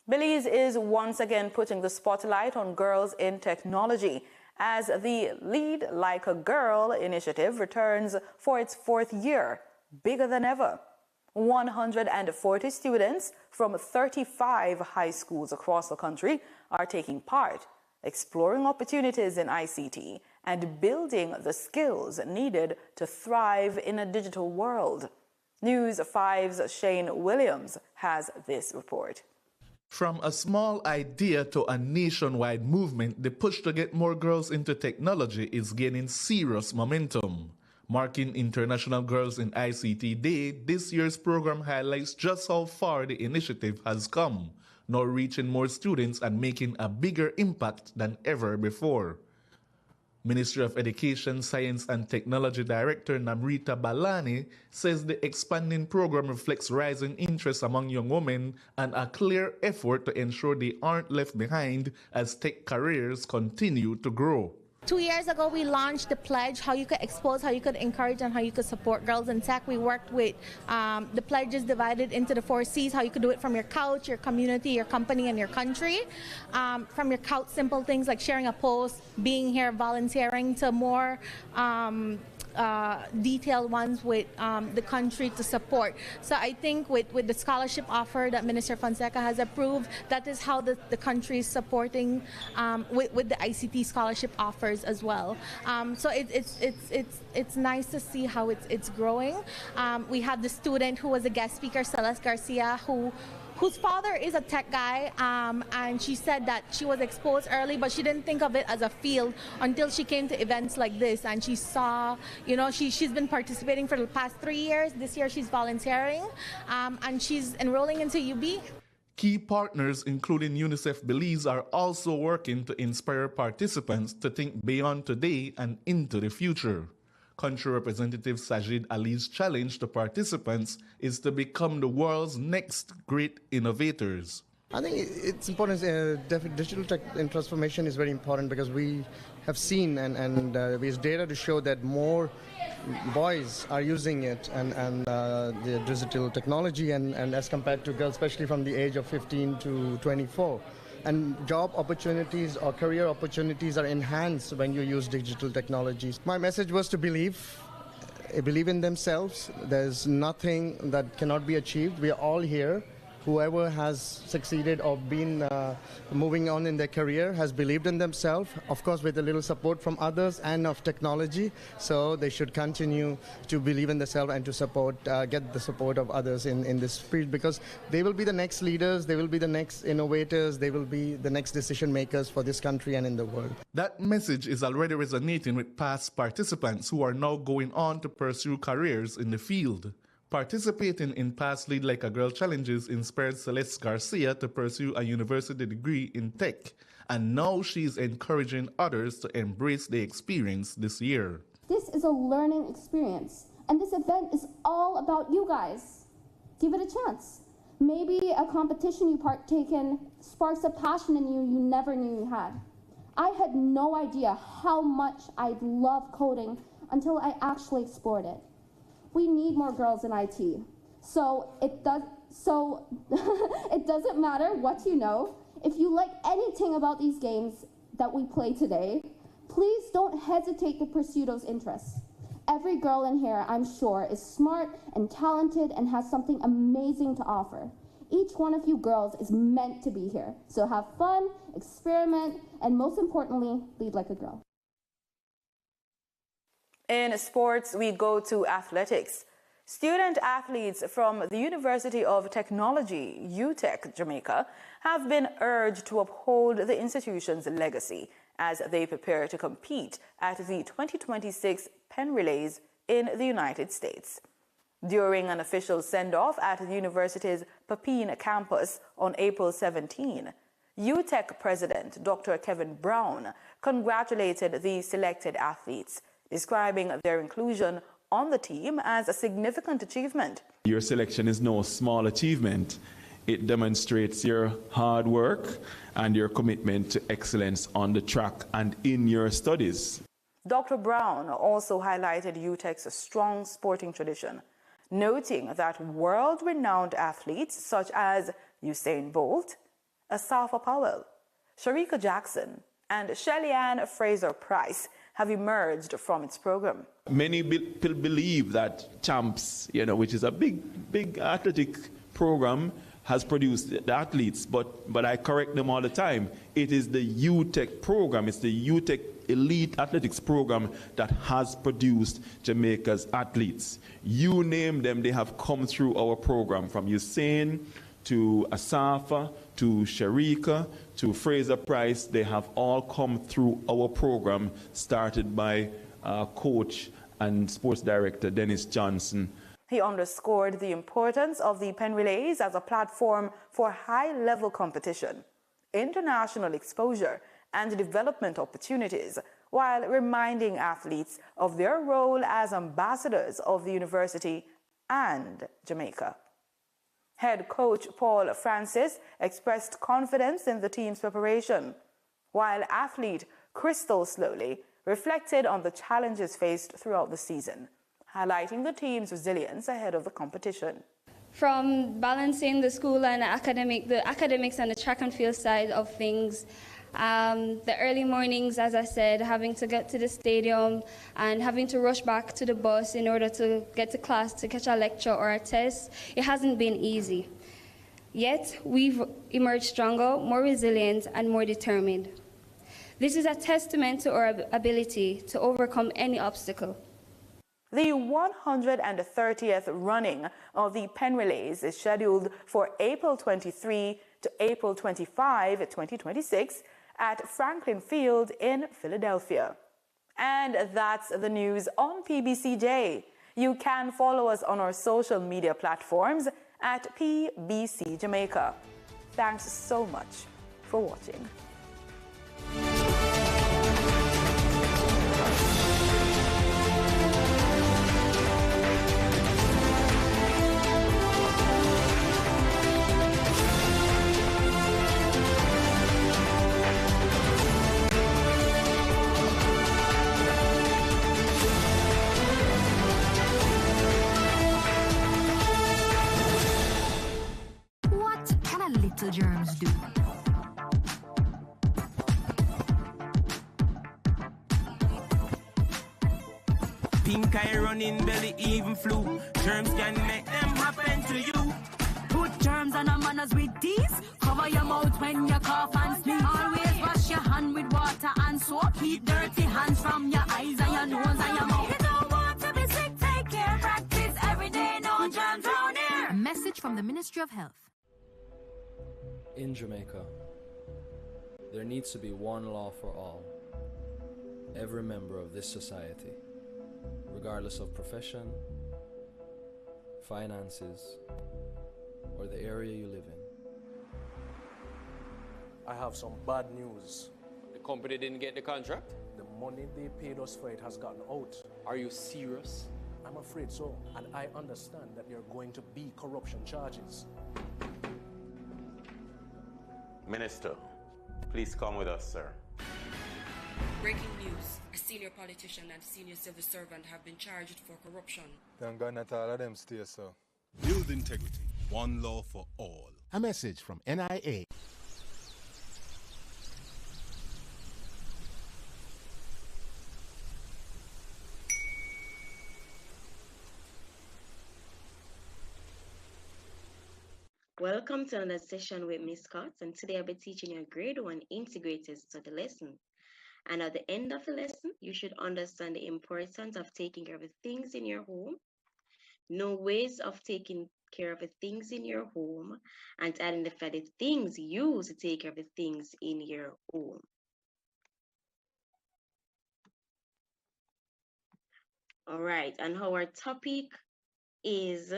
Belize is once again putting the spotlight on girls in technology as the Lead Like a Girl initiative returns for its 4th year, bigger than ever. 140 students from 35 high schools across the country are taking part, exploring opportunities in ICT and building the skills needed to thrive in a digital world. News 5's Shane Williams has this report. From a small idea to a nationwide movement, the push to get more girls into technology is gaining serious momentum. Marking International Girls in ICT Day, this year's program highlights just how far the initiative has come, now reaching more students and making a bigger impact than ever before. Ministry of Education, Science and Technology Director Namrita Balani says the expanding program reflects rising interest among young women and a clear effort to ensure they aren't left behind as tech careers continue to grow. 2 years ago, we launched the pledge, how you could expose, how you could encourage, and how you could support girls in tech. We worked with the pledges divided into the 4 C's, how you could do it from your couch, your community, your company, and your country. From your couch, simple things like sharing a post, being here, volunteering, to more detailed ones with the country to support. So I think with the scholarship offer that Minister Fonseca has approved, that is how the country is supporting with the ICT scholarship offers as well. So it's nice to see how it's growing. We have the student who was a guest speaker, Celeste Garcia, whose father is a tech guy, and she said that she was exposed early, but she didn't think of it as a field until she came to events like this, and she saw, she's been participating for the past 3 years. This year she's volunteering, and she's enrolling into UB. Key partners, including UNICEF Belize, are also working to inspire participants to think beyond today and into the future. Country Representative Sajid Ali's challenge to participants is to become the world's next great innovators. I think it's important. Digital tech and transformation is very important because we have seen and there's data to show that more boys are using it and the digital technology and as compared to girls, especially from the age of 15 to 24. And job opportunities or career opportunities are enhanced when you use digital technologies. My message was to believe in themselves. There's nothing that cannot be achieved. We are all here. Whoever has succeeded or been moving on in their career has believed in themselves, of course with a little support from others and of technology. So they should continue to believe in themselves and to support, get the support of others in this field, because they will be the next leaders, they will be the next innovators, they will be the next decision makers for this country and in the world. That message is already resonating with past participants who are now going on to pursue careers in the field. Participating in past Lead Like a Girl challenges inspired Celeste Garcia to pursue a university degree in tech, and now she's encouraging others to embrace the experience this year. This is a learning experience, and this event is all about you guys. Give it a chance. Maybe a competition you partake in sparks a passion in you you never knew you had. I had no idea how much I love coding until I actually explored it. We need more girls in IT. So it doesn't matter what you know. If you like anything about these games that we play today, please don't hesitate to pursue those interests. Every girl in here, I'm sure, is smart and talented and has something amazing to offer. Each one of you girls is meant to be here. So have fun, experiment, and most importantly, lead like a girl. In sports, we go to athletics. Student athletes from the University of Technology, UTech, Jamaica, have been urged to uphold the institution's legacy as they prepare to compete at the 2026 Penn Relays in the United States. During an official send-off at the university's Pepin campus on April 17, UTech President Dr. Kevin Brown congratulated the selected athletes, describing their inclusion on the team as a significant achievement. Your selection is no small achievement. It demonstrates your hard work and your commitment to excellence on the track and in your studies. Dr. Brown also highlighted UTech's strong sporting tradition, noting that world-renowned athletes such as Usain Bolt, Asafa Powell, Sharika Jackson, and Shelly-Ann Fraser-Price have emerged from its program. Many people believe that Champs, which is a big athletic program, has produced the athletes, but I correct them all the time. It is the UTech program, it's the UTech Elite Athletics program that has produced Jamaica's athletes. You name them, they have come through our program, from Usain to Asafa to Sharika to Fraser Price. They have all come through our program, started by coach and sports director Dennis Johnson. He underscored the importance of the Penn Relays as a platform for high-level competition, international exposure, and development opportunities, while reminding athletes of their role as ambassadors of the university and Jamaica. Head coach Paul Francis expressed confidence in the team's preparation, while athlete Crystal Slowly reflected on the challenges faced throughout the season, highlighting the team's resilience ahead of the competition. From balancing the school and the academics and the track and field side of things, the early mornings, as I said, having to get to the stadium and having to rush back to the bus in order to get to class to catch a lecture or a test, it hasn't been easy. Yet, we've emerged stronger, more resilient, and more determined. This is a testament to our ability to overcome any obstacle. The 130th running of the Penn Relays is scheduled for April 23 to April 25, 2026 at Franklin Field in Philadelphia. And that's the news on PBCJ. You can follow us on our social media platforms at PBC Jamaica. Thanks so much for watching. Little germs do. Pink eye running belly even flu. Germs can make them happen to you. Put germs on our manners with these. Cover your mouth when you cough and sneeze. Always wash your hand with water and soap. Keep dirty hands from your eyes and your nose and your mouth. You don't want to be sick, take care. Practice every day, no germs around here. A message from the Ministry of Health. In Jamaica, there needs to be one law for all. Every member of this society, regardless of profession, finances, or the area you live in. I have some bad news. The company didn't get the contract? The money they paid us for it has gotten out. Are you serious? I'm afraid so, and I understand that there are going to be corruption charges. Minister, please come with us, sir. Breaking news. A senior politician and senior civil servant have been charged for corruption. Thank God not all of them stay, sir. Build integrity. One law for all. A message from NIA. Welcome to another session with Miss Scott, and today I'll be teaching you a grade 1 integrated study lesson. And at the end of the lesson, you should understand the importance of taking care of the things in your home, know ways of taking care of the things in your home, and identify the things used to take care of the things in your home. All right, and our topic is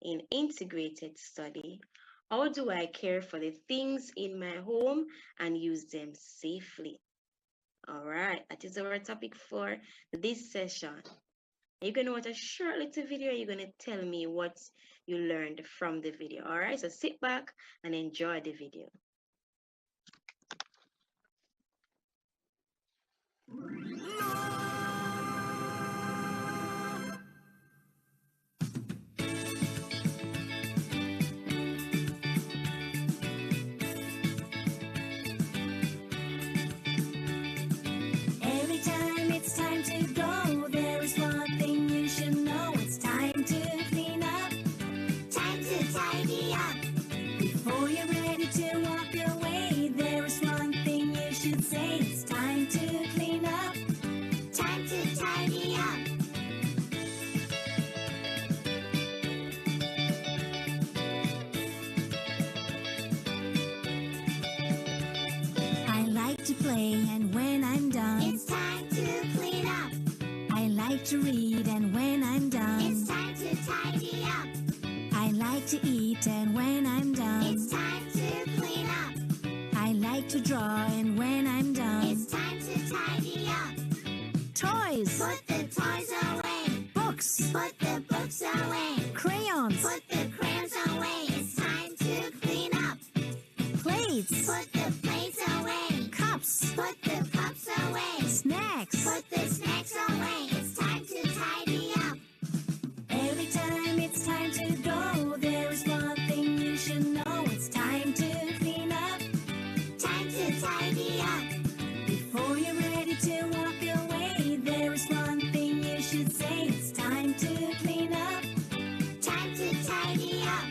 in integrated study. How do I care for the things in my home and use them safely? All right, that is our topic for this session. You're going to watch a short little video. You're going to tell me what you learned from the video. All right, so sit back and enjoy the video. Every time it's time to go, there is one thing you should know. It's time to clean up, time to tidy up. Before you're ready to walk away, there is one thing you should say. It's time to clean up, time to tidy up. I like to play, and when I'm done, it's time to clean up. I like to read, and when I'm done, it's time to tidy up. I like to eat, and when I'm done, it's time to clean up. I like to draw, and when I'm done, it's time to tidy up. Toys, put the toys away. Books, put the books away. Crayons, put the crayons away. It's time to clean up. Plates, put the plates away. Cups, put the cups away. Snacks, put the snacks away. It's time to tidy up. Every time it's time to go, there is one thing you should know. It's time to clean up, time to tidy up. Before you're ready to walk away, there is one thing you should say. It's time to clean up, time to tidy up.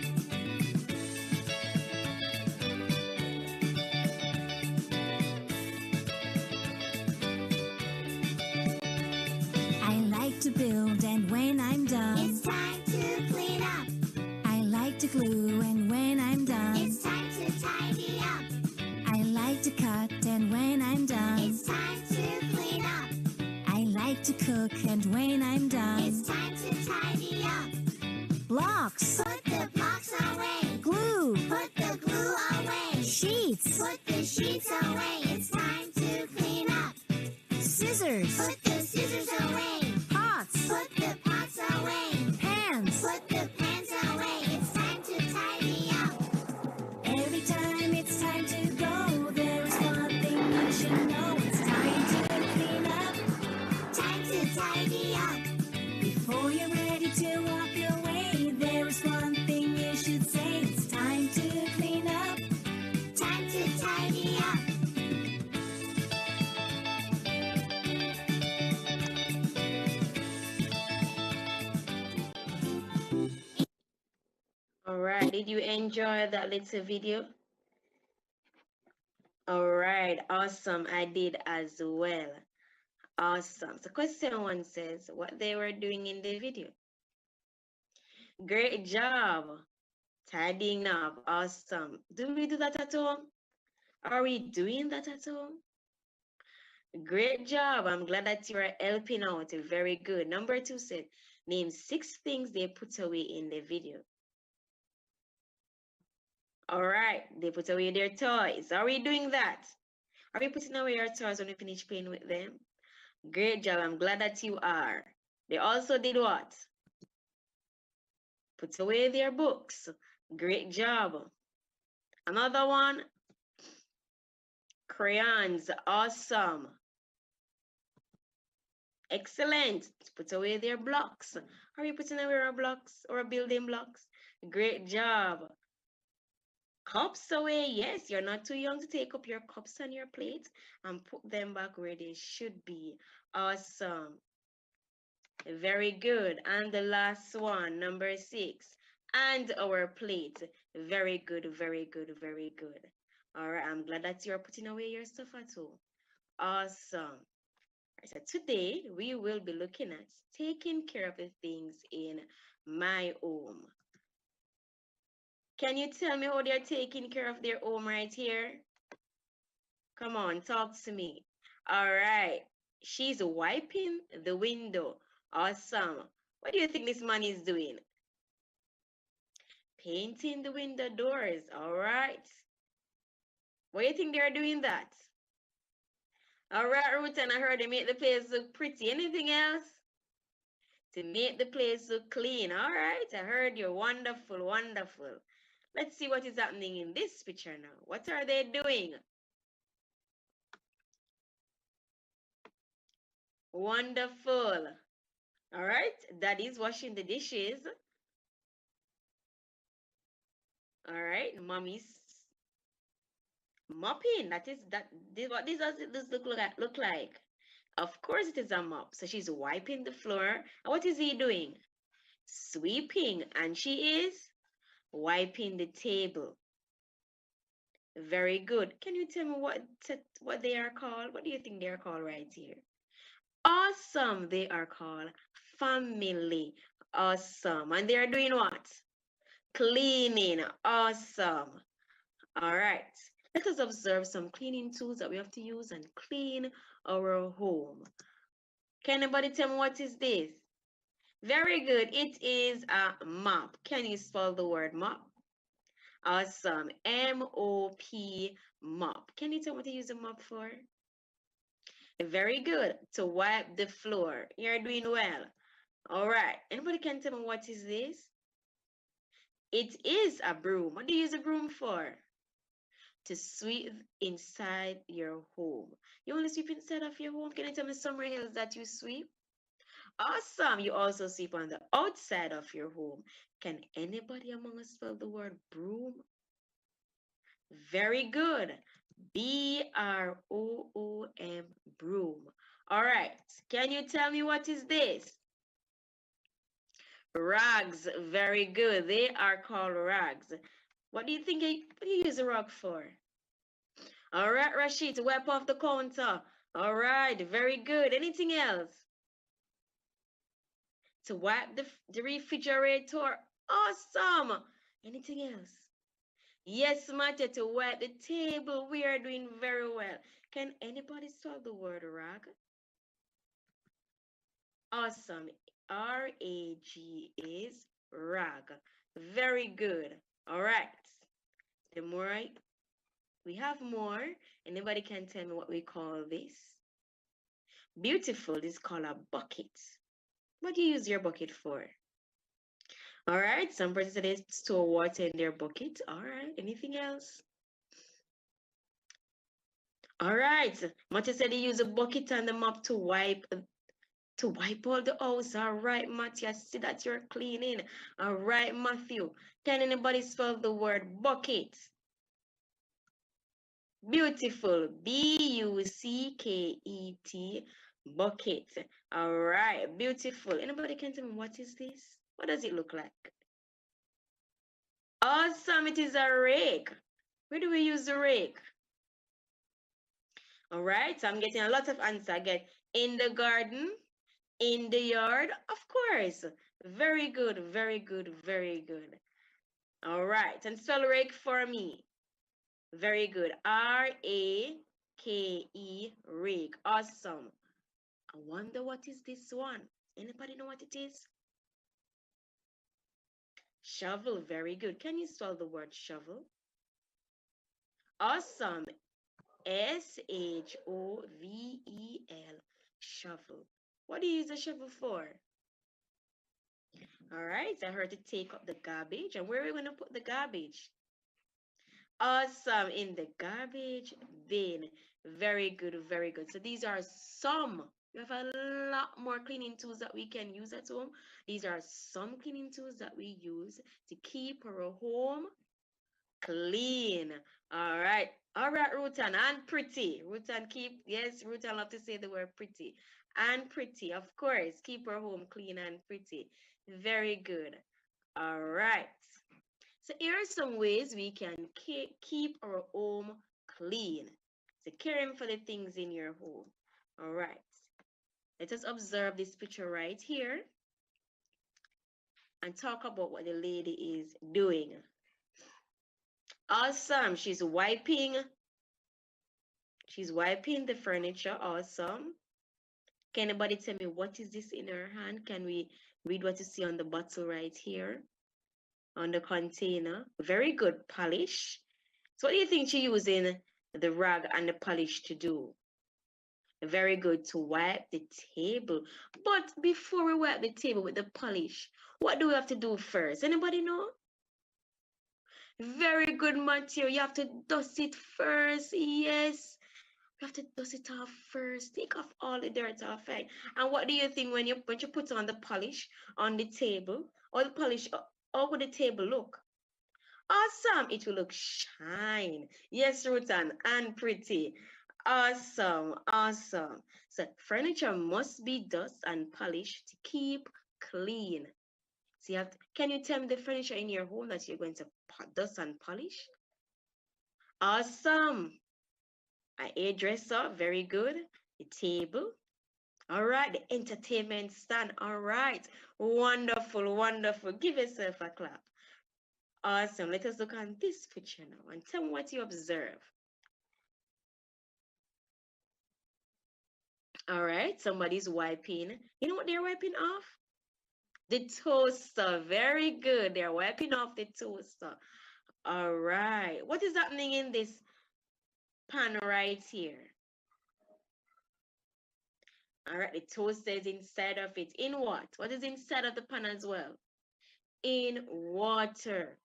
I like to build, and when I'm done, it's time to clean up. I like to glue, and when I'm done, it's time to tidy up. I like to cut, and when I'm done, it's time to clean up. I like to cook, and when I'm done, it's time to tidy up. Blocks, put the blocks away. Glue, put the glue away. Sheets, put the sheets away. It's time to clean up. Scissors, put the scissors away. Pots, put the pots away. Pans, put the pans away. It's time to tidy up. Every time it's time to go, there is one thing you should know. It's time to clean up, time to tidy up. Before you're ready to walk away, there is one thing you should say. It's time to clean up, time to tidy up. All right, did you enjoy that little video? All right, awesome. I did as well. Awesome. So question 1 says what they were doing in the video. Great job. Tidying up. Awesome. Do we do that at home? Are we doing that at home? Great job. I'm glad that you are helping out. Very good. Number 2 said, Name 6 things they put away in the video. All right, they put away their toys. Are we doing that? Are we putting away our toys when we finish playing with them? Great job. I'm glad that you are. They also did what? Put away their books. Great job. Another one. Crayons. Awesome. Excellent. Put away their blocks. Are we putting away our blocks or building blocks? Great job. Cups away. Yes, you're not too young to take up your cups and your plates and put them back where they should be. Awesome. Very good. And the last one, number 6. And our plate. Very good, very good, very good. All right, I'm glad that you're putting away your stuff at home. Awesome. So today we will be looking at taking care of the things in my home. Can you tell me how they're taking care of their home right here? Come on, talk to me. All right. She's wiping the window. Awesome. What do you think this man is doing? Painting the window doors. All right. What do you think they're doing that? All right, Ruth, and I heard they make the place look pretty. Anything else? To make the place look clean. All right, I heard you're wonderful, wonderful. Let's see what is happening in this picture now. What are they doing? Wonderful. All right, Daddy's washing the dishes. All right, Mommy's mopping. What does this look like? Of course it is a mop. So she's wiping the floor. And what is he doing? Sweeping. And she is wiping the table. Very good. Can you tell me what they are called? What do you think they are called right here? Awesome. They are called family. Awesome. And they are doing what? Cleaning. Awesome. All right. Let us observe some cleaning tools that we have to use and clean our home. Can anybody tell me what is this? Very good. It is a mop. Can you spell the word mop? Awesome. M-O-P, mop. Can you tell me what to use a mop for? Very good. To wipe the floor. You're doing well. All right. Anybody can tell me what is this? It is a broom. What do you use a broom for? To sweep inside your home. You want to sweep inside of your home? Can you tell me somewhere else that you sweep? Awesome. You also sweep on the outside of your home. Can anybody among us spell the word broom? Very good. B-R-O-O-M, broom. All right. Can you tell me what is this? Rags. Very good. They are called rags. What do you think you use a rag for? All right, Rashid, wipe off the counter. All right, very good. Anything else? To wipe the refrigerator. Awesome. Anything else? Yes, Mattia, to wipe the table. We are doing very well. Can anybody spell the word rag? Awesome. R-A-G is rag. Very good. All right. The more we have more. Anybody can tell me what we call this? Beautiful. This is called a bucket. What do you use your bucket for? All right. Some person said they store water in their bucket. All right. Anything else? All right. Matthew said he used a bucket and the mop to wipe all the house. All right, Matthew. I see that you're cleaning. All right, Matthew. Can anybody spell the word bucket? Beautiful. B-U-C-K-E-T, bucket. All right, beautiful. Anybody can tell me what is this? What does it look like? Awesome, it is a rake. Where do we use the rake? All right, so I'm getting a lot of answers. I get in the garden, in the yard, of course. Very good, very good, very good. All right, and spell rake for me. Very good. R-A-K-E, rake. Awesome. I wonder what is this one? Anybody know what it is? Shovel, very good. Can you spell the word shovel? Awesome. Shovel, shovel. What do you use a shovel for? All right, I heard to take up the garbage. And where are we going to put the garbage? Awesome, in the garbage bin. Very good, very good. So these are some. We have a lot more cleaning tools that we can use at home. These are some cleaning tools that we use to keep our home clean. All right, Rutan, and pretty. Rutan, yes, Rutan love to say the word pretty. And pretty, of course, keep our home clean and pretty. Very good. All right. So here are some ways we can keep our home clean. So caring for the things in your home. All right. Let us observe this picture right here and talk about what the lady is doing. Awesome. She's wiping the furniture. Awesome. Can anybody tell me what is this in her hand? Can we read what you see on the bottle right here? On the container. Very good. Polish. So what do you think she's using the rag and the polish to do? Very good, to wipe the table. But before we wipe the table with the polish, what do we have to do first? Anybody know? Very good, Matthew. You have to dust it first. Yes. You have to dust it off first. Take off all the dirt off it. And what do you think when you put on the polish on the table, or the polish, how would the table look? Awesome. It will look shine. Yes, Rutan, and pretty. Awesome. Awesome. So furniture must be dusted and polished to keep clean. So you have to, can you tell me the furniture in your home that you're going to dust and polish? Awesome. An hairdresser, very good. The table. All right, the entertainment stand. All right. Wonderful, wonderful. Give yourself a clap. Awesome. Let us look at this picture now and tell me what you observe. All right, somebody's wiping. You know what they're wiping off? The toaster. Very good. They're wiping off the toaster. All right. What is happening in this pan right here? All right, the toaster is inside of it. In what? What is inside of the pan as well? In water.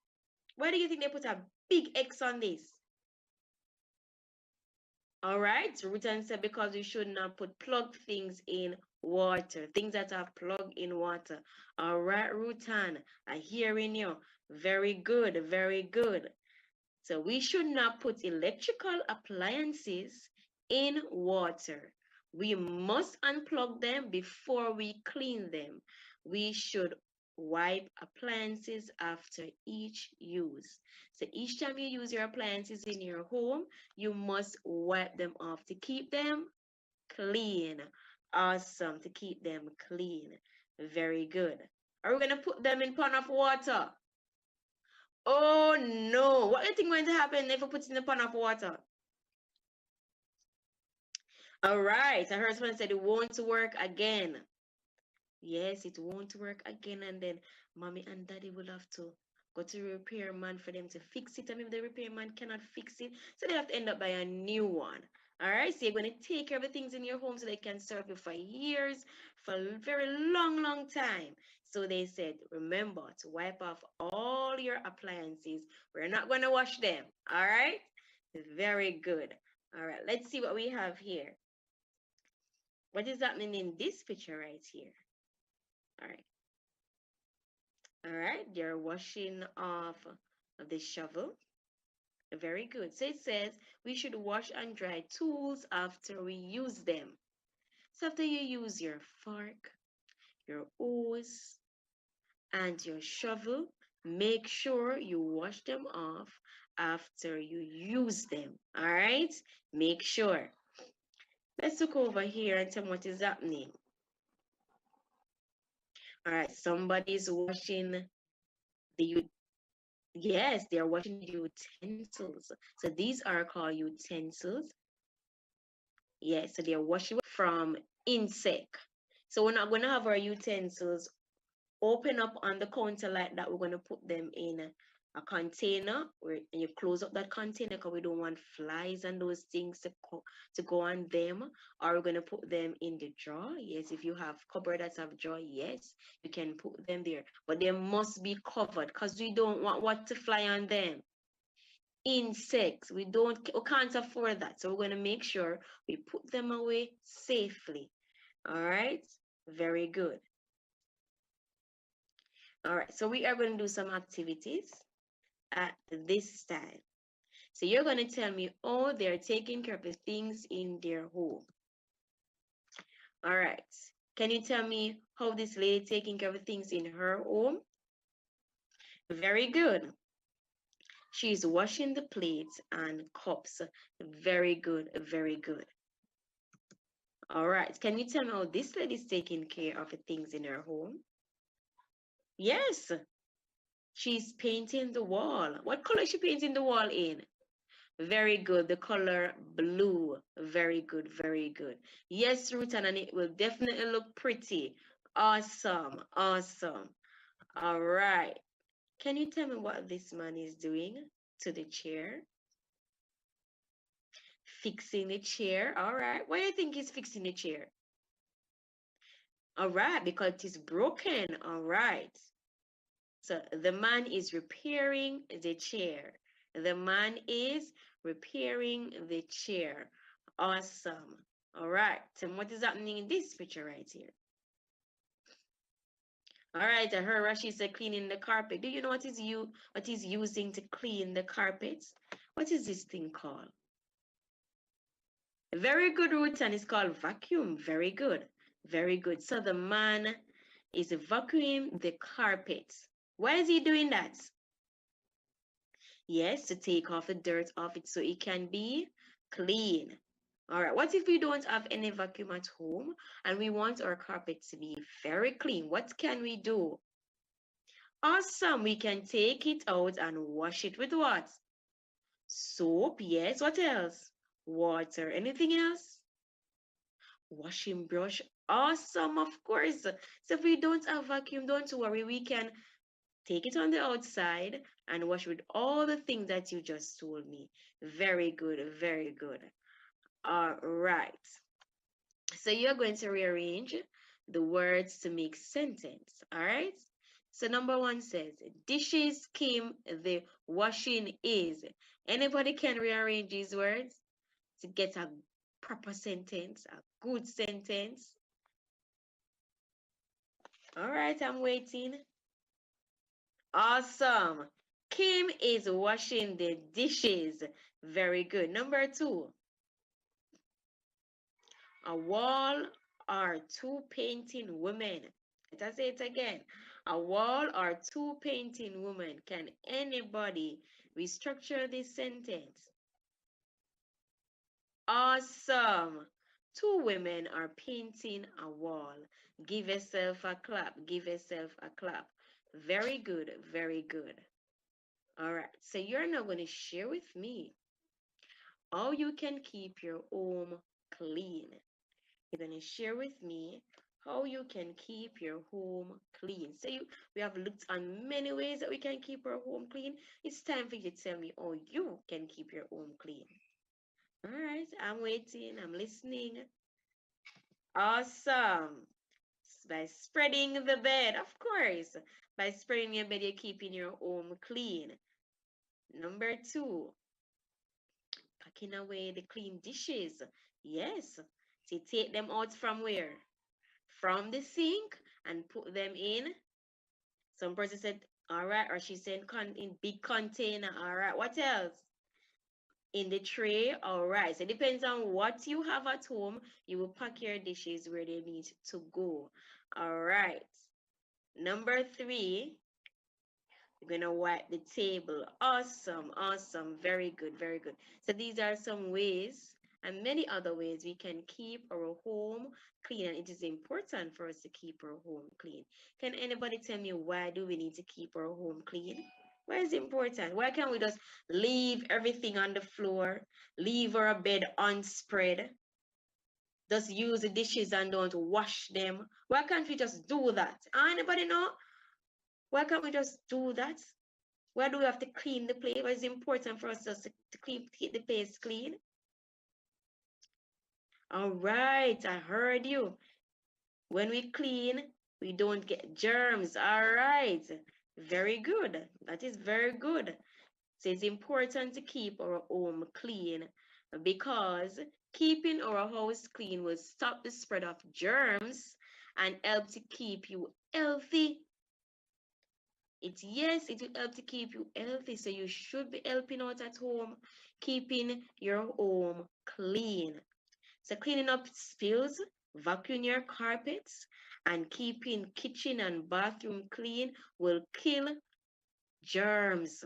Why do you think they put a big X on this? All right, Rutan said because you should not put plugged things in water, things that are plugged in water. All right, Rutan, I hearing you. Very good, very good. So we should not put electrical appliances in water. We must unplug them before we clean them. We should wipe appliances after each use. So each time you use your appliances in your home, you must wipe them off to keep them clean. Awesome, to keep them clean. Very good. Are we going to put them in pan of water? Oh no, what do you think going to happen if we put it in a pan of water? All right, I heard someone said it won't work again. Yes, it won't work again, and then mommy and daddy will have to go to the repairman for them to fix it. And if the repairman cannot fix it, so they have to end up buying a new one. All right, so you're going to take care of the things in your home so they can serve you for years, for a very long, long time. So they said, remember to wipe off all your appliances. We're not going to wash them. All right, very good. All right, let's see what we have here. What is happening in this picture right here? All right. All right, they're washing off the shovel. Very good. So it says we should wash and dry tools after we use them. So after you use your fork, your hose, and your shovel, make sure you wash them off after you use them. All right, make sure. Let's look over here and tell me what is happening. All right, somebody's washing yes, they're washing utensils. So these are called utensils. Yes, so they're washing from insect. So we're not going to have our utensils open up on the counter like that. We're going to put them in a container where you close up that container because we don't want flies and those things to go on them. Or we're going to put them in the drawer. Yes, if you have cupboard that have drawer, yes, you can put them there. But they must be covered because we don't want what to fly on them. Insects, we can't afford that. So we're going to make sure we put them away safely. All right, very good. All right, so we are going to do some activities at this time. So you're going to tell me, oh, they're taking care of the things in their home. All right, can you tell me how this lady taking care of the things in her home? Very good. She's washing the plates and cups. Very good, very good. All right, can you tell me how this lady is taking care of the things in her home? Yes, she's painting the wall. What color is she painting the wall in? Very good, the color blue. Very good, very good. Yes, Rutan, and it will definitely look pretty. Awesome, awesome. All right. Can you tell me what this man is doing to the chair? Fixing the chair. All right. Why do you think he's fixing the chair? All right, because it is broken. All right. So the man is repairing the chair. The man is repairing the chair. Awesome. All right. So what is happening in this picture right here? All right, I heard Rashi said cleaning the carpet. Do you know what he's using to clean the carpets? What is this thing called? Very good, Rutan. It's called vacuum. Very good. Very good. So the man is vacuuming the carpet. Why is he doing that? Yes, to take off the dirt off it so it can be clean. All right, what if we don't have any vacuum at home and we want our carpet to be very clean? What can we do? Awesome, we can take it out and wash it with what? Soap, yes. What else? Water. Anything else? Washing brush. Awesome, of course. So if we don't have vacuum, don't worry, we can take it on the outside and wash with all the things that you just told me. Very good, very good. All right. So you're going to rearrange the words to make sentence. All right. So number one says, dishes came, the washing is. Anybody can rearrange these words to get a proper sentence, a good sentence. All right, I'm waiting. Awesome. Kim is washing the dishes. Very good. Number two. A wall are two painting women. Let us say it again. A wall are two painting women. Can anybody restructure this sentence? Awesome. Two women are painting a wall. Give yourself a clap. Give yourself a clap. Very good. Very good. All right. So you're now going to share with me how you can keep your home clean. You're going to share with me how you can keep your home clean. So we have looked on many ways that we can keep our home clean. It's time for you to tell me how you can keep your home clean. All right, I'm waiting, I'm listening. Awesome. By spreading the bed, of course. By spreading your bed, you're keeping your home clean. Number two, packing away the clean dishes. Yes. So you take them out from where? From the sink and put them in. Some person said, all right, or she said in big container. All right, what else? In the tray. All right, so it depends on what you have at home. You will pack your dishes where they need to go. All right. Number three, you're gonna wipe the table. Awesome, awesome, very good, very good. So these are some ways and many other ways we can keep our home clean, and it is important for us to keep our home clean. Can anybody tell me why do we need to keep our home clean? Why is it important? Why can't we just leave everything on the floor, leave our bed unspread? just use the dishes and don't wash them. Why can't we just do that? Anybody know? Why can't we just do that? Why do we have to clean the plate? Why is it important for us just to keep the place clean? All right, I heard you. When we clean, we don't get germs. All right, very good. That is very good. So it's important to keep our home clean because keeping our house clean will stop the spread of germs and help to keep you healthy. It will help to keep you healthy. So you should be helping out at home, keeping your home clean. So cleaning up spills, vacuuming your carpets, and keeping kitchen and bathroom clean will kill germs.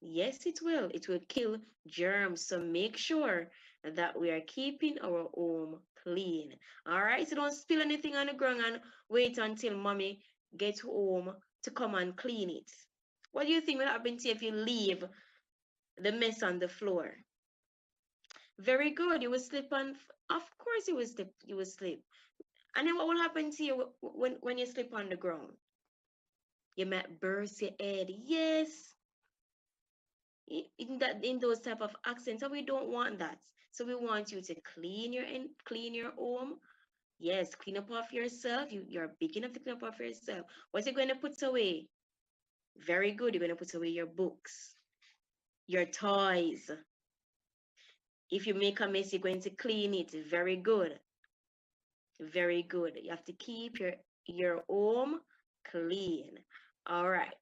Yes, it will. It will kill germs. So make sure that we are keeping our home clean. All right. So don't spill anything on the ground and wait until mommy gets home to come and clean it. What do you think will happen to you if you leave the mess on the floor? Very good. You will slip on. Of course, you will slip. You will slip. And then what will happen to you when you slip on the ground? You might burst your head. Yes. In those type of accidents, and we don't want that. So we want you to clean your home. Yes, clean up off yourself. You're big enough to clean up off yourself. What are you going to put away? Very good. You're going to put away your books, your toys. If you make a mess, you're going to clean it. Very good. Very good. You have to keep your home clean. All right.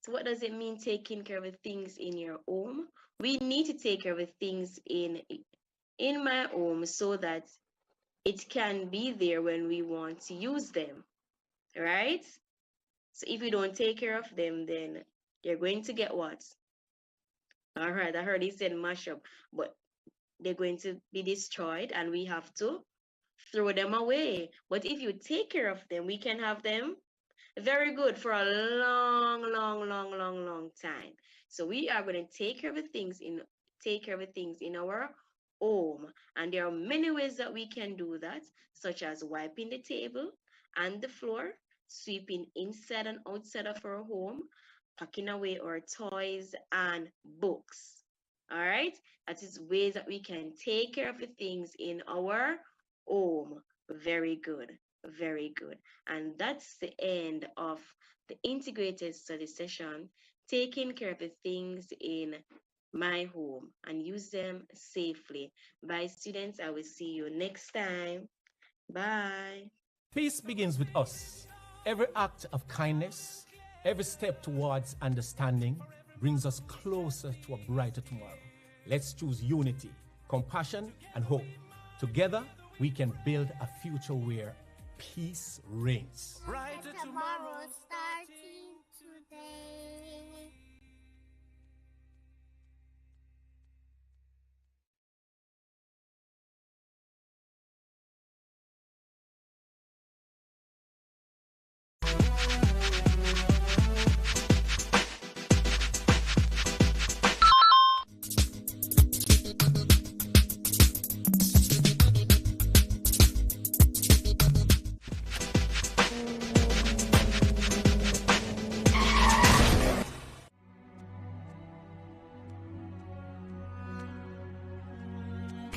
So what does it mean taking care of the things in your home? We need to take care of the things in my home so that it can be there when we want to use them, right? So if you don't take care of them, then they're going to get what? All right, I heard he said mash up, but they're going to be destroyed and we have to throw them away. But if you take care of them, we can have them very good for a long time. So we are going to take care of the things in our home, and there are many ways that we can do that, such as wiping the table and the floor, sweeping inside and outside of our home, packing away our toys and books. All right, that is ways that we can take care of the things in our home. Very good. Very good. And that's the end of the integrated study session, taking care of the things in my home and use them safely. Bye, students. I will see you next time. Bye. Peace begins with us. Every act of kindness, every step towards understanding brings us closer to a brighter tomorrow. Let's choose unity, compassion, and hope. Together, we can build a future where peace reigns. Brighter tomorrow starting today.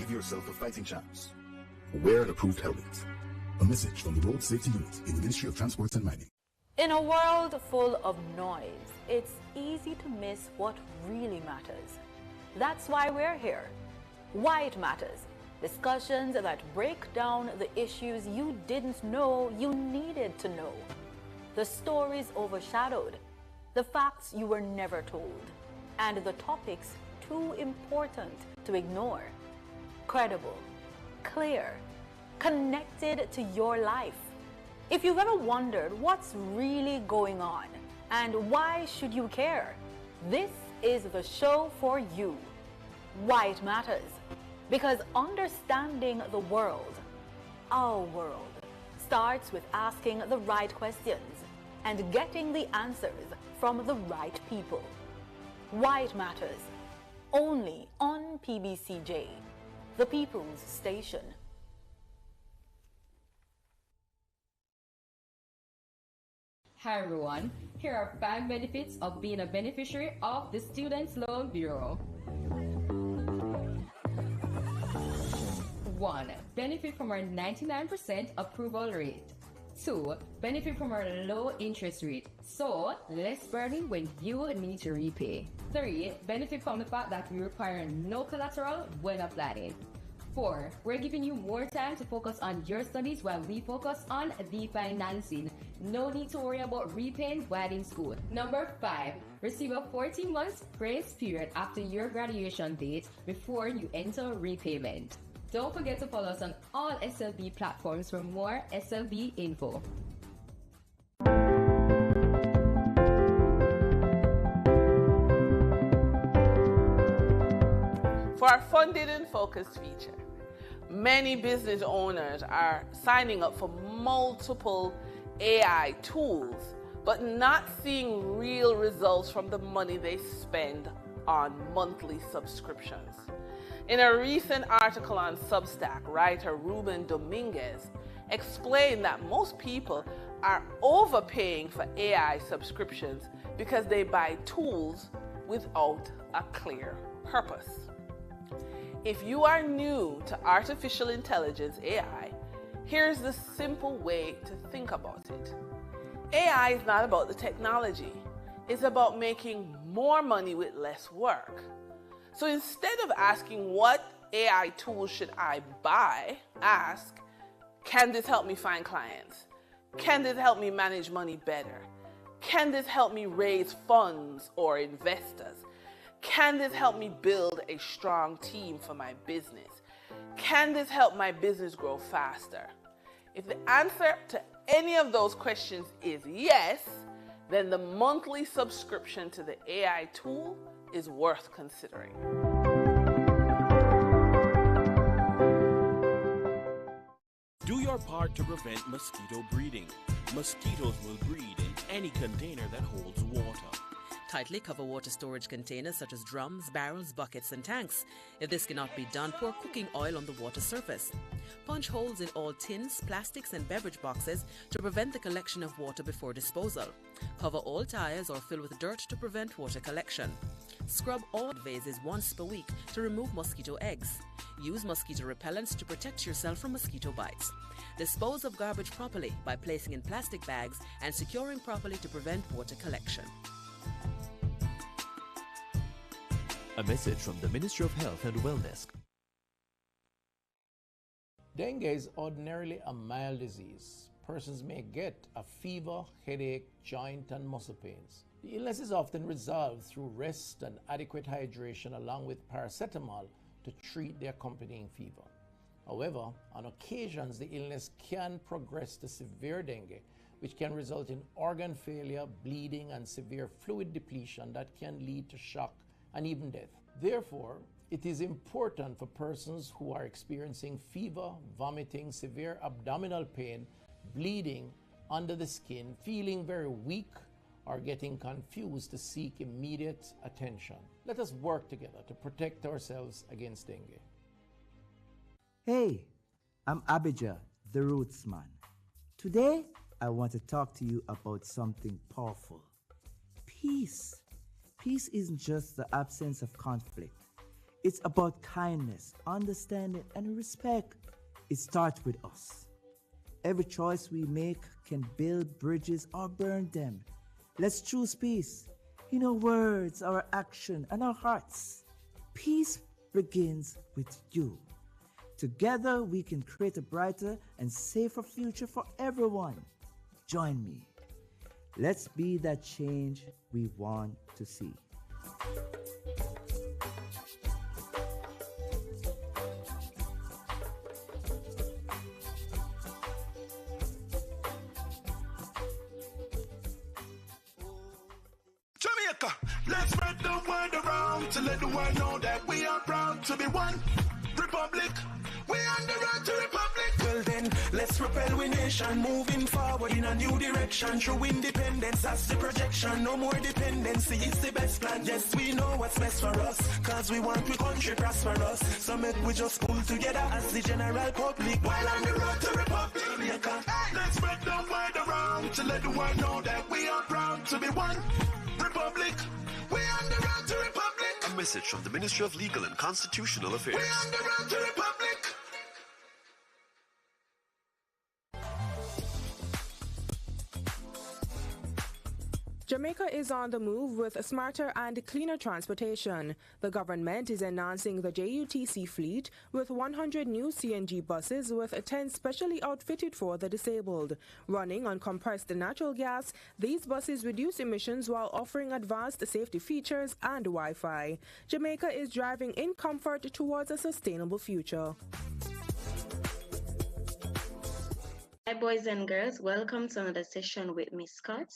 Yourself a fighting chance. Wear the approved helmet. A message from the Road Safety Unit in the Ministry of Transport and Mining. In a world full of noise, it's easy to miss what really matters. That's why we're here. Why it matters. Discussions that break down the issues you didn't know you needed to know. The stories overshadowed. The facts you were never told. And the topics too important to ignore. Credible, clear, connected to your life. If you've ever wondered what's really going on and why should you care, this is the show for you. Why it matters. Because understanding the world, our world, starts with asking the right questions and getting the answers from the right people. Why it matters. Only on PBCJ. The People's Station. Hi everyone, here are 5 benefits of being a beneficiary of the Students' Loan Bureau. 1. Benefit from our 99% approval rate. 2. Benefit from our low interest rate, so less burden when you need to repay. 3. Benefit from the fact that we require no collateral when applying. 4. We're giving you more time to focus on your studies while we focus on the financing. No need to worry about repaying while in school. Number 5. Receive a 14 months grace period after your graduation date before you enter repayment. Don't forget to follow us on all SLB platforms for more SLB info. For our Funded and Focused feature, many business owners are signing up for multiple AI tools, but not seeing real results from the money they spend on monthly subscriptions. In a recent article on Substack, writer Ruben Dominguez explained that most people are overpaying for AI subscriptions because they buy tools without a clear purpose. If you are new to artificial intelligence AI, here's the simple way to think about it. AI is not about the technology. It's about making more money with less work. So instead of asking what AI tools should I buy, ask, can this help me find clients? Can this help me manage money better? Can this help me raise funds or investors? Can this help me build a strong team for my business? Can this help my business grow faster? If the answer to any of those questions is yes, then the monthly subscription to the AI tool is worth considering. Do your part to prevent mosquito breeding. Mosquitoes will breed in any container that holds water. Tightly cover water storage containers such as drums, barrels, buckets, and tanks. If this cannot be done, pour cooking oil on the water surface. Punch holes in all tins, plastics, and beverage boxes to prevent the collection of water before disposal. Cover all tires or fill with dirt to prevent water collection. Scrub all vases once per week to remove mosquito eggs. Use mosquito repellents to protect yourself from mosquito bites. Dispose of garbage properly by placing in plastic bags and securing properly to prevent water collection. A message from the Ministry of Health and Wellness. Dengue is ordinarily a mild disease. Persons may get a fever, headache, joint and muscle pains. The illness is often resolved through rest and adequate hydration along with paracetamol to treat the accompanying fever. However, on occasions the illness can progress to severe dengue, which can result in organ failure, bleeding and severe fluid depletion that can lead to shock and even death. Therefore, it is important for persons who are experiencing fever, vomiting, severe abdominal pain, bleeding under the skin, feeling very weak, or getting confused to seek immediate attention. Let us work together to protect ourselves against dengue. Hey, I'm Abijah, the Roots Man. Today, I want to talk to you about something powerful. Peace. Peace isn't just the absence of conflict. It's about kindness, understanding, and respect. It starts with us. Every choice we make can build bridges or burn them. Let's choose peace in our words, our action, and our hearts. Peace begins with you. Together, we can create a brighter and safer future for everyone. Join me. Let's be that change we want to see. Jamaica, let's spread the word around to let the world know that we are proud to be one republic. We on the road to republic. Well then, let's propel we nation, moving forward in a new direction. True independence, that's the projection. No more dependency, it's the best plan. Yes, we know what's best for us, cause we want we country prosperous. So make we just pull together as the general public, while on the road to republic. Let's spread the word around around to let the world know that we are proud to be one republic. We on the road to republic. A message from the Ministry of Legal and Constitutional Affairs. We on the road to republic. Jamaica is on the move with smarter and cleaner transportation. The government is enhancing the JUTC fleet with 100 new CNG buses with 10 specially outfitted for the disabled. Running on compressed natural gas, these buses reduce emissions while offering advanced safety features and Wi-Fi. Jamaica is driving in comfort towards a sustainable future. Hi boys and girls, welcome to another session with Miss Scott.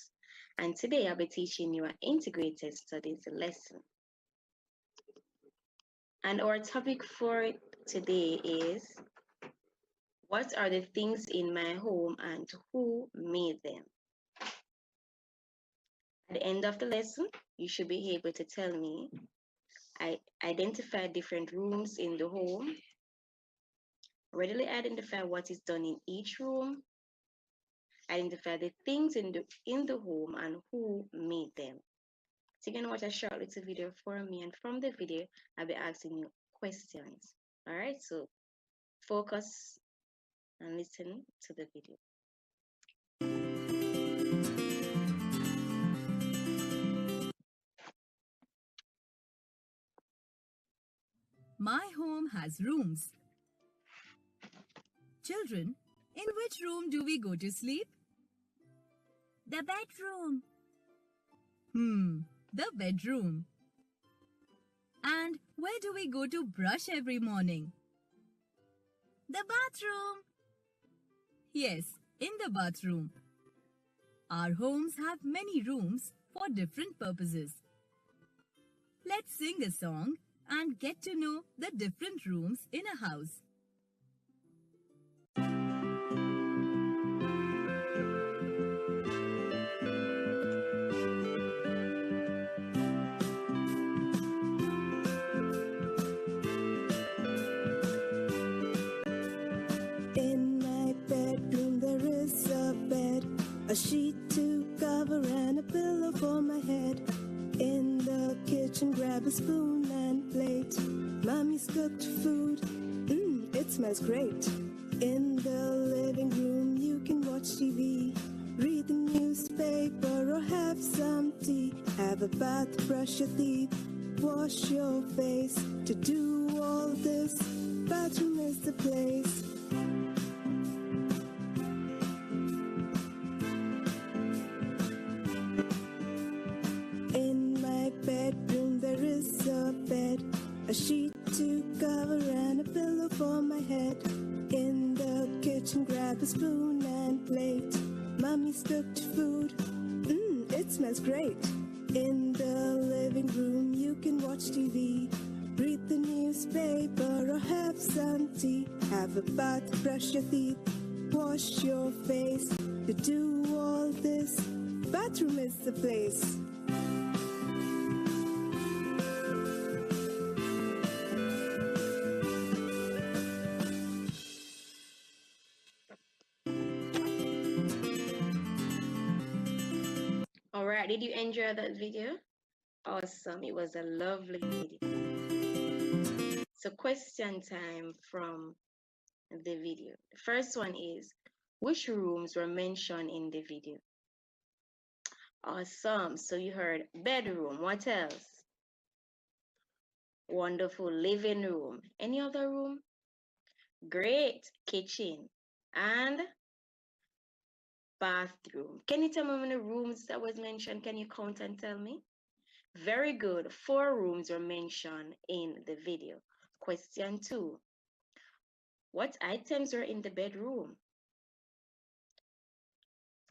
And today I'll be teaching you an integrated studies lesson. And our topic for today is, what are the things in my home and who made them? At the end of the lesson, you should be able to tell me, I identify different rooms in the home, readily identify what is done in each room, identify the things in the home and who made them. So you can watch a short little video for me, and from the video I'll be asking you questions. All right, so focus and listen to the video. My home has rooms. Children, in which room do we go to sleep? The bedroom. The bedroom. And where do we go to brush every morning? The bathroom. Yes, in the bathroom. Our homes have many rooms for different purposes. Let's sing a song and get to know the different rooms in a house. A sheet to cover and a pillow for my head. In the kitchen, grab a spoon and plate. Mommy's cooked food, it smells great. In the living room, you can watch TV, read the newspaper or have some tea. Have a bath, brush your teeth, wash your face. To do all this, bathroom is the place. A sheet to cover and a pillow for my head. In the kitchen, grab a spoon and plate. Mommy's cooked food, it smells great. In the living room, you can watch TV, read the newspaper or have some tea. Have a bath, brush your teeth, wash your face. To do all this, bathroom is the place. Alright, did you enjoy that video? Awesome, it was a lovely video. So question time from the video. The first one is, which rooms were mentioned in the video? Awesome, so you heard bedroom, what else? Wonderful, living room. Any other room? Great, kitchen and bathroom. Can you tell me how many rooms that was mentioned? Can you count and tell me? Very good. 4 rooms were mentioned in the video. Question 2. What items were in the bedroom?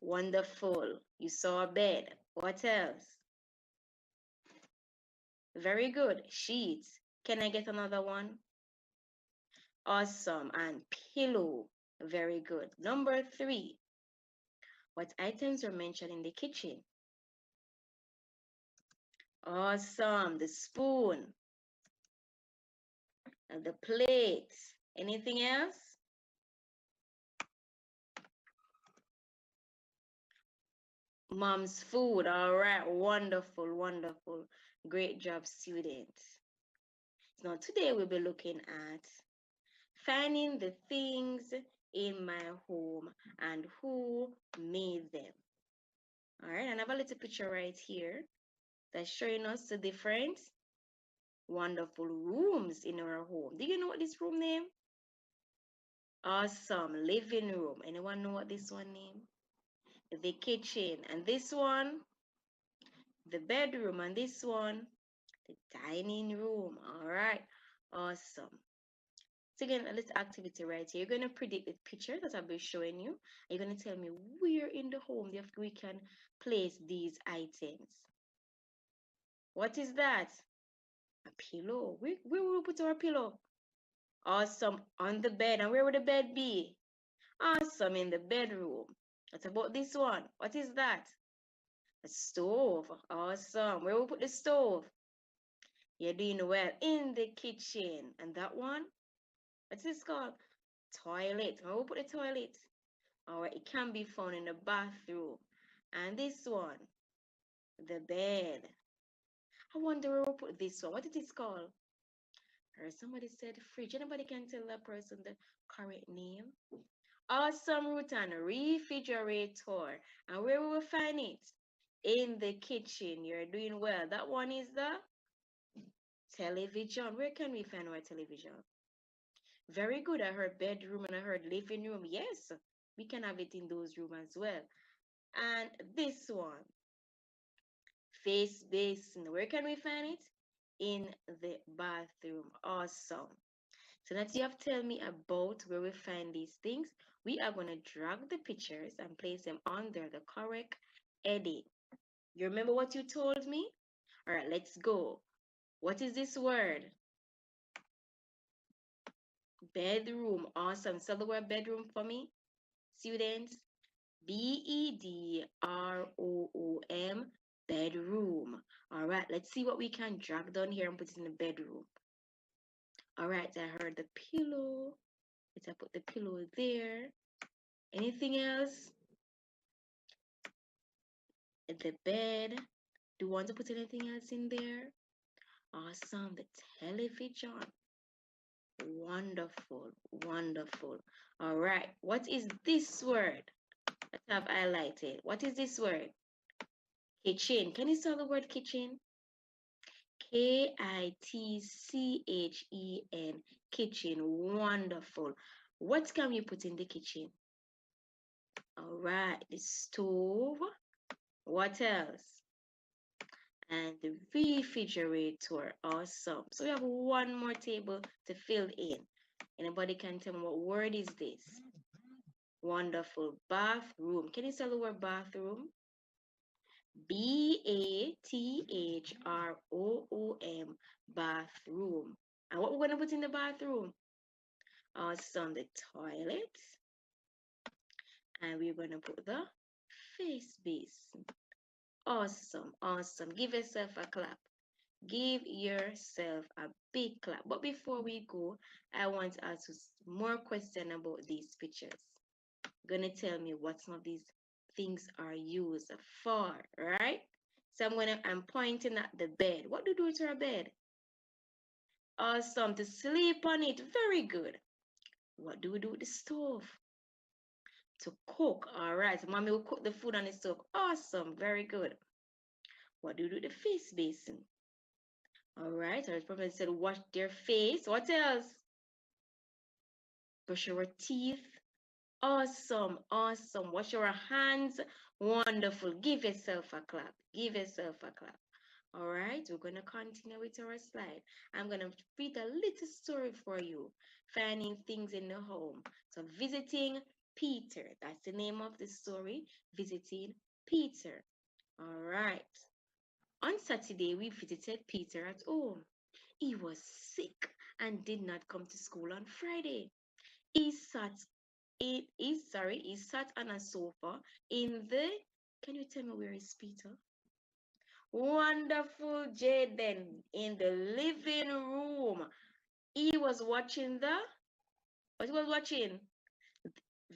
Wonderful. You saw a bed. What else? Very good. Sheets. Can I get another one? Awesome. And pillow. Very good. Number 3. What items were mentioned in the kitchen? Awesome. The spoon. And the plate. Anything else? Mom's food. All right. Wonderful, wonderful. Great job, students. Now, today we'll be looking at finding the things in my home and who made them. All right. And I have a little picture right here that's showing us the different wonderful rooms in our home. Do you know what this room name? Awesome. Living room. Anyone know what this one name? The kitchen. And this one, the bedroom. And this one, the dining room. All right. Awesome. So again, a little activity right here. You're going to predict the picture that I'll be showing you. You're going to tell me where in the home we can place these items. What is that? A pillow. Where will we put our pillow? Awesome. On the bed. And where would the bed be? Awesome. In the bedroom. What about this one? What is that? A stove. Awesome. Where will we put the stove? You're doing well. In the kitchen. And that one? What's this called? Toilet. Where will we put the toilet? Alright, it can be found in the bathroom. And this one? The bed. I wonder where we'll put this one. What is it called? Or somebody said fridge. Anybody can tell that person the correct name? Awesome, Rutan. Refrigerator. And where will we find it? In the kitchen. You're doing well. That one is the television. Where can we find our television? Very good. I heard bedroom and I heard living room. Yes, we can have it in those rooms as well. And this one, face basin. Where can we find it? In the bathroom. Awesome. So that you have to tell me about where we find these things. We are going to drag the pictures and place them under the correct heading. You remember what you told me? All right, let's go. What is this word? Bedroom. Awesome. Spell the word bedroom for me, students. bedroom. Bedroom. All right, let's see what we can drag down here and put it in the bedroom. All right, I heard the pillow. Let's put the pillow there. Anything else? The bed. Do you want to put anything else in there? Awesome. The television. Wonderful. Wonderful. All right. What is this word that I've highlighted? What is this word? Kitchen. Can you spell the word kitchen? Kitchen. Kitchen. Wonderful. What can we put in the kitchen? All right. The stove. What else? And the refrigerator. Awesome. So we have one more table to fill in. Anybody can tell me what word is this? Wonderful. Bathroom. Can you spell the word bathroom? bathroom. Bathroom. And what we're going to put in the bathroom? Awesome. The toilet. And we're going to put the face basin. Awesome. Awesome. Give yourself a clap. Give yourself a big clap. But before we go, I want to ask you more questions about these pictures. You're going to tell me what some of these things are used for, right? So I'm pointing at the bed. What do we do to our bed? Awesome. To sleep on it. Very good. What do we do with the stove? To cook. All right. So mommy will cook the food on the stove. Awesome. Very good. What do we do with the face basin? All right. Our prophet said wash their face. What else? Brush your teeth. Awesome. Awesome. Wash your hands. Wonderful. Give yourself a clap. Give yourself a clap. All right. We're going to continue with our slide. I'm going to read a little story for you. Finding things in the home. So visiting Peter. That's the name of the story. Visiting Peter. All right. On Saturday, we visited Peter at home. He was sick and did not come to school on Friday. He sat on a sofa in the, can you tell me where is Peter? Wonderful, Jaden, in the living room. He was watching what he was watching?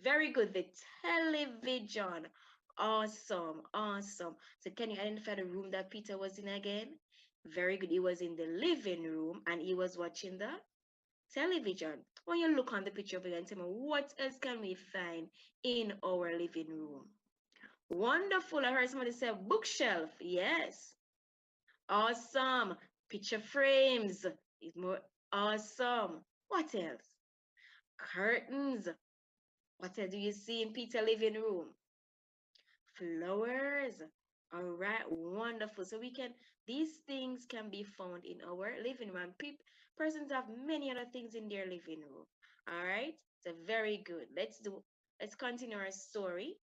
Very good, the television. Awesome, awesome. So can you identify the room that Peter was in again? Very good. He was in the living room and he was watching the television. When you look on the picture over there and tell me what else can we find in our living room? Wonderful. I heard somebody say bookshelf. Yes. Awesome. Picture frames. It's more awesome. What else? Curtains. What else do you see in Peter living room? Flowers. All right, wonderful. So these things can be found in our living room. Persons have many other things in their living room. All right, so very good. Let's continue our story.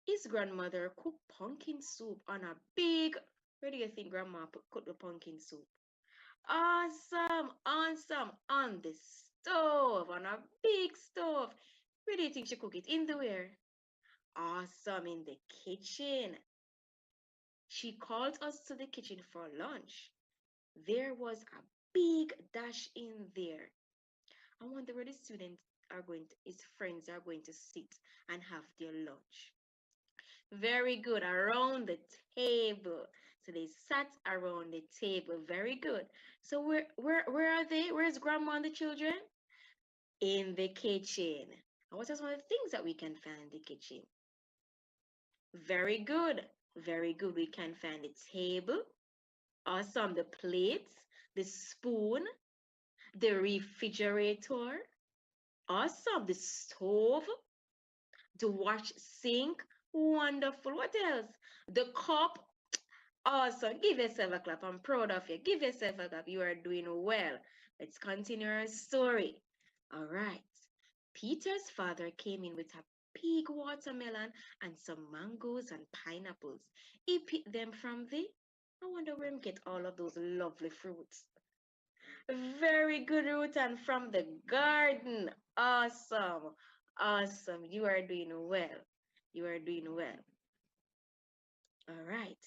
His grandmother cooked pumpkin soup on a big, where do you think grandma cooked the pumpkin soup? Awesome, awesome. On the stove, on a big stove. Where do you think she cooked it? In the where? Awesome, in the kitchen. She called us to the kitchen for lunch. There was a big dash in there. I wonder where the students are his friends are going to sit and have their lunch. Very good, around the table. So they sat around the table. Very good. So where are they? Where's grandma and the children? In the kitchen. And what are some of the things that we can find in the kitchen? Very good. Very good. We can find the table. Awesome. The plates, the spoon, the refrigerator. Awesome. The stove, the wash sink. Wonderful. What else? The cup. Awesome. Give yourself a clap. I'm proud of you. Give yourself a clap. You are doing well. Let's continue our story. All right. Peter's father came in with a big watermelon and some mangoes and pineapples. He picked them from I wonder where he get all of those lovely fruits. Very good, Ruth, and from the garden. Awesome. Awesome. You are doing well. You are doing well. All right.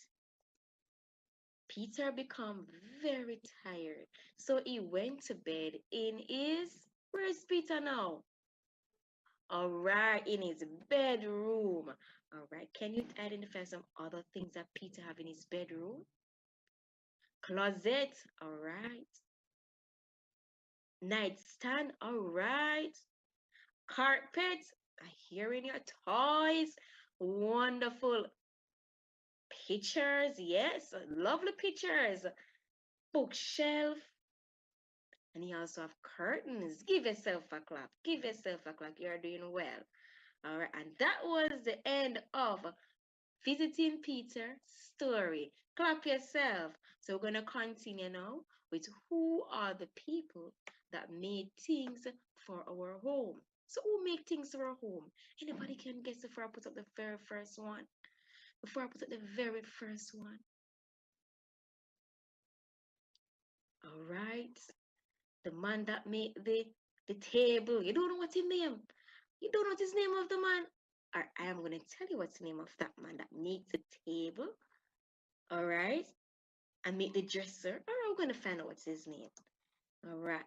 Peter became very tired, so he went to bed in where's Peter now? All right, in his bedroom. All right, can you identify some other things that Peter have in his bedroom? Closet, all right. Nightstand, all right. Carpet, I hear in your toys. Wonderful. Pictures, yes, lovely pictures. Bookshelf. And you also have curtains. Give yourself a clap. Give yourself a clap. You're doing well. All right, and that was the end of Visiting Peter's story. Clap yourself. So we're going to continue now with who are the people that made things for our home. So who make things for our home? Anybody can guess before I put up the very first one? Before I put up the very first one. All right. The man that made the table. You don't know what's his name? You don't know what his name of the man? I am going to tell you what's the name of that man that made the table. All right. And make the dresser. All right, we're going to find out what's his name. All right.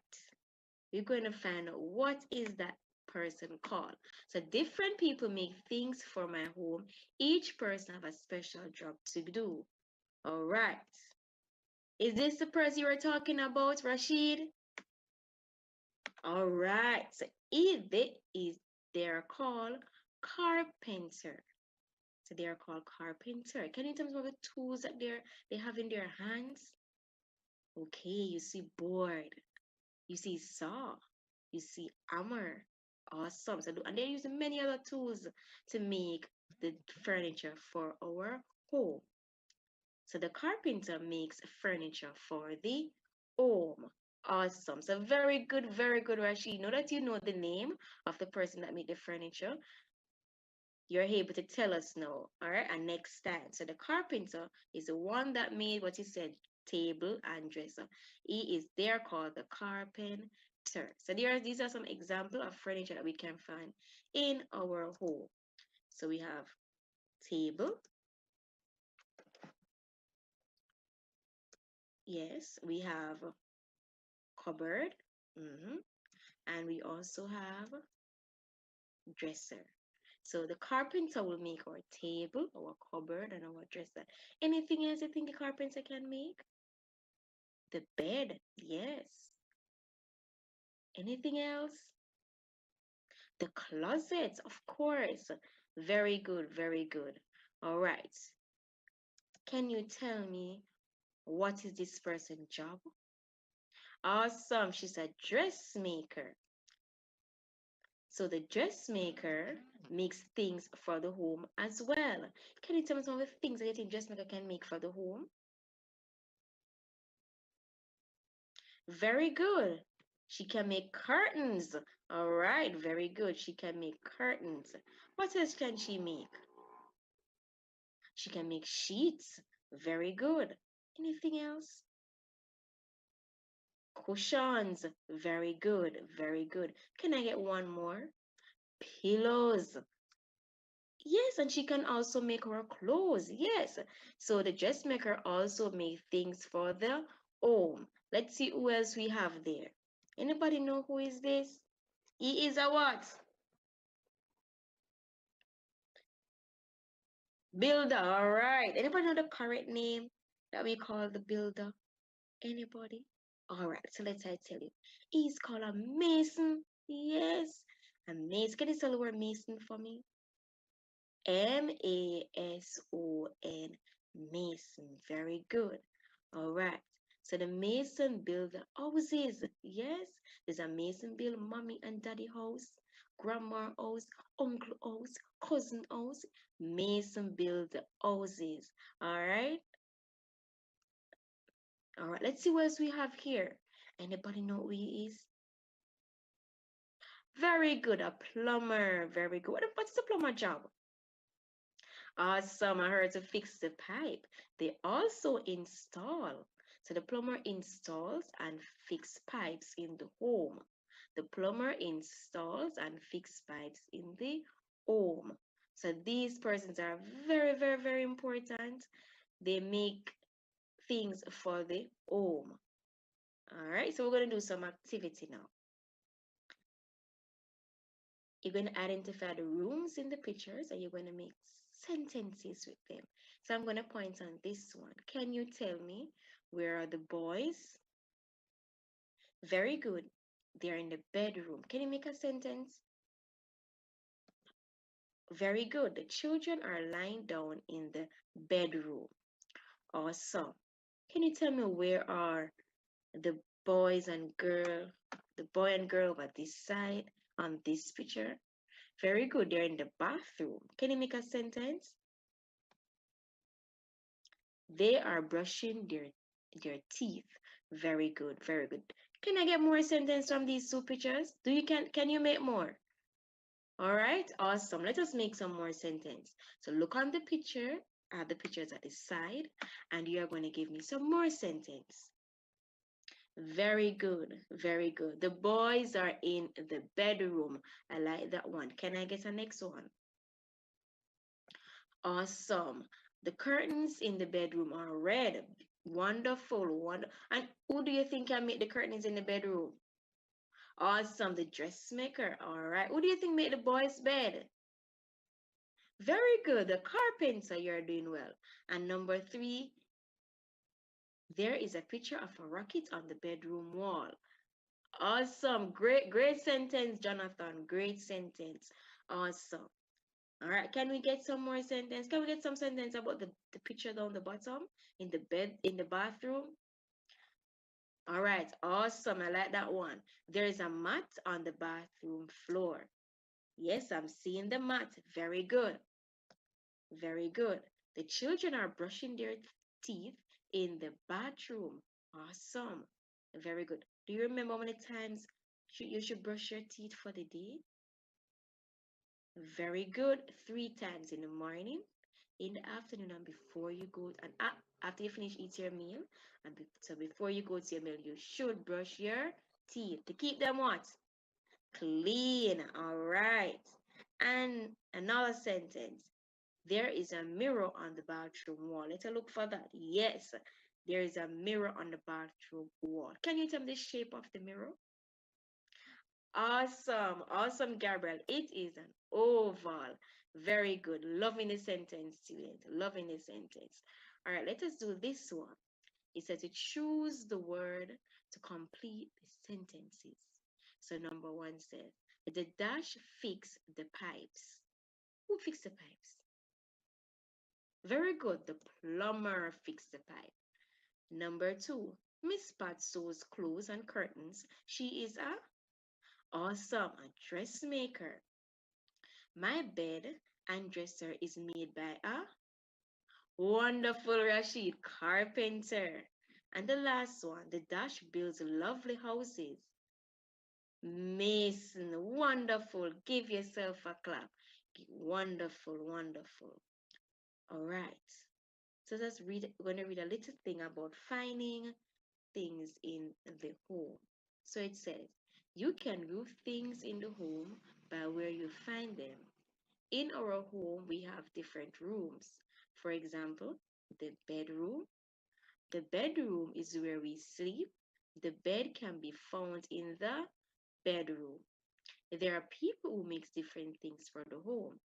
We're going to find out what is that person called. So different people make things for my home. Each person have a special job to do. All right. Is this the person you were talking about, Rashid? All right. So they're called carpenter. So they are called carpenter. Can you tell me some of the tools that they have in their hands? Okay, you see board, you see saw, you see hammer. Awesome. So and they're using many other tools to make the furniture for our home. So the carpenter makes furniture for the home. Awesome. So very good, Rashid. Now that you know the name of the person that made the furniture, you're able to tell us now. All right. And next time. So the carpenter is the one that made what you said, table and dresser. He is there called the carpenter. So these are some examples of furniture that we can find in our home. So we have table. Yes, we have cupboard. And we also have dresser. So the carpenter will make our table, our cupboard, and our dresser. Anything else you think the carpenter can make? The bed, yes. Anything else? The closet, of course. Very good, very good. All right. Can you tell me what is this person's job? Awesome. She's a dressmaker. So the dressmaker makes things for the home as well. Can you tell me some of the things that you think dressmaker can make for the home? Very good. She can make curtains. All right, very good. She can make curtains. What else can she make? She can make sheets. Very good. Anything else? Cushions. Very good. Very good. Can I get one more? Pillows. Yes, and she can also make her clothes. Yes. So the dressmaker also made things for the home. Let's see who else we have there. Anybody know who is this? He is a what? Builder. All right. Anybody know the correct name that we call the builder? Anybody? All right. So let's tell you. He's called a mason. Yes. A mason. Can you spell the word mason for me? M-A-S-O-N. Mason. Very good. All right. So the mason build the houses. Yes. There's a mason build mommy and daddy house, grandma house, uncle house, cousin house. Mason build the houses. All right. All right. Let's see what else we have here. Anybody know who he is? Very good. A plumber. Very good. What's the plumber job? Awesome. I heard to fix the pipe. They also install. So the plumber installs and fix pipes in the home. The plumber installs and fix pipes in the home. So these persons are very, very, very important. They make things for the home. All right, so we're going to do some activity now. You're going to identify the rooms in the pictures and you're going to make sentences with them. So I'm going to point on this one. Can you tell me where are the boys? Very good. They're in the bedroom. Can you make a sentence? Very good. The children are lying down in the bedroom. Awesome. Can you tell me where are the boys and girl? The boy and girl over this side on this picture? Very good. They're in the bathroom. Can you make a sentence? They are brushing their teeth. Very good. Very good. Can I get more sentence from these two pictures? Can you make more? All right. Awesome. Let us make some more sentence. So look on the picture. I have the pictures at the side, and you are going to give me some more sentence. Very good. Very good. The boys are in the bedroom. I like that one. Can I get a next one? Awesome. The curtains in the bedroom are red. Wonderful. And who do you think can make the curtains in the bedroom? Awesome. The dressmaker. All right. Who do you think made the boys' bed? Very good. The carpenter. You're doing well. And number 3, there is a picture of a rocket on the bedroom wall. Awesome. Great sentence, Jonathan. Great sentence. Awesome. All right. Can we get some more sentence? Can we get some sentence about the picture down the bottom in the bed, in the bathroom? All right. Awesome. I like that one. There is a mat on the bathroom floor. Yes, I'm seeing the mat. Very good. Very good. The children are brushing their teeth in the bathroom. Awesome. Very good. Do you remember how many times you should brush your teeth for the day? Very good. 3 times in the morning, in the afternoon, and before you go, and after you finish eating your meal. And so before you go to your meal, you should brush your teeth to keep them what? Clean. All right. And another sentence. There is a mirror on the bathroom wall. Let's look for that. Yes, there is a mirror on the bathroom wall. Can you tell me the shape of the mirror? Awesome. Awesome, Gabriel. It is an oval. Very good. Loving the sentence, student. Loving the sentence. All right, let us do this one. It says to choose the word to complete the sentences. So number one says, the dash fix the pipes. Who fixed the pipes? Very good. The plumber fixed the pipe. Number two, Miss Pat sews clothes and curtains. She is a awesome dressmaker. My bed and dresser is made by a wonderful Rashid carpenter. And the last one, the dash builds lovely houses. Mason, wonderful. Give yourself a clap. Wonderful, wonderful. All right. So let's read. We're going to read a little thing about finding things in the home. So it says, you can view things in the home by where you find them. In our home, we have different rooms. For example, the bedroom. The bedroom is where we sleep. The bed can be found in the bedroom. There are people who make different things for the home.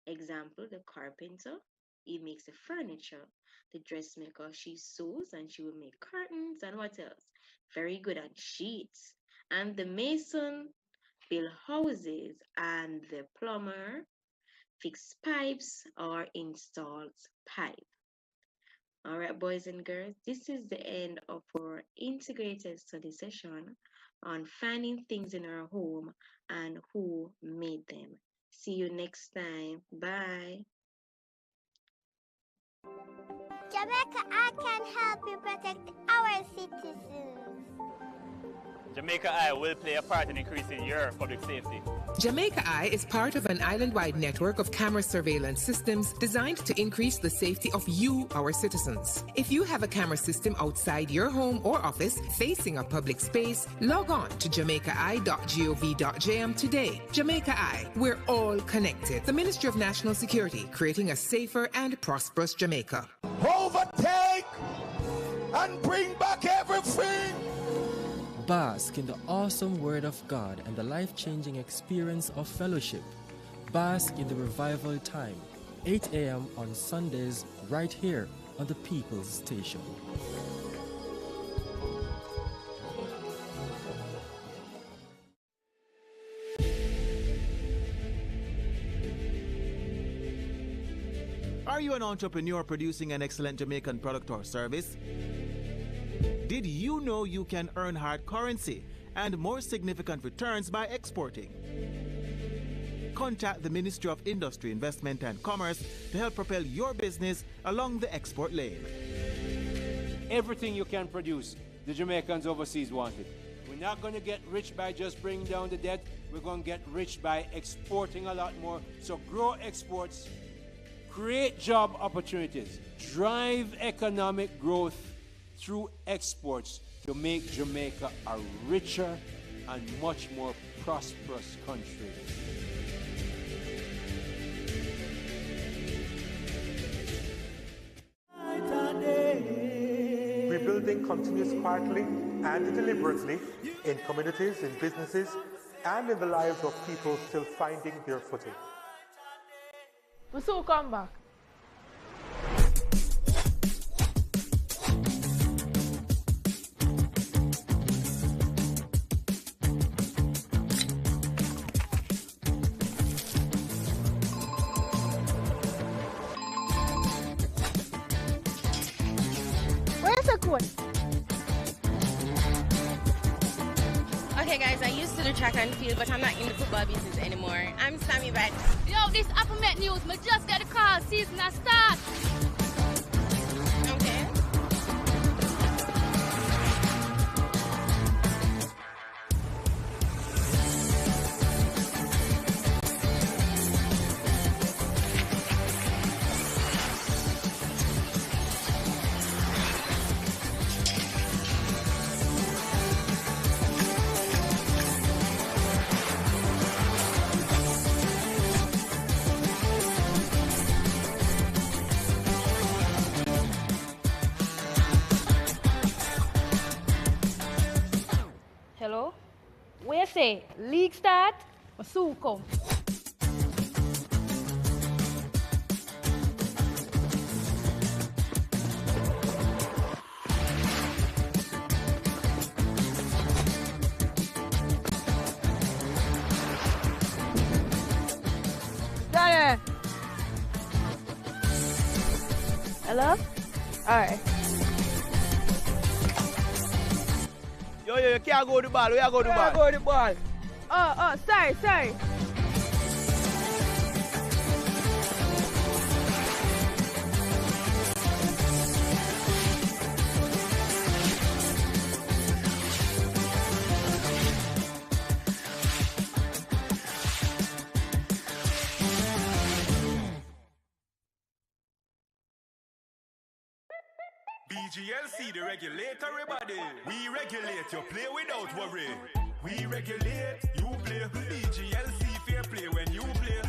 Example, the carpenter, he makes the furniture. The dressmaker, she sews and she will make curtains and what else? Very good, and sheets. And the mason build houses, and the plumber fix pipes or installs pipe. All right, boys and girls, this is the end of our integrated study session on finding things in our home and who made them. See you next time. Bye. Jamaica, I can help you protect our citizens. Jamaica Eye will play a part in increasing your public safety. Jamaica Eye is part of an island-wide network of camera surveillance systems designed to increase the safety of you, our citizens. If you have a camera system outside your home or office facing a public space, log on to jamaicaeye.gov.jm today. Jamaica Eye, we're all connected. The Ministry of National Security, creating a safer and prosperous Jamaica. Overtake and bring back everything. Bask in the awesome Word of God and the life-changing experience of fellowship. Bask in the revival time, 8 a.m. on Sundays, right here on the People's Station. Are you an entrepreneur producing an excellent Jamaican product or service? Did you know you can earn hard currency and more significant returns by exporting? Contact the Ministry of Industry, Investment and Commerce to help propel your business along the export lane. Everything you can produce, the Jamaicans overseas want it. We're not going to get rich by just bringing down the debt. We're going to get rich by exporting a lot more. So grow exports, create job opportunities, drive economic growth through exports to make Jamaica a richer and much more prosperous country. Rebuilding continues quietly and deliberately in communities, in businesses, and in the lives of people still finding their footing. We soon come back. Okay guys, I used to do track and field, but I'm not in the football business anymore. I'm Sammy Bad. Yo, this Apple Met News, I just got a call, season I start. Okay. Hello? Where say? League start? Or soon come? Hello? Alright. Yo, you can't go to the ball. Where you go to the ball? Go to the ball. Oh, sorry. BGLC, the regulatory body. We regulate, you play without worry. We regulate, you play. BGLC, fair play when you play.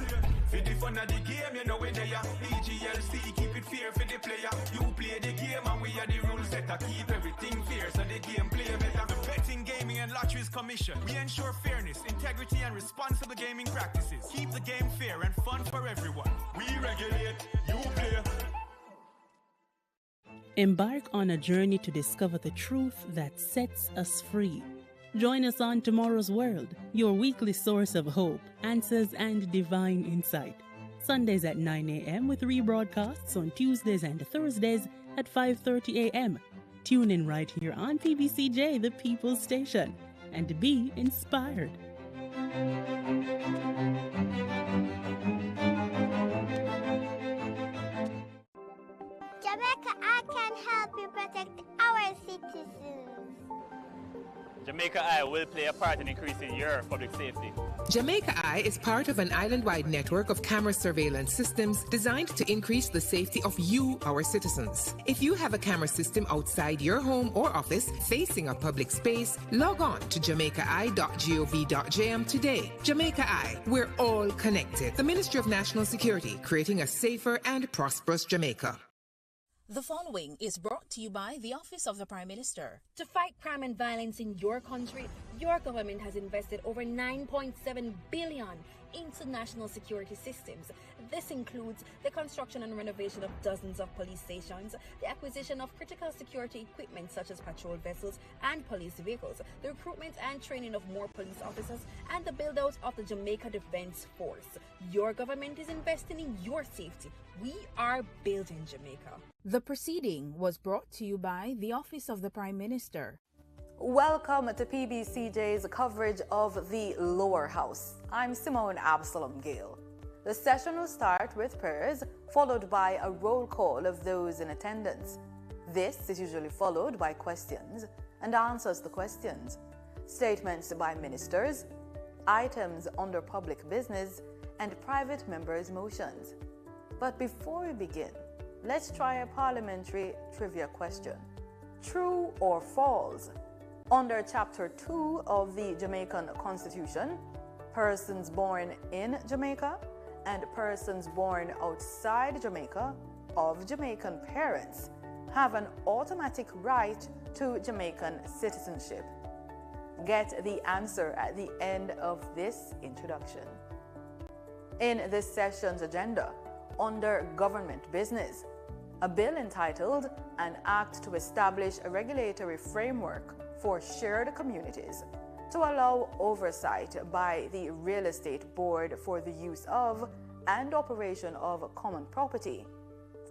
For the fun of the game, you know where they are. BGLC, keep it fair for the player. You play the game and we are the rules setter. Keep everything fair so the game play better. The Betting, Gaming and Lotteries Commission. We ensure fairness, integrity and responsible gaming practices. Keep the game fair and fun for everyone. We regulate, you play. Embark on a journey to discover the truth that sets us free. Join us on Tomorrow's World, your weekly source of hope, answers, and divine insight. Sundays at 9 a.m. with rebroadcasts on Tuesdays and Thursdays at 5:30 a.m. Tune in right here on PBCJ, the People's Station, and be inspired. Jamaica, I can help you protect our citizens. Jamaica Eye will play a part in increasing your public safety. Jamaica Eye is part of an island-wide network of camera surveillance systems designed to increase the safety of you, our citizens. If you have a camera system outside your home or office facing a public space, log on to jamaicaeye.gov.jm today. Jamaica Eye, we're all connected. The Ministry of National Security, creating a safer and prosperous Jamaica. The following is brought to you by the Office of the Prime Minister. To fight crime and violence in your country, your government has invested over $9.7 billion into national security systems. This includes the construction and renovation of dozens of police stations, the acquisition of critical security equipment such as patrol vessels and police vehicles, the recruitment and training of more police officers, and the build-out of the Jamaica Defense Force. Your government is investing in your safety. We are building Jamaica. The proceeding was brought to you by the Office of the Prime Minister. Welcome to PBCJ's coverage of the Lower House. I'm Simone Absalom Gale. The session will start with prayers, followed by a roll call of those in attendance. This is usually followed by questions and answers to questions, statements by ministers, items under public business, and private members' motions. But before we begin, let's try a parliamentary trivia question. True or false? Under Chapter 2 of the Jamaican Constitution, persons born in Jamaica and persons born outside Jamaica of Jamaican parents have an automatic right to Jamaican citizenship. Get the answer at the end of this introduction. In this session's agenda, under government business, a bill entitled An Act to Establish a Regulatory Framework for Shared Communities to allow oversight by the Real Estate Board for the use of and operation of common property,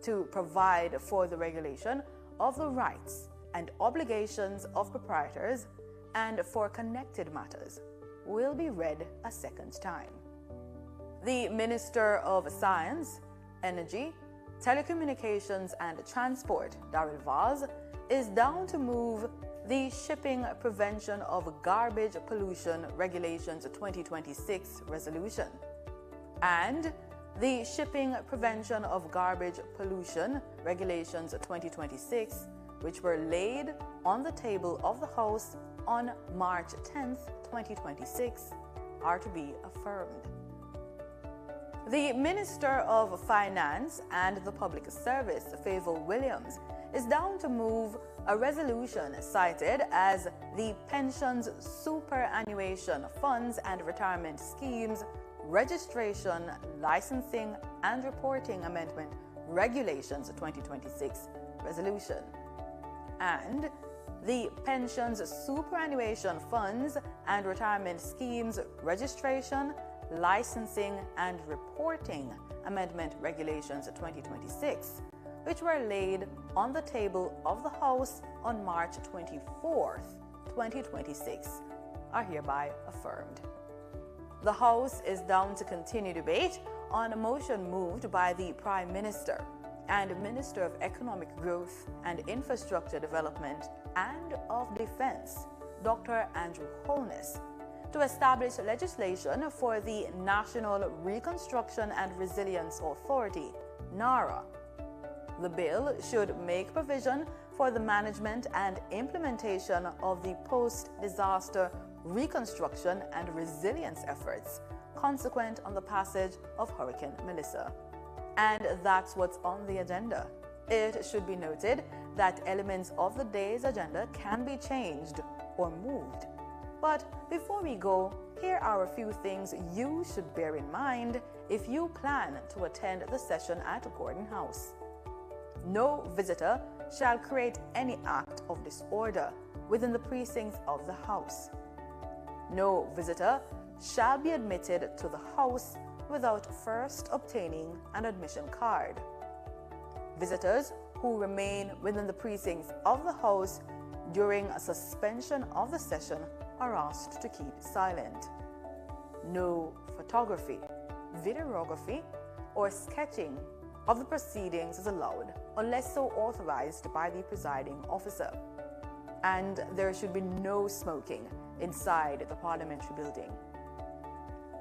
to provide for the regulation of the rights and obligations of proprietors and for connected matters, will be read a second time. The Minister of Science, Energy, Telecommunications and Transport, Daryl Vaz, is down to move the Shipping Prevention of Garbage Pollution Regulations 2026 resolution and the Shipping Prevention of Garbage Pollution Regulations 2026, which were laid on the table of the House on March 10th, 2026, are to be affirmed. The Minister of Finance and the Public Service, Favour Williams, is down to move a resolution cited as the Pensions Superannuation Funds and Retirement Schemes Registration, Licensing and Reporting Amendment Regulations 2026 resolution and the Pensions Superannuation Funds and Retirement Schemes Registration, Licensing and Reporting Amendment Regulations 2026, which were laid on the table of the House on March 24th, 2026, are hereby affirmed. The House is down to continue debate on a motion moved by the Prime Minister and Minister of Economic Growth and Infrastructure Development and of Defense, Dr. Andrew Holness, to establish legislation for the National Reconstruction and Resilience Authority, NARA. The bill should make provision for the management and implementation of the post-disaster reconstruction and resilience efforts consequent on the passage of Hurricane Melissa. And that's what's on the agenda. It should be noted that elements of the day's agenda can be changed or moved. But before we go, here are a few things you should bear in mind if you plan to attend the session at Gordon House. No visitor shall create any act of disorder within the precincts of the House. No visitor shall be admitted to the House without first obtaining an admission card. Visitors who remain within the precincts of the House during a suspension of the session are asked to keep silent. No photography, videography, or sketching of the proceedings is allowed unless so authorized by the presiding officer. And there should be no smoking inside the parliamentary building.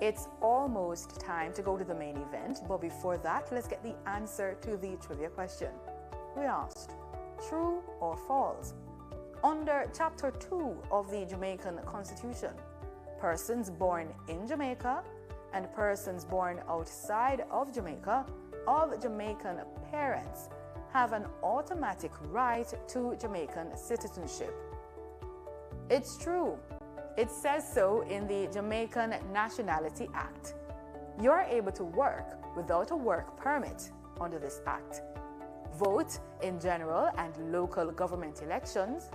It's almost time to go to the main event, but before that, let's get the answer to the trivia question. We asked, true or false? Under Chapter 2 of the Jamaican Constitution, persons born in Jamaica and persons born outside of Jamaica of Jamaican parents have an automatic right to Jamaican citizenship. It's true. It says so in the Jamaican Nationality Act. You're able to work without a work permit under this act, vote in general and local government elections,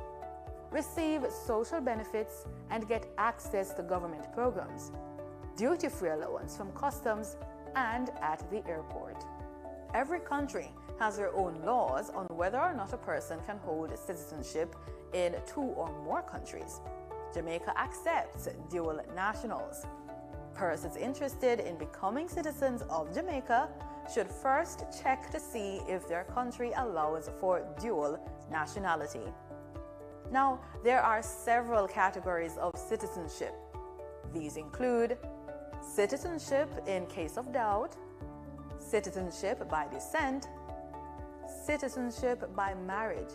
receive social benefits and get access to government programs, duty-free allowance from customs and at the airport. Every country has their own laws on whether or not a person can hold citizenship in 2 or more countries. Jamaica accepts dual nationals. Persons interested in becoming citizens of Jamaica should first check to see if their country allows for dual nationality. Now, there are several categories of citizenship. These include citizenship in case of doubt, citizenship by descent, citizenship by marriage,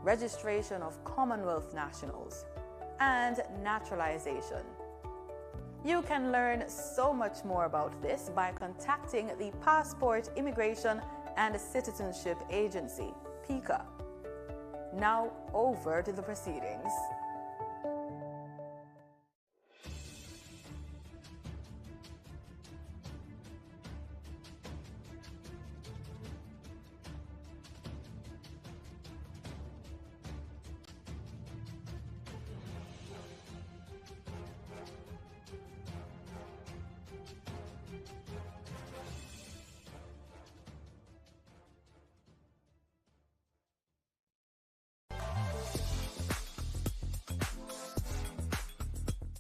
registration of Commonwealth nationals, and naturalization. You can learn so much more about this by contacting the Passport, Immigration and Citizenship Agency, PICA. Now over to the proceedings.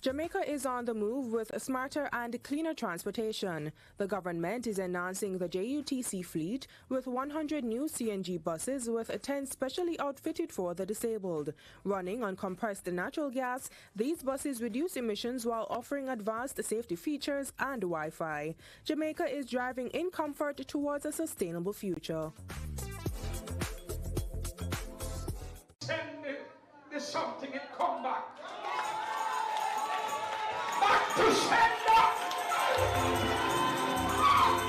Jamaica is on the move with smarter and cleaner transportation. The government is enhancing the JUTC fleet with 100 new CNG buses with 10 specially outfitted for the disabled. Running on compressed natural gas, these buses reduce emissions while offering advanced safety features and Wi-Fi. Jamaica is driving in comfort towards a sustainable future. Send me something and come back. Back to sender!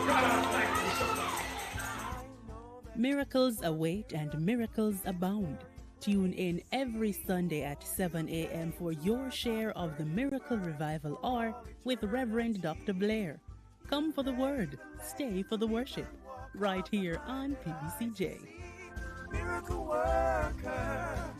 God, thank you so much. Miracles await and miracles abound. Tune in every Sunday at 7 a.m. for your share of the Miracle Revival Hour with Reverend Dr. Blair. Come for the word, stay for the worship. Right here on PBCJ. Miracle worker.